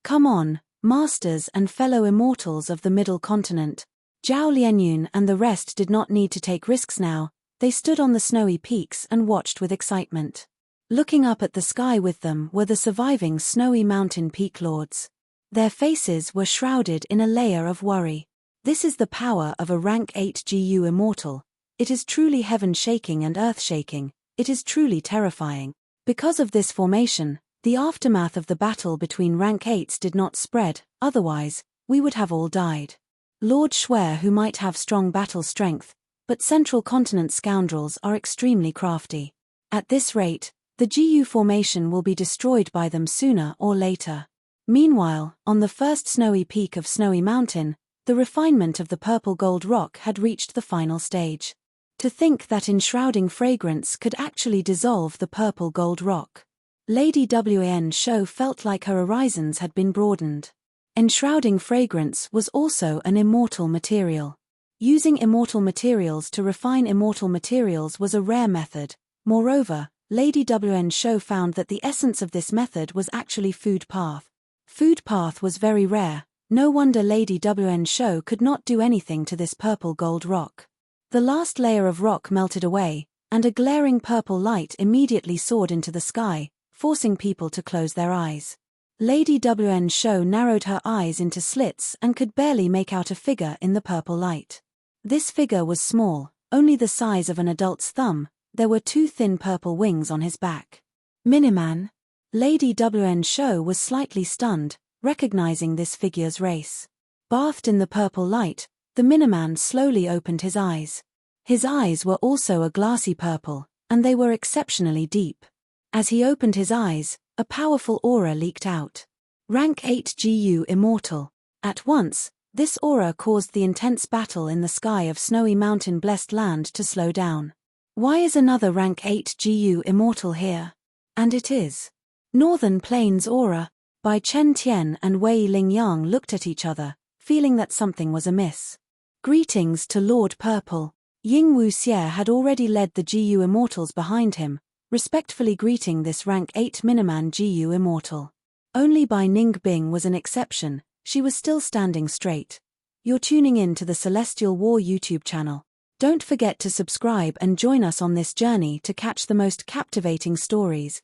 S1: Come on, masters and fellow immortals of the Middle Continent. Zhao Lianyun and the rest did not need to take risks now. They stood on the snowy peaks and watched with excitement. Looking up at the sky with them were the surviving snowy mountain peak lords. Their faces were shrouded in a layer of worry. This is the power of a rank 8 GU immortal. It is truly heaven-shaking and earth-shaking. It is truly terrifying. Because of this formation, the aftermath of the battle between rank 8s did not spread, otherwise, we would have all died. Lord Shui Hu might have strong battle strength, but Central Continent scoundrels are extremely crafty. At this rate, the GU formation will be destroyed by them sooner or later. Meanwhile, on the first snowy peak of Snowy Mountain, the refinement of the purple gold rock had reached the final stage. To think that enshrouding fragrance could actually dissolve the purple gold rock. Lady Wan Shou felt like her horizons had been broadened. Enshrouding fragrance was also an immortal material. Using immortal materials to refine immortal materials was a rare method. Moreover, Lady Wan Shou found that the essence of this method was actually food path. Food path was very rare. No wonder Lady Wan Shou could not do anything to this purple gold rock. The last layer of rock melted away, and a glaring purple light immediately soared into the sky, forcing people to close their eyes. Lady Wan Shou narrowed her eyes into slits and could barely make out a figure in the purple light. This figure was small, only the size of an adult's thumb. There were two thin purple wings on his back. Miniman? Lady Wan Shou was slightly stunned, recognizing this figure's race. Bathed in the purple light, the Miniman slowly opened his eyes. His eyes were also a glassy purple, and they were exceptionally deep. As he opened his eyes, a powerful aura leaked out. Rank 8 GU Immortal. At once, this aura caused the intense battle in the sky of Snowy Mountain Blessed Land to slow down. Why is another rank 8 GU Immortal here? And it is Northern Plains Aura. Bai Chen Tian and Wei Ling Yang looked at each other, feeling that something was amiss. Greetings to Lord Purple. Ying Wuxie had already led the GU Immortals behind him, respectfully greeting this rank 8 Miniman GU Immortal. Only Bai Ningbing was an exception. She was still standing straight. You're tuning in to the Celestial War YouTube channel. Don't forget to subscribe and join us on this journey to catch the most captivating stories.